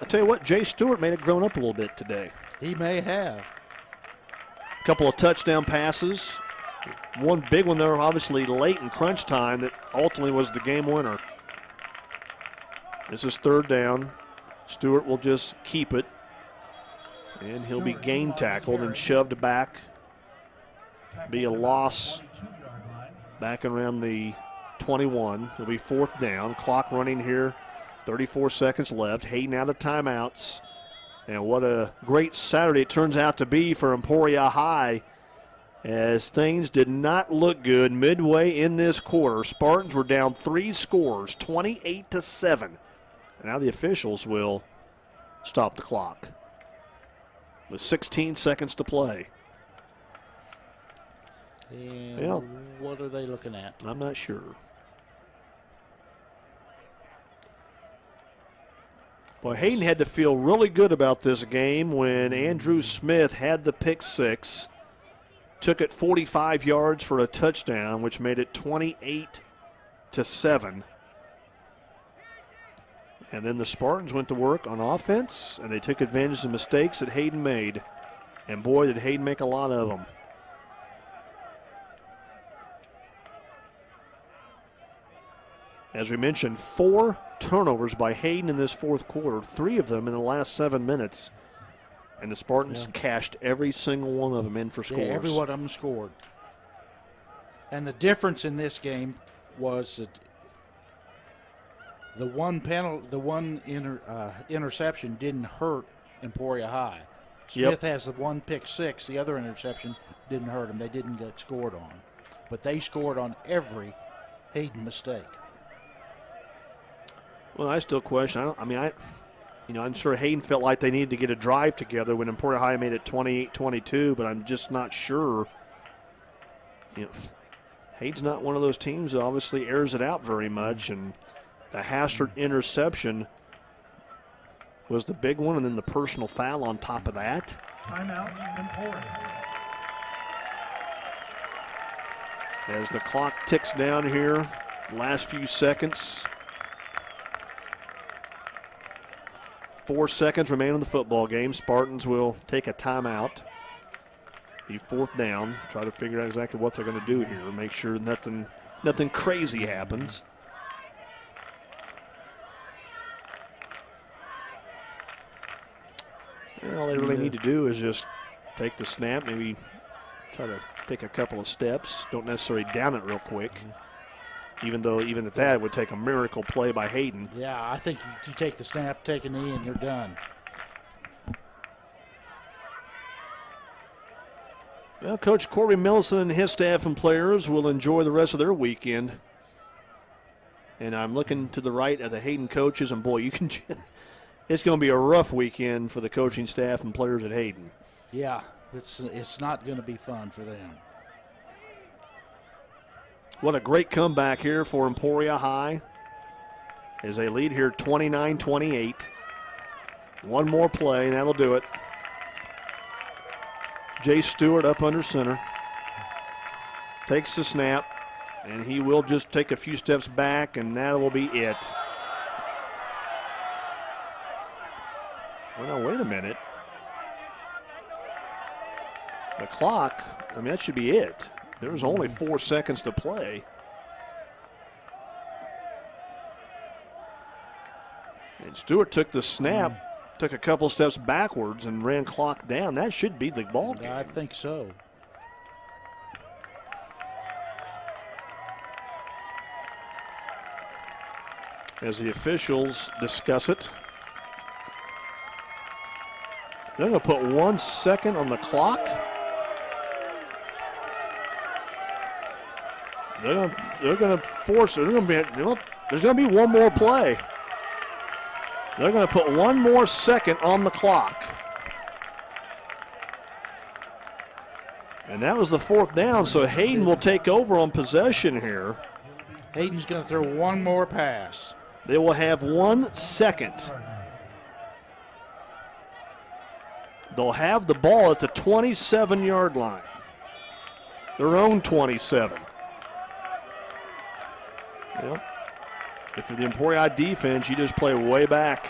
S4: tell you what, Jay Stewart may have grown up a little bit today.
S5: He may have.
S4: A couple of touchdown passes. One big one there, obviously, late in crunch time that ultimately was the game winner. This is third down. Stewart will just keep it. And he'll be gain tackled and shoved back. Be a loss back around the 21. It'll be fourth down. Clock running here. 34 seconds left. Hayden out of timeouts. And what a great Saturday it turns out to be for Emporia High, as things did not look good midway in this quarter. Spartans were down 3 scores, 28-7. And now the officials will stop the clock with 16 seconds to play.
S5: And what are they looking at?
S4: I'm not sure. Well, Hayden had to feel really good about this game when Andrew Smith had the pick 6, took it 45 yards for a touchdown, which made it 28-7. And then the Spartans went to work on offense, and they took advantage of the mistakes that Hayden made. And boy, did Hayden make a lot of them. As we mentioned, 4 turnovers by Hayden in this fourth quarter, 3 of them in the last 7 minutes. And the Spartans cashed every single one of them in for scores.
S5: Yeah, every one of them scored. And the difference in this game was that The one interception didn't hurt Emporia High. Smith has the one pick six. The other interception didn't hurt them. They didn't get scored on. But they scored on every Hayden mistake.
S4: Well, I still question. I'm sure Hayden felt like they needed to get a drive together when Emporia High made it 28-22, but I'm just not sure. Hayden's not one of those teams that obviously airs it out very much, and the Hastert interception was the big one, and then the personal foul on top of that.
S1: Timeout, Emporia.
S4: As the clock ticks down here, last few seconds. 4 seconds remain in the football game. Spartans will take a timeout. Be fourth down. Try to figure out exactly what they're going to do here. Make sure nothing crazy happens. And all they really need to do is just take the snap, maybe try to take a couple of steps. Don't necessarily down it real quick. Even at that, it would take a miracle play by Hayden.
S5: Yeah, I think you take the snap, take a knee, and you're done.
S4: Well, Coach Corey Milson and his staff and players will enjoy the rest of their weekend. And I'm looking to the right at the Hayden coaches, and boy, it's going to be a rough weekend for the coaching staff and players at Hayden.
S5: Yeah, it's not going to be fun for them.
S4: What a great comeback here for Emporia High as they lead here 29-28. One more play, and that'll do it. Jay Stewart up under center. Takes the snap, and he will just take a few steps back, and that will be it. Well, now, wait a minute. The clock, that should be it. There's only 4 seconds to play. And Stewart took the snap, took a couple steps backwards, and ran clock down. That should be the ball game.
S5: I think so.
S4: As the officials discuss it, they're going to put 1 second on the clock. They're going to force it. There's going to be one more play. They're going to put 1 more second on the clock. And that was the 4th down, so Hayden will take over on possession here.
S5: Hayden's going to throw one more pass.
S4: They will have 1 second. They'll have the ball at the 27-yard line. Their own 27. Well, if you're the Emporia defense, you just play way back.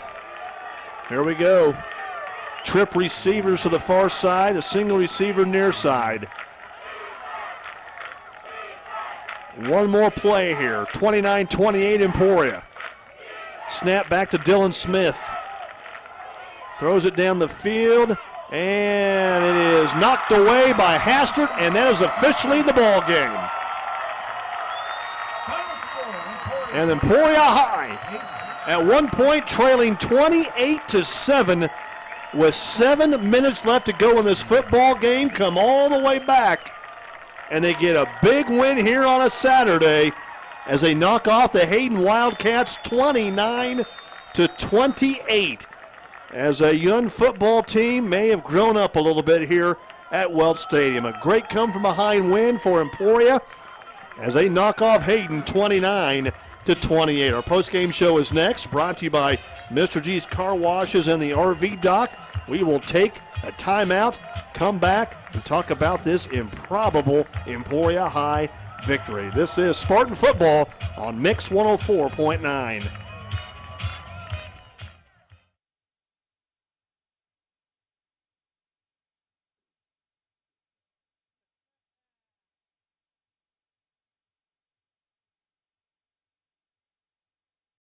S4: Here we go. Trip receivers to the far side, a single receiver near side. One more play here. 29-28 Emporia. Snap back to Dylan Smith. Throws it down the field, and it is knocked away by Hastert, and that is officially the ball game. And Emporia High, at one point trailing 28-7, with 7 minutes left to go in this football game, come all the way back, and they get a big win here on a Saturday as they knock off the Hayden Wildcats 29-28. As a young football team may have grown up a little bit here at Welch Stadium. A great come-from-behind win for Emporia as they knock off Hayden 29-28. Our post-game show is next, brought to you by Mr. G's Car Washes and the RV Dock. We will take a timeout, come back, and talk about this improbable Emporia High victory. This is Spartan Football on Mix 104.9.